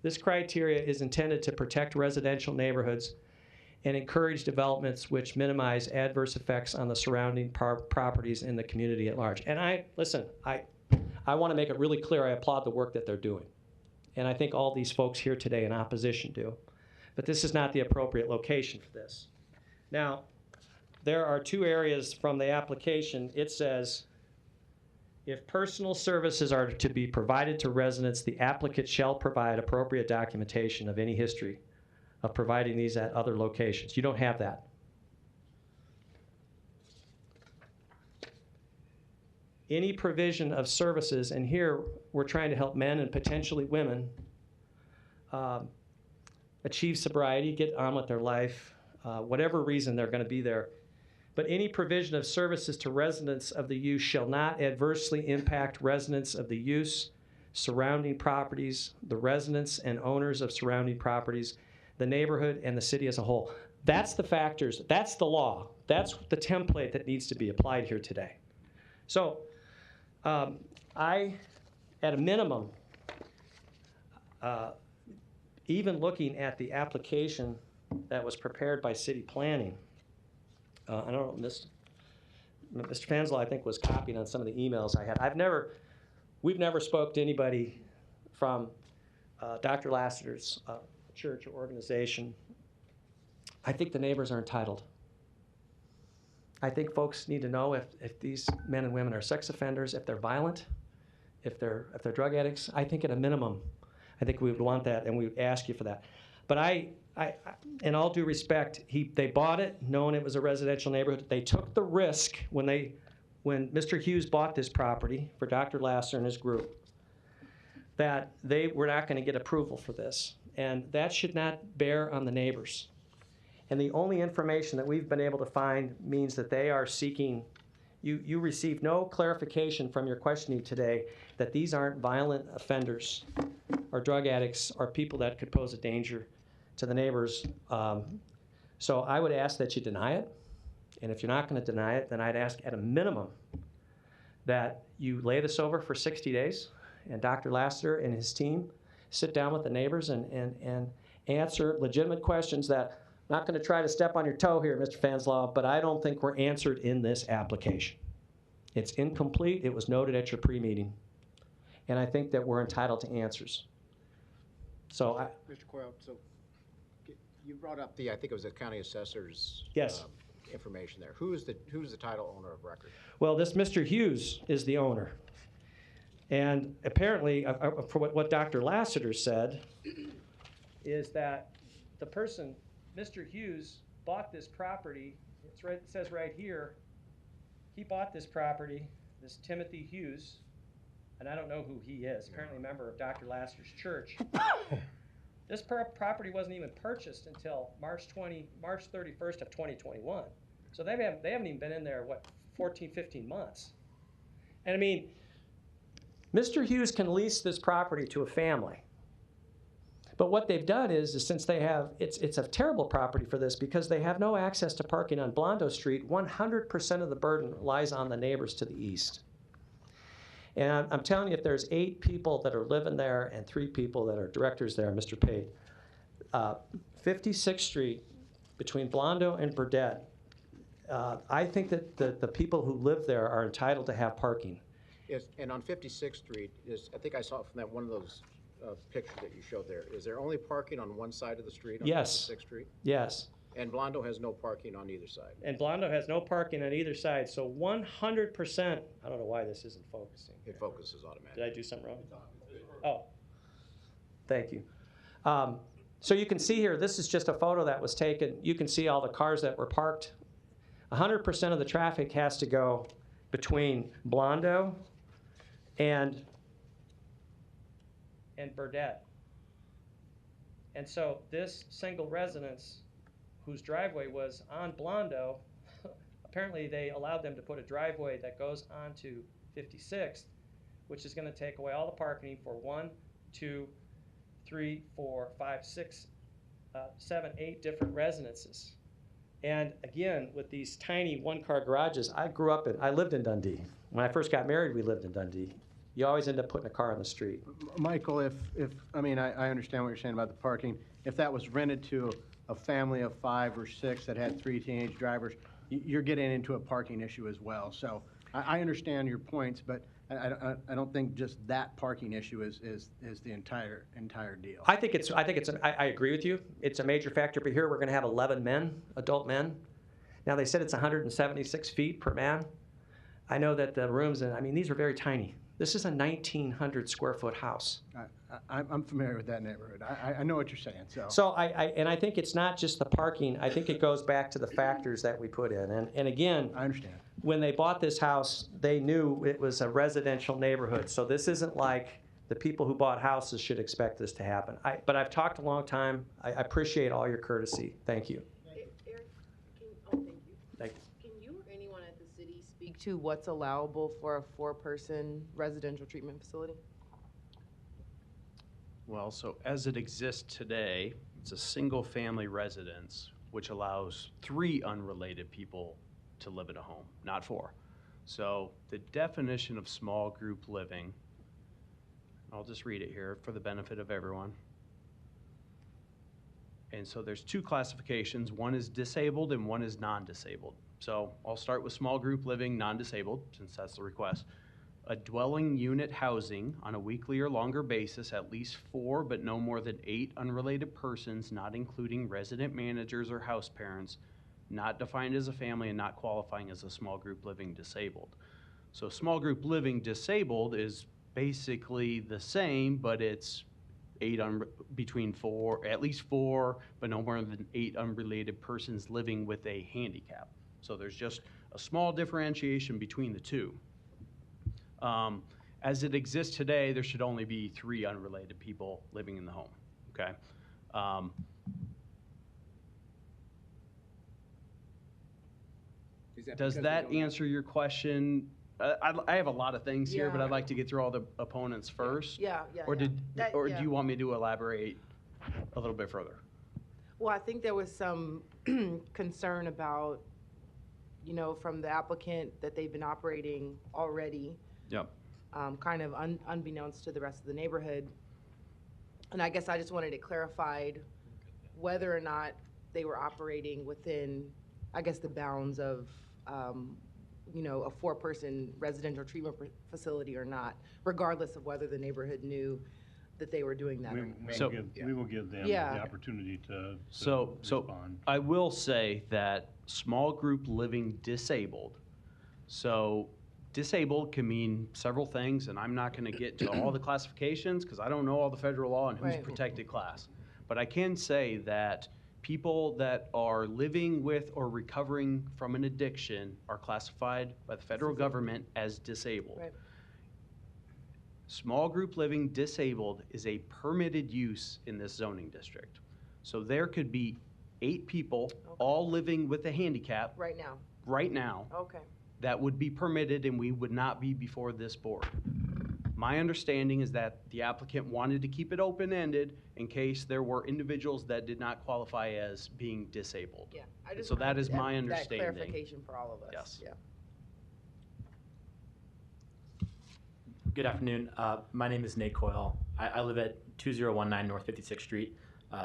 This criteria is intended to protect residential neighborhoods and encourage developments which minimize adverse effects on the surrounding properties in the community at large. And I want to make it really clear, I applaud the work that they're doing. And I think all these folks here today in opposition do. But this is not the appropriate location for this. Now, there are two areas from the application. It says, if personal services are to be provided to residents, the applicant shall provide appropriate documentation of any history of providing these at other locations. You don't have that. Any provision of services, and here we're trying to help men and potentially women achieve sobriety, get on with their life, whatever reason they're going to be there. But any provision of services to residents of the use shall not adversely impact residents of the use, surrounding properties, the residents and owners of surrounding properties, the neighborhood, and the city as a whole. That's the factors, that's the law, that's the template that needs to be applied here today. So I, at a minimum, even looking at the application that was prepared by city planning, I don't know, Mr. Fanslow, I think, was copying on some of the emails I had. We've never spoke to anybody from Dr. Lassiter's church or organization I think the neighbors are entitled. I think folks need to know if these men and women are sex offenders, if they're violent, if they're drug addicts. I think at a minimum, I think we would want that, and we would ask you for that. But I in all due respect, they bought it knowing it was a residential neighborhood. They took the risk when Mr. Hughes bought this property for Dr. Lasser and his group, that they were not going to get approval for this. And that should not bear on the neighbors. And the only information that we've been able to find means that they are seeking, you received no clarification from your questioning today that these aren't violent offenders or drug addicts or people that could pose a danger to the neighbors. So I would ask that you deny it. And if you're not going to deny it, then I'd ask at a minimum that you lay this over for 60 days and Dr. Lasser and his team sit down with the neighbors and answer legitimate questions that, not going to try to step on your toe here, Mr. Fanslaw, but I don't think were answered in this application. It's incomplete. It was noted at your pre-meeting. And I think that we're entitled to answers. So Mr. Coyle, so you brought up I think it was the county assessor's yes. Information there. Who's the title owner of record? Well, this Mr. Hughes is the owner. And apparently, for what Dr. Lassiter said, is that the person, Mr. Hughes, bought this property. It's right, it says right here, he bought this property, this Timothy Hughes, and I don't know who he is, apparently a member of Dr. Lassiter's church. This property wasn't even purchased until March 31st of 2021. So they haven't even been in there, 14, 15 months. And I mean, Mr. Hughes can lease this property to a family. But what they've done is since they have, it's a terrible property for this because they have no access to parking on Blondo Street. 100% of the burden lies on the neighbors to the east. And I'm telling you, if there's 8 people that are living there and 3 people that are directors there, Mr. Pate, 56th Street between Blondo and Burdett, I think that the people who live there are entitled to have parking. Yes, and on 56th Street, I think I saw from that one of those pictures that you showed there. Is there only parking on one side of the street on Yes. 56th Street? Yes. And Blondo has no parking on either side? And Blondo has no parking on either side, so 100%, I don't know why this isn't focusing. It focuses automatically. Did I do something wrong? Oh, thank you. So you can see here, this is just a photo that was taken. You can see all the cars that were parked. 100% of the traffic has to go between Blondo and Burdett. And so this single residence whose driveway was on Blondo, apparently they allowed them to put a driveway that goes onto 56th, which is going to take away all the parking for 1, 2, 3, 4, 5, 6, 7, 8 different residences. And again, with these tiny one-car garages, I lived in Dundee. When I first got married, we lived in Dundee. You always end up putting a car on the street. Michael, I understand what you're saying about the parking. If that was rented to a family of 5 or 6 that had 3 teenage drivers, you're getting into a parking issue as well. So I understand your points, but I don't think just that parking issue is the entire deal. I agree with you. It's a major factor, but here we're going to have 11 men, adult men. Now they said it's 176 feet per man. I know that the rooms, these are very tiny. This is a 1,900 square foot house. I'm familiar with that neighborhood. I know what you're saying. So I think it's not just the parking. I think it goes back to the factors that we put in. And again, I understand. When they bought this house, they knew it was a residential neighborhood. So this isn't like the people who bought houses should expect this to happen. But I've talked a long time. I appreciate all your courtesy. Thank you. Eric, Thank you. Can you or anyone at the city speak to what's allowable for a 4-person residential treatment facility? Well, so as it exists today, it's a single-family residence, which allows 3 unrelated people to live in a home, not 4. So the definition of small group living, I'll just read it here for the benefit of everyone. And so there's 2 classifications. One is disabled and one is non-disabled. So I'll start with small group living, non-disabled, since that's the request. a dwelling unit housing on a weekly or longer basis at least 4 but no more than 8 unrelated persons, not including resident managers or house parents, not defined as a family and not qualifying as a small group living disabled. So small group living disabled is basically the same, but it's between 4, at least 4, but no more than 8 unrelated persons living with a handicap. So there's just a small differentiation between the two. As it exists today, there should only be 3 unrelated people living in the home, okay? Does that answer your question? I have a lot of things here, but I'd like to get through all the opponents first. Or do you want me to elaborate a little bit further? Well, I think there was some concern about, you know, from the applicant that they've been operating already. Yep. Kind of unbeknownst to the rest of the neighborhood. And I guess I just wanted it clarified whether or not they were operating within, I guess, the bounds of, you know, a 4-person residential treatment facility or not, regardless of whether the neighborhood knew that they were doing that. We will give them the opportunity to respond. I will say that small group living disabled. So disabled can mean several things, and I'm not going to get to all the classifications because I don't know all the federal law and who's protected class. But I can say that people that are living with or recovering from an addiction are classified by the federal government as disabled. Right. Small group living disabled is a permitted use in this zoning district. So there could be 8 people all living with a handicap Right now. right now Okay. that would be permitted, and we would not be before this board. My understanding is that the applicant wanted to keep it open-ended in case there were individuals that did not qualify as being disabled. Yeah. I just So that wanted is my that understanding. clarification for all of us. Yes. Yeah. Good afternoon. My name is Nate Coyle. I live at 2019 North 56th Street,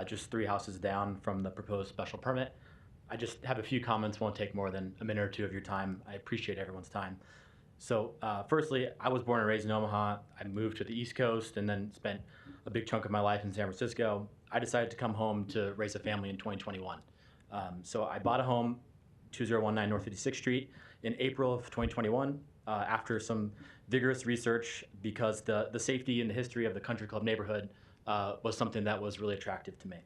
just 3 houses down from the proposed special permit. I just have a few comments, won't take more than a minute or 2 of your time. I appreciate everyone's time. So firstly, I was born and raised in Omaha. I moved to the East Coast and then spent a big chunk of my life in San Francisco. I decided to come home to raise a family in 2021. So I bought a home, 2019 North 56th Street, in April of 2021 after some vigorous research because the safety and the history of the country club neighborhood was something that was really attractive to me.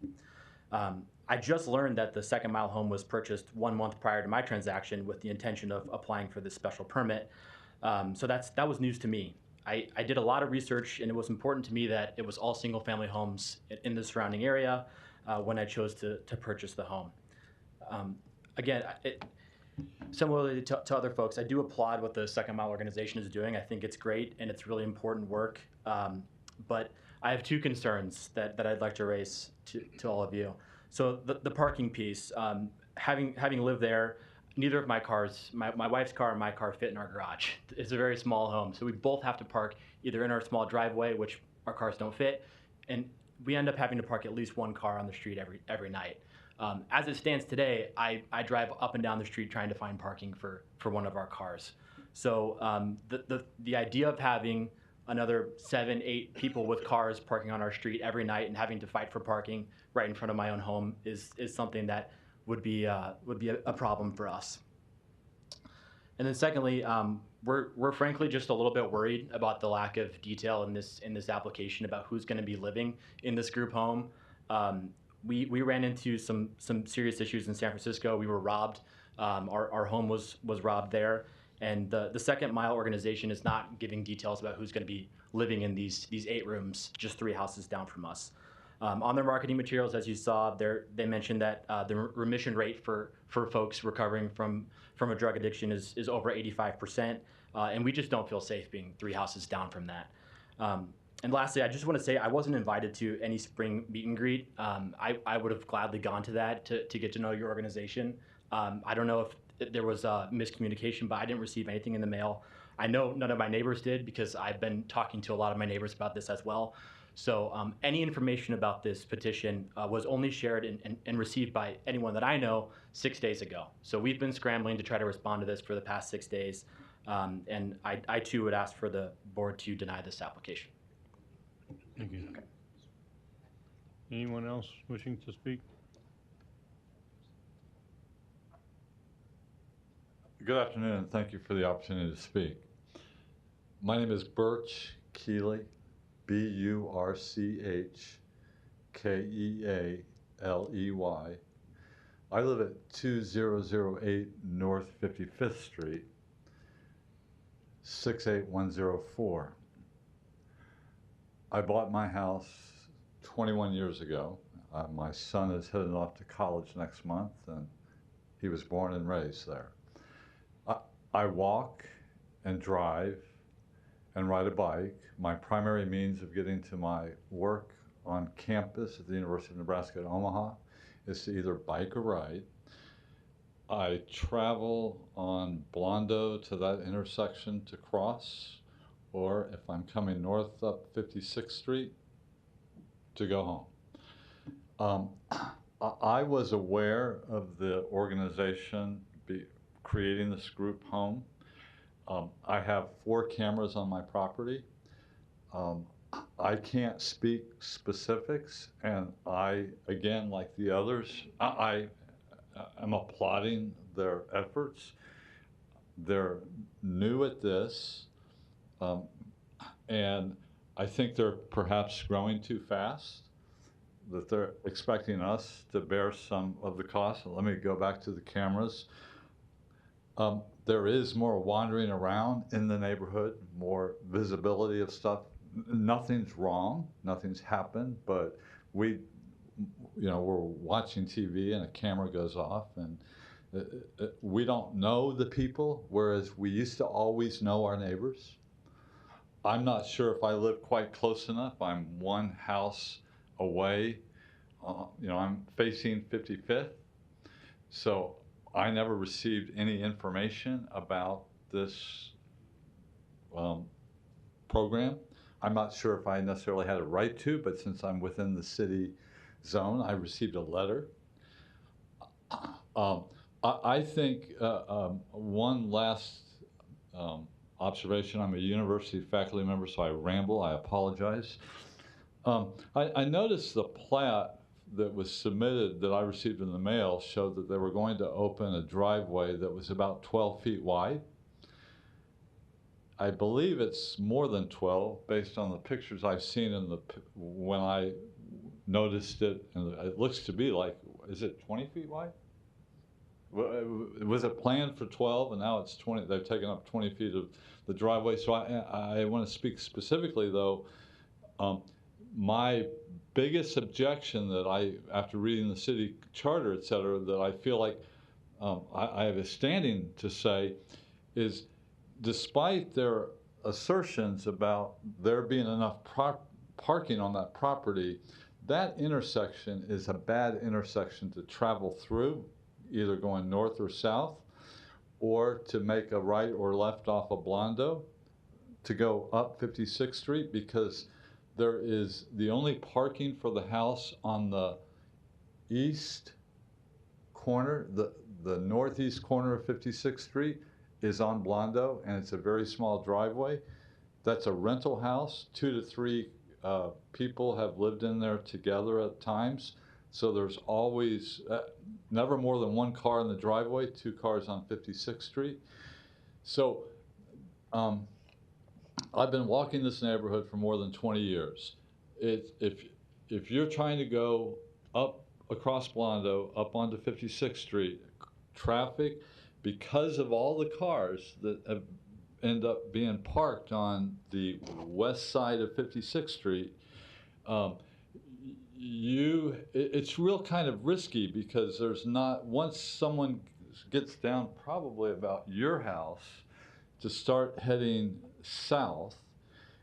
I just learned that the Second Mile home was purchased 1 month prior to my transaction with the intention of applying for this special permit. So that was news to me. I did a lot of research, and it was important to me that it was all single-family homes in the surrounding area when I chose to purchase the home. Again, similarly to other folks, I do applaud what the Second Mile organization is doing. I think it's great, and it's really important work. But I have 2 concerns that I'd like to raise to all of you. So the parking piece, having lived there, neither of my cars, my wife's car and my car, fit in our garage. It's a very small home, so we both have to park either in our small driveway, which our cars don't fit, and we end up having to park at least 1 car on the street every night. As it stands today, I drive up and down the street trying to find parking for one of our cars. So the idea of having another 7, 8 people with cars parking on our street every night and having to fight for parking right in front of my own home is something that would be a problem for us. And then secondly, we're frankly just a little bit worried about the lack of detail in this application about who's going to be living in this group home. We ran into some serious issues in San Francisco. We were robbed. Our home was robbed there. And the Second Mile organization is not giving details about who's going to be living in these 8 rooms, just 3 houses down from us. On their marketing materials, as you saw, they mentioned that the remission rate for folks recovering from a drug addiction is over 85%, and we just don't feel safe being 3 houses down from that. And lastly, I just want to say I wasn't invited to any spring meet and greet. I would have gladly gone to that to get to know your organization. I don't know if there was miscommunication, but I didn't receive anything in the mail. I know none of my neighbors did because I've been talking to a lot of my neighbors about this as well. So any information about this petition was only shared and received by anyone that I know 6 days ago. So we've been scrambling to try to respond to this for the past 6 days. And I too would ask for the board to deny this application. Thank you. Anyone else wishing to speak? Good afternoon, and thank you for the opportunity to speak. My name is Birch Keeley, Burchkealey. I live at 2008 North 55th Street, 68104. I bought my house 21 years ago. My son is heading off to college next month, and he was born and raised there. I walk and drive and ride a bike. My primary means of getting to my work on campus at the University of Nebraska at Omaha is to either bike or ride. I travel on Blondo to that intersection to cross, or if I'm coming north up 56th Street, to go home. I was aware of the organization creating this group home. I have 4 cameras on my property. I can't speak specifics, and I, again, like the others, I am applauding their efforts. They're new at this, and I think they're perhaps growing too fast, that they're expecting us to bear some of the cost. Let me go back to the cameras. There is more wandering around in the neighborhood, more visibility of stuff. Nothing's wrong, nothing's happened, but we're watching TV and a camera goes off, and we don't know the people, whereas we used to always know our neighbors. I'm not sure if I live quite close enough. I'm one house away. I'm facing 55th, so I never received any information about this program. I'm not sure if I necessarily had a right to, but since I'm within the city zone, I received a letter. I think one last observation. I'm a university faculty member, so I ramble. I apologize. I noticed the plat that was submitted that I received in the mail showed that they were going to open a driveway that was about 12 feet wide. I believe it's more than 12 based on the pictures I've seen when I noticed it, and it looks to be like, is it 20 feet wide? Was it planned for 12 and now it's 20? They've taken up 20 feet of the driveway. So I want to speak specifically though. My biggest objection that after reading the city charter, et cetera, that I feel like I have a standing to say is, despite their assertions about there being enough parking on that property, that intersection is a bad intersection to travel through, either going north or south, or to make a right or left off of Blondo to go up 56th Street, because there is the only parking for the house on the east corner, the northeast corner of 56th Street is on Blondo, and it's a very small driveway. That's a rental house. 2 to 3 people have lived in there together at times. So there's always never more than 1 car in the driveway, 2 cars on 56th Street. So I've been walking this neighborhood for more than 20 years. If you're trying to go up across Blondo, up onto 56th Street, traffic, because of all the cars that end up being parked on the west side of 56th Street, it's real kind of risky, because there's not, once someone gets down probably about your house to start heading south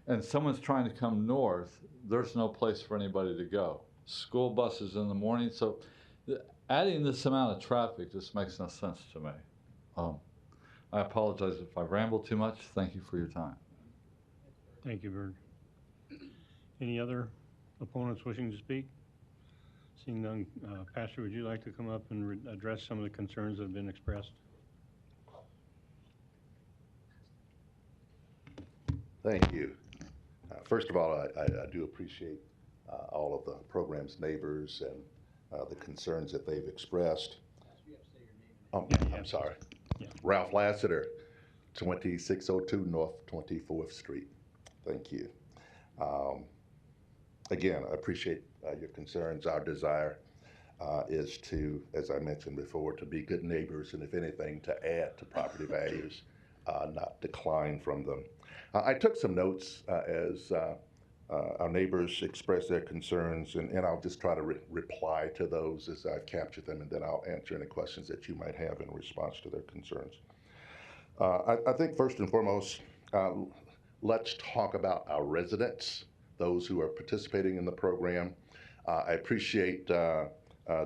and someone's trying to come north, there's no place for anybody to go. School buses in the morning, so adding this amount of traffic just makes no sense to me. I apologize if I rambled too much. Thank you for your time. Thank you, Bird. Any other opponents wishing to speak? Seeing none, Pastor, would you like to come up and address some of the concerns that have been expressed? Thank you. First of all, I do appreciate all of the program's neighbors and the concerns that they've expressed. Oh, I'm sorry. Yeah. Ralph Lassiter, 2602 North 24th Street. Thank you. Again, I appreciate your concerns. Our desire is to, as I mentioned before, to be good neighbors and if anything, to add to property values, not decline from them. I took some notes as our neighbors expressed their concerns, and I'll just try to reply to those as I've captured them, and then I'll answer any questions that you might have in response to their concerns. I think first and foremost, let's talk about our residents, those who are participating in the program. I appreciate the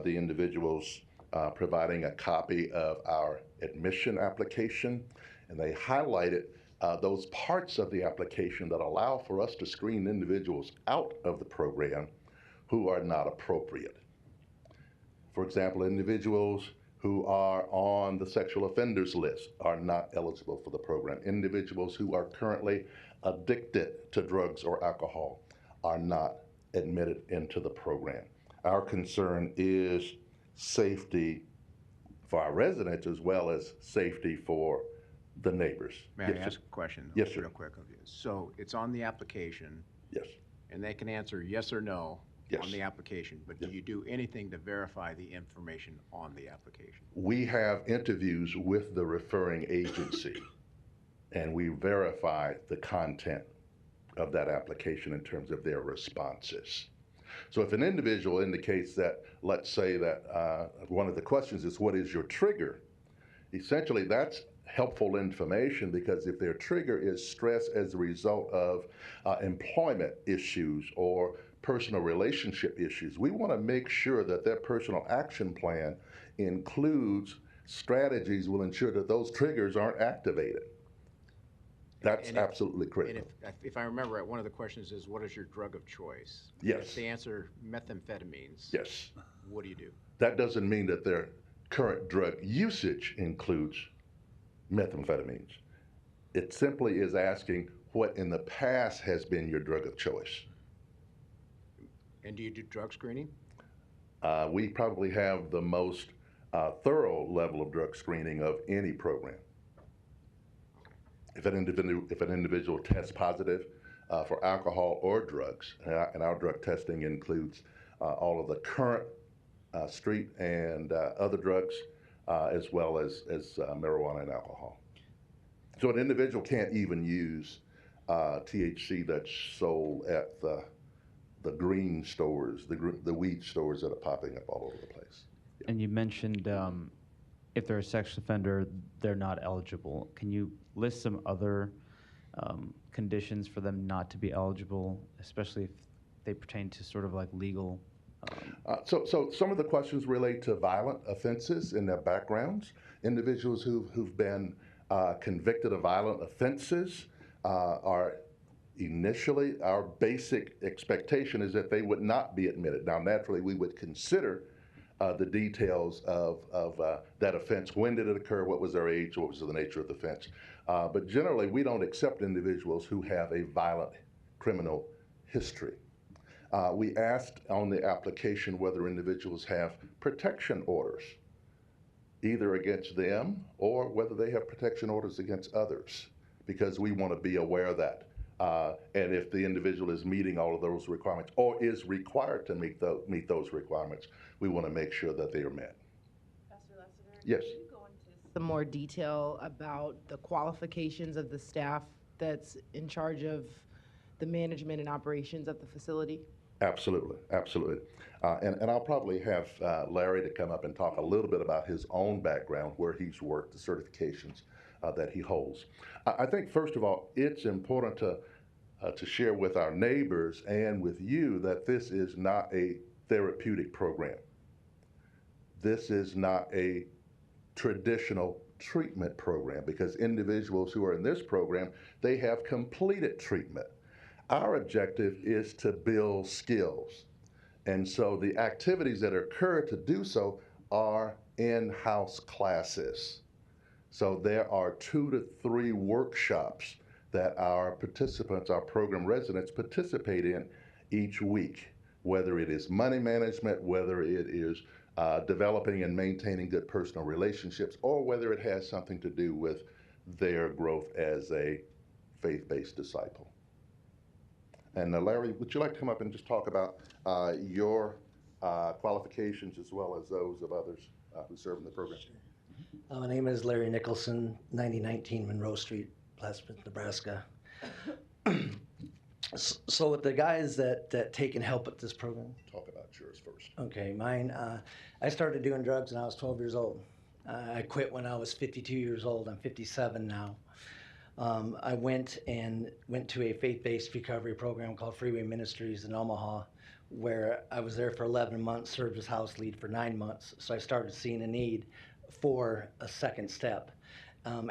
individuals providing a copy of our admission application, and they highlighted those parts of the application that allow for us to screen individuals out of the program who are not appropriate. For example, individuals who are on the sexual offenders list are not eligible for the program. Individuals who are currently addicted to drugs or alcohol are not admitted into the program. Our concern is safety for our residents as well as safety for the neighbors. May I ask a question? Yes, sir. Real quick of you. So it's on the application. Yes. And they can answer yes or no Yes. on the application, but do you do anything to verify the information on the application? We have interviews with the referring agency, and we verify the content of that application in terms of their responses. So if an individual indicates that, let's say that one of the questions is, what is your trigger? Essentially, that's helpful information, because if their trigger is stress as a result of employment issues or personal relationship issues, we want to make sure that their personal action plan includes strategies will ensure that those triggers aren't activated. That's absolutely critical. And if I remember right, one of the questions is, what is your drug of choice? Yes. If they answer methamphetamines, Yes. what do you do? That doesn't mean that their current drug usage includes methamphetamines. It simply is asking what in the past has been your drug of choice. And do you do drug screening? We probably have the most thorough level of drug screening of any program. If an individual tests positive for alcohol or drugs, and our drug testing includes all of the current street and other drugs, as well as marijuana and alcohol. So an individual can't even use THC that's sold at the green stores, the weed stores that are popping up all over the place. And you mentioned if they're a sex offender, they're not eligible. Can you list some other conditions for them not to be eligible, especially if they pertain to sort of like legal? So some of the questions relate to violent offenses in their backgrounds. Individuals who've been convicted of violent offenses are initially, our basic expectation is that they would not be admitted. Now, naturally, we would consider the details of that offense. When did it occur? What was their age? What was the nature of the offense? But generally, we don't accept individuals who have a violent criminal history. We asked on the application whether individuals have protection orders, either against them or whether they have protection orders against others, because we want to be aware of that. And if the individual is meeting all of those requirements or is required to meet those requirements, we want to make sure that they are met. Pastor Lassiter? Yes. Can you go into some more detail about the qualifications of the staff that's in charge of the management and operations of the facility? Absolutely, absolutely. And I'll probably have Larry to come up and talk a little bit about his own background, where he's worked, the certifications that he holds. I think, first of all, it's important to share with our neighbors and with you that this is not a therapeutic program. This is not a traditional treatment program, because individuals who are in this program, they have completed treatment. Our objective is to build skills. And so the activities that occur to do so are in-house classes. So there are 2 to 3 workshops that our participants, our program residents, participate in each week, whether it is money management, whether it is developing and maintaining good personal relationships, or whether it has something to do with their growth as a faith-based disciple. And Larry, would you like to come up and just talk about your qualifications as well as those of others who serve in the program? My name is Larry Nicholson, 9019 Monroe Street, Plattsmouth, Nebraska. So with the guys that take and help at this program. Talk about yours first. Okay, mine, I started doing drugs when I was 12 years old. I quit when I was 52 years old. I'm 57 now. I went to a faith-based recovery program called Freeway Ministries in Omaha, where I was there for 11 months, served as house lead for 9 months. So I started seeing a need for a second step.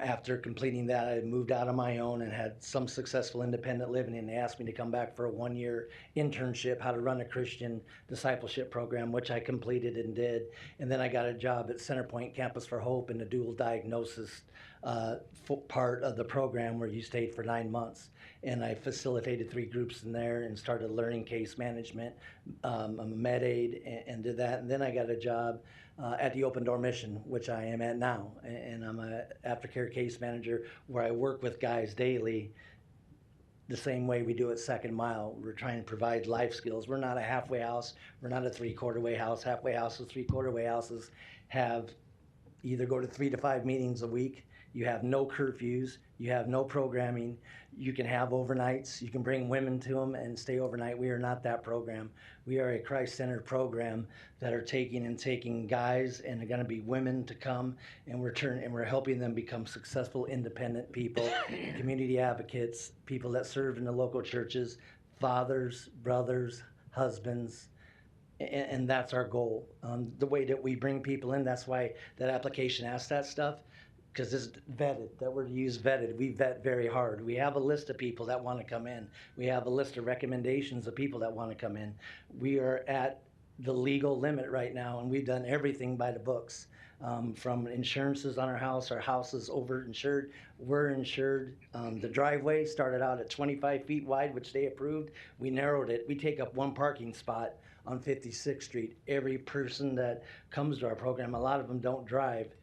After completing that, I moved out on my own and had some successful independent living, and they asked me to come back for a 1-year internship, how to run a Christian discipleship program, which I completed and did. And then I got a job at Centerpoint Campus for Hope in the dual diagnosis part of the program, where you stayed for 9 months. And I facilitated 3 groups in there and started learning case management. I'm a med aid and did that. And then I got a job at the Open Door Mission, which I am at now. And I'm a aftercare case manager, where I work with guys daily the same way we do at Second Mile. We're trying to provide life skills. We're not a halfway house. We're not a 3/4 way house. Halfway houses, 3/4 way houses have either go to 3 to 5 meetings a week. You have no curfews. You have no programming. You can have overnights. You can bring women to them and stay overnight. We are not that program. We are a Christ-centered program that are taking guys, and they're going to be women to come, and we're helping them become successful, independent people, community advocates, people that serve in the local churches, fathers, brothers, husbands, and that's our goal. The way that we bring people in, that's why that application asks that stuff, because it's vetted. That word you use, vetted. We vet very hard. We have a list of people that want to come in. We have a list of recommendations of people that want to come in. We are at the legal limit right now, and we've done everything by the books. From insurances on our house is over-insured. We're insured. The driveway started out at 25 feet wide, which they approved. We narrowed it. We take up 1 parking spot on 56th Street. Every person that comes to our program, a lot of them don't drive.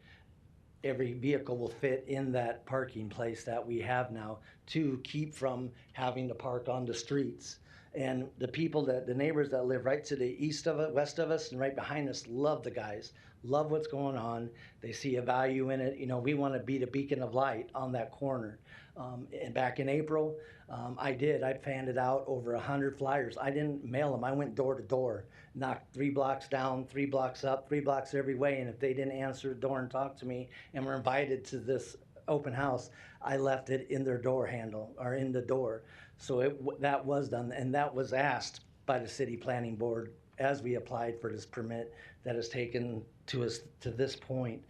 Every vehicle will fit in that parking place that we have now to keep from having to park on the streets. And the neighbors that live right to the east of it, west of us, and right behind us love the guys, love what's going on. They see a value in it. You know, we want to be the beacon of light on that corner. And back in April, I handed out over 100 flyers. I didn't mail them. I went door to door, knocked 3 blocks down, 3 blocks up, 3 blocks every way. And if they didn't answer the door and talk to me and were invited to this open house, I left it in their door handle or in the door. So that was done, and that was asked by the city planning board as we applied for this permit that has taken to us to this point.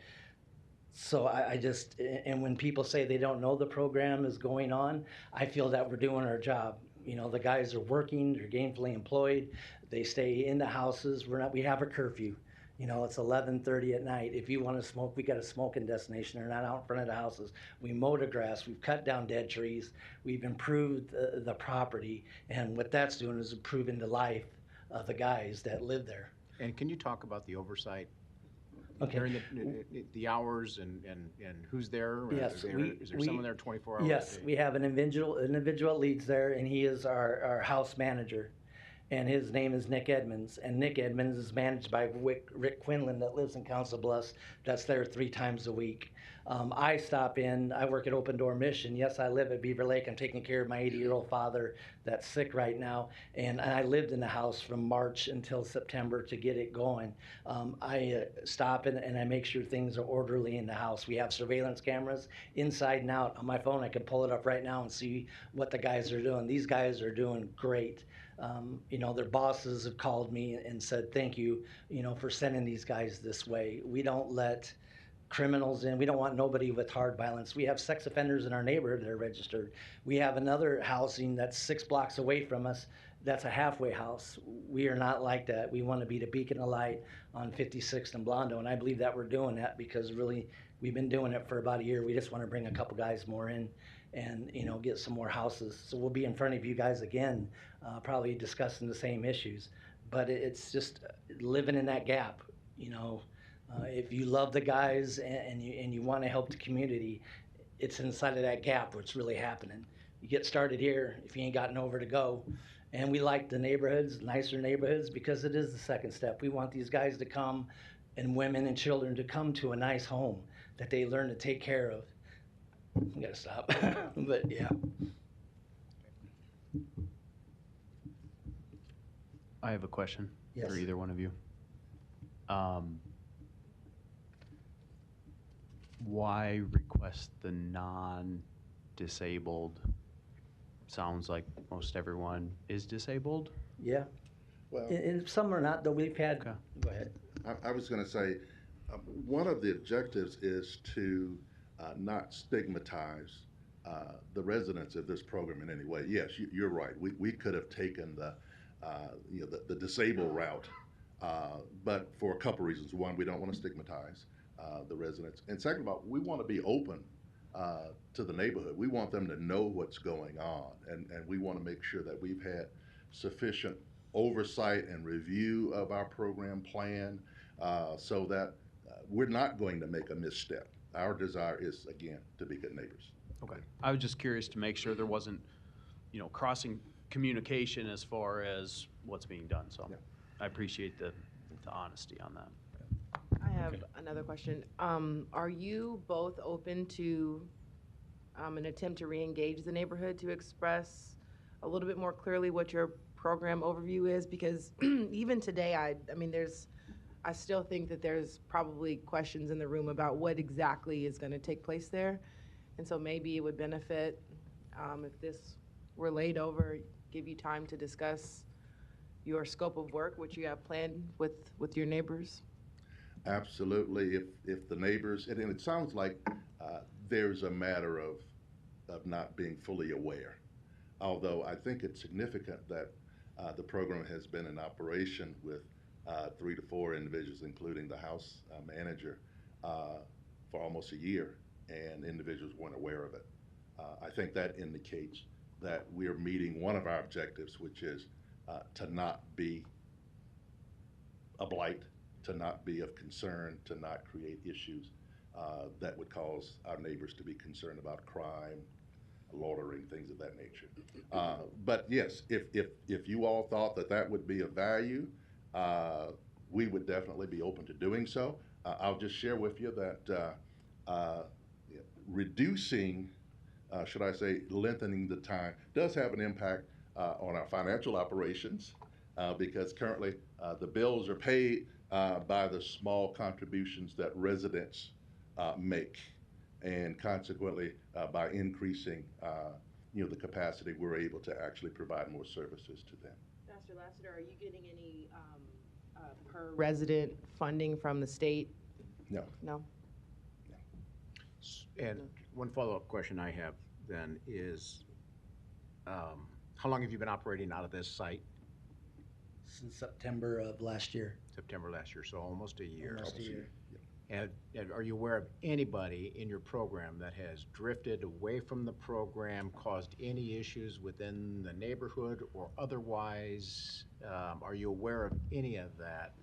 So and when people say they don't know the program is going on, I feel that we're doing our job. You know, the guys are working, they're gainfully employed, they stay in the houses. We have a curfew. You know, it's 11:30 at night. If you want to smoke, we got a smoking destination. They're not out in front of the houses. We mow the grass. We've cut down dead trees. We've improved the property. And what that's doing is improving the life of the guys that live there. And can you talk about the oversight? Okay. During the hours and who's there? Yes. Is there someone there 24 hours? Yes, we have an individual leads there, and he is our house manager. And his name is Nick Edmonds. And Nick Edmonds is managed by Rick Quinlan that lives in Council Bluffs. That's there 3 times a week. I stop in. I work at Open Door Mission. Yes, I live at Beaver Lake. I'm taking care of my 80-year-old father that's sick right now. And I lived in the house from March until September to get it going. I stop in and I make sure things are orderly in the house. We have surveillance cameras inside and out. On my phone, I can pull it up right now and see what the guys are doing. These guys are doing great. You know, their bosses have called me and said, thank you, you know, for sending these guys this way. We don't let criminals in. We don't want nobody with hard violence. We have sex offenders in our neighborhood that are registered. We have another housing that's 6 blocks away from us. That's a halfway house. We are not like that. We want to be the beacon of light on 56th and Blondo, and I believe that we're doing that because really we've been doing it for about a year. We just want to bring a couple guys more in and, get some more houses. So we'll be in front of you guys again, probably discussing the same issues. But it's just living in that gap, if you love the guys and you want to help the community, it's inside of that gap where it's really happening. You get started here if you ain't got nowhere to go. And we like the neighborhoods, nicer neighborhoods, because it is the second step. We want these guys to come, and women and children to come to a nice home that they learn to take care of. I gotta stop, but yeah. I have a question Yes. for either one of you. Why request the non-disabled? Sounds like most everyone is disabled. Yeah. Well, And some are not, though. We've had, Okay. Go ahead. I was going to say, one of the objectives is to not stigmatize the residents of this program in any way. Yes, you're right. We could have taken the disabled route, but for a couple reasons. One, we don't want to stigmatize the residents, and second of all, we want to be open to the neighborhood. We want them to know what's going on, and we want to make sure that we've had sufficient oversight and review of our program plan so that we're not going to make a misstep. Our desire is, again, to be good neighbors. Okay. I was just curious to make sure there wasn't, crossing communication as far as what's being done. So I appreciate the honesty on that. I have another question. Are you both open to an attempt to re-engage the neighborhood to express a little bit more clearly what your program overview is? Because even today, I still think that there's probably questions in the room about what exactly is going to take place there. And so maybe it would benefit if this were laid over, give you time to discuss your scope of work, which you have planned with your neighbors. Absolutely. If the neighbors, and it sounds like there's a matter of not being fully aware. Although I think it's significant that the program has been in operation with 3 to 4 individuals, including the house manager, for almost a year, and individuals weren't aware of it. I think that indicates that we're meeting one of our objectives, which is to not be a blight, to not be of concern, to not create issues that would cause our neighbors to be concerned about crime, loitering, things of that nature. But yes, if you all thought that would be of value, we would definitely be open to doing so. I'll just share with you that reducing, should I say, lengthening the time does have an impact on our financial operations because currently the bills are paid by the small contributions that residents make, and consequently by increasing the capacity, we're able to actually provide more services to them. Pastor Lassiter, are you getting any per resident funding from the state? No. No? And one follow-up question I have then is, how long have you been operating out of this site? Since September of last year. September last year, so almost a year. Almost a year. And are you aware of anybody in your program that has drifted away from the program, caused any issues within the neighborhood or otherwise? Are you aware of any of that?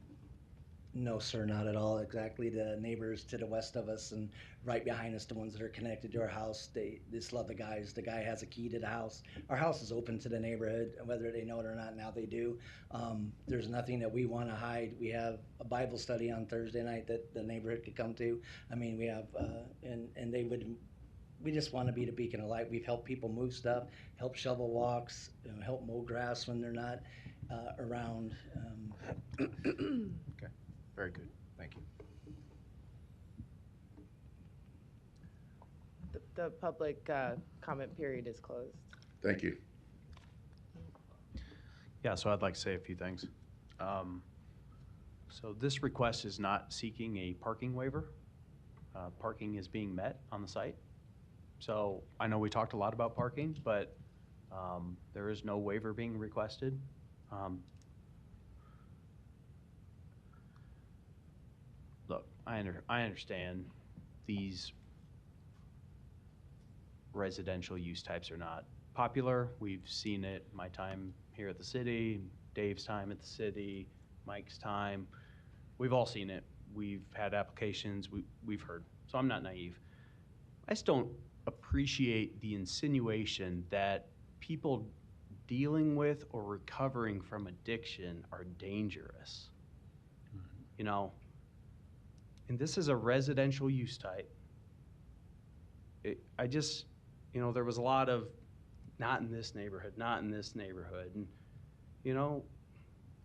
No, sir, not at all. Exactly. The neighbors to the west of us and right behind us, the ones that are connected to our house, they just love the guys. The guy has a key to the house. Our house is open to the neighborhood, whether they know it or not. Now they do. There's nothing that we want to hide. We have a Bible study on Thursday night that the neighborhood could come to. I mean, we have, and they would. We just want to be the beacon of light. We've helped people move stuff, help shovel walks, help mow grass when they're not around. Okay. Very good. Thank you. The public comment period is closed. Thank you. Yeah, so I'd like to say a few things. So this request is not seeking a parking waiver. Parking is being met on the site. So I know we talked a lot about parking, but there is no waiver being requested. Look, I understand these residential use types are not popular. We've seen it my time here at the city, Dave's time at the city, Mike's time. We've all seen it. We've had applications, we've heard. So I'm not naive. I just don't appreciate the insinuation that people dealing with or recovering from addiction are dangerous. You know, and this is a residential use type. I just, you know, there was a lot of not in this neighborhood, not in this neighborhood. And, you know,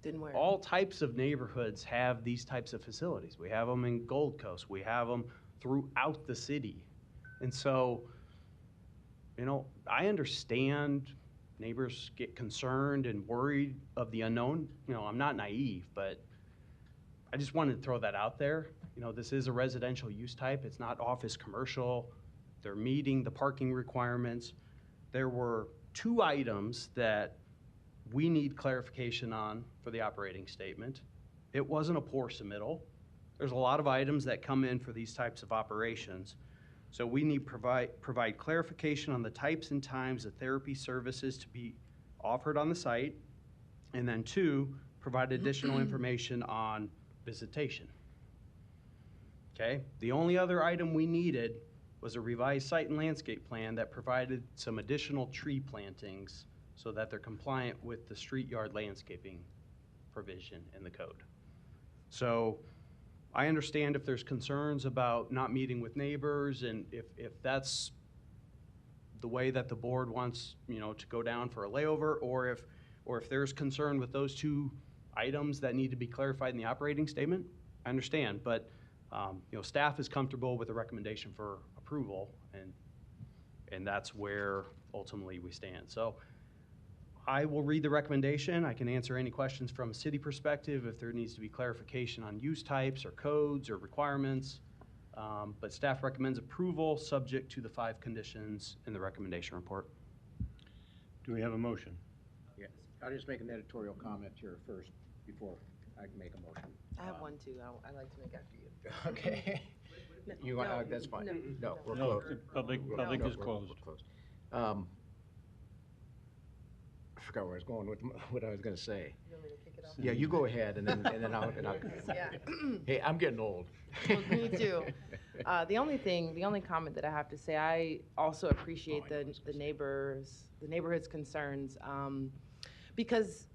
Didn't work. all types of neighborhoods have these types of facilities. We have them in Gold Coast. We have them throughout the city. And so, you know, I understand neighbors get concerned and worried of the unknown. You know, I'm not naive, but I just wanted to throw that out there. You know, this is a residential use type. It's not office commercial. They're meeting the parking requirements. There were 2 items that we need clarification on for the operating statement. It wasn't a poor submittal. There's a lot of items that come in for these types of operations. So we need provide clarification on the types and times of therapy services to be offered on the site. And then 2, provide additional information on visitation. Okay, the only other item we needed was a revised site and landscape plan that provided some additional tree plantings so that they're compliant with the street yard landscaping provision in the code. So I understand if there's concerns about not meeting with neighbors, and if that's the way that the board wants, you know, to go down for a layover, or if there's concern with those 2 items that need to be clarified in the operating statement, I understand. But you know, staff is comfortable with the recommendation for approval, and that's where ultimately we stand. So I will read the recommendation. I can answer any questions from a city perspective if there needs to be clarification on use types or codes or requirements. But staff recommends approval subject to the 5 conditions in the recommendation report. Do we have a motion? Yes, I'll just make an editorial comment here first before I can make a motion. I have one too. I'd like to make after you. Okay. You want, that's fine. No, we're No, closed. public is We're closed. closed. I forgot where I was going with what I was gonna say. You want me to kick it off? Yeah, you go ahead and then I'll. Yeah. Hey, I'm getting old. Well, me too. The only comment that I have to say, I also appreciate the neighborhood's concerns, because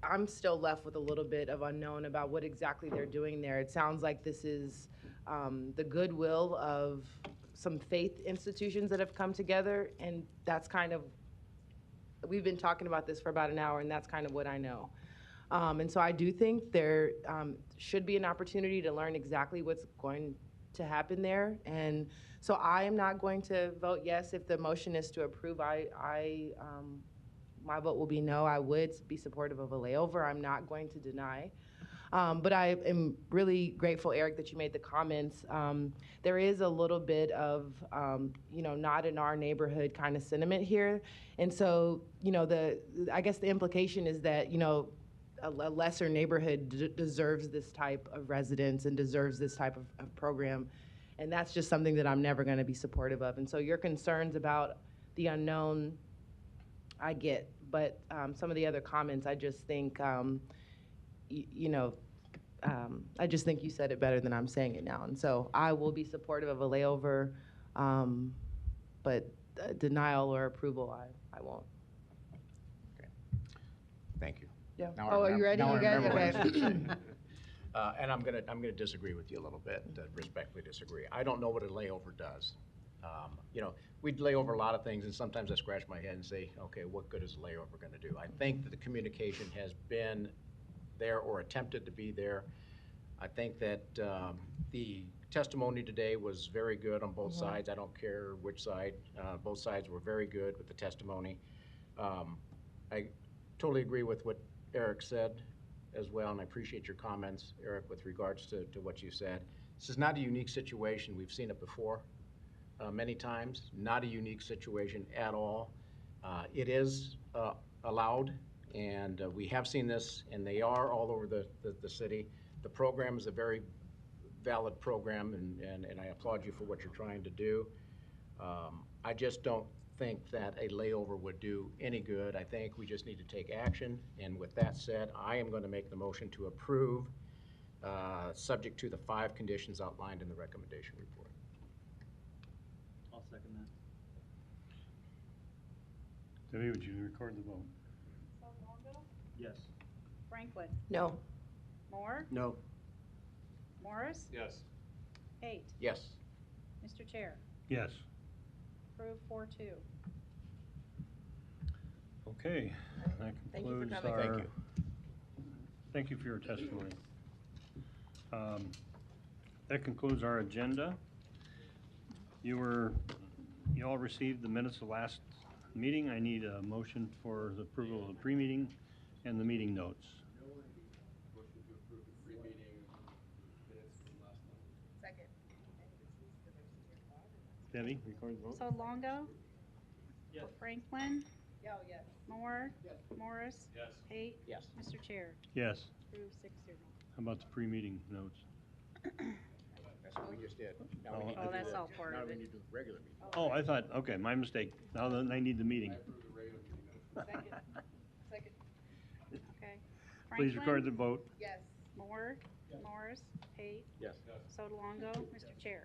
I'm still left with a little bit of unknown about what exactly they're doing there. It sounds like this is the goodwill of some faith institutions that have come together, and that's kind of, we've been talking about this for about an hour, and that's kind of what I know. And so I do think there should be an opportunity to learn exactly what's going to happen there. And so I am not going to vote yes if the motion is to approve. My vote will be no. I would be supportive of a layover. I'm not going to deny. But I am really grateful, Eric, that you made the comments. There is a little bit of, you know, not in our neighborhood kind of sentiment here. And so, you know, I guess the implication is that, you know, a lesser neighborhood deserves this type of residence and deserves this type of program. And that's just something that I'm never going to be supportive of. And so your concerns about the unknown, I get. But some of the other comments, I just think, you know, I just think you said it better than I'm saying it now. And so I will be supportive of a layover, but denial or approval, I won't. Okay. Thank you. Yeah. Now Oh, are you ready? now I You guys? remember what I was Okay. gonna say. And I'm gonna disagree with you a little bit, respectfully disagree. I don't know what a layover does. You know, we'd lay over a lot of things, and sometimes I scratch my head and say, okay, what good is a layover gonna do? I think that the communication has been there or attempted to be there. I think that the testimony today was very good on both sides. I don't care which side. Both sides were very good with the testimony. I totally agree with what Eric said as well, and I appreciate your comments, Eric, with regards to what you said. This is not a unique situation. We've seen it before many times. Not a unique situation at all. It is allowed, and we have seen this, and they are all over the city. The program is a very valid program, and I applaud you for what you're trying to do. I just don't think that a layover would do any good. I think we just need to take action. And with that said, I am going to make the motion to approve, subject to the 5 conditions outlined in the recommendation report. I'll second that. Debbie, would you record the vote? Sotolongo? Yes. Franklin? No. Moore? No. Morris? Yes. Pate? Yes. Mr. Chair? Yes. Approved 4-2. Okay, that Thank you for concludes coming. our. Thank you. Thank you for your testimony. That concludes our agenda. You all received the minutes of last meeting. I need a motion for the approval of the pre-meeting and the meeting notes. Second. Debbie, record the vote. Sotolongo? Yes. Franklin? Oh, yes. Moore? Morris? Yes. Pate? Yes. Mr. Chair? Yes. Approved 6-0. How about the pre-meeting notes? That's what we just did. Now we need to Oh, do that's the- all part now of we it. need to do the regular meeting. Oh, I thought, okay, my mistake. Now then I need the meeting. Second. Second. Okay. Please record the Franklin? vote. Yes. Moore? Morris? Pate? Yes. Sotolongo? Mr. Chair?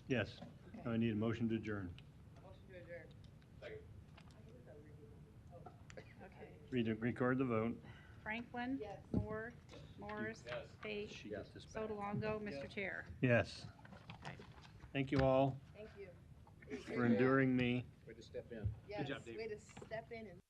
Yes. Now I need a motion to adjourn. Motion to adjourn. Okay. Record the vote. Franklin? Yes. Moore? Morris? Pate? Yes. Sotolongo? Mr. Chair? Yes. Thank you all Thank you. for enduring me. Way to step in. Yes, job, Dave. way to step in and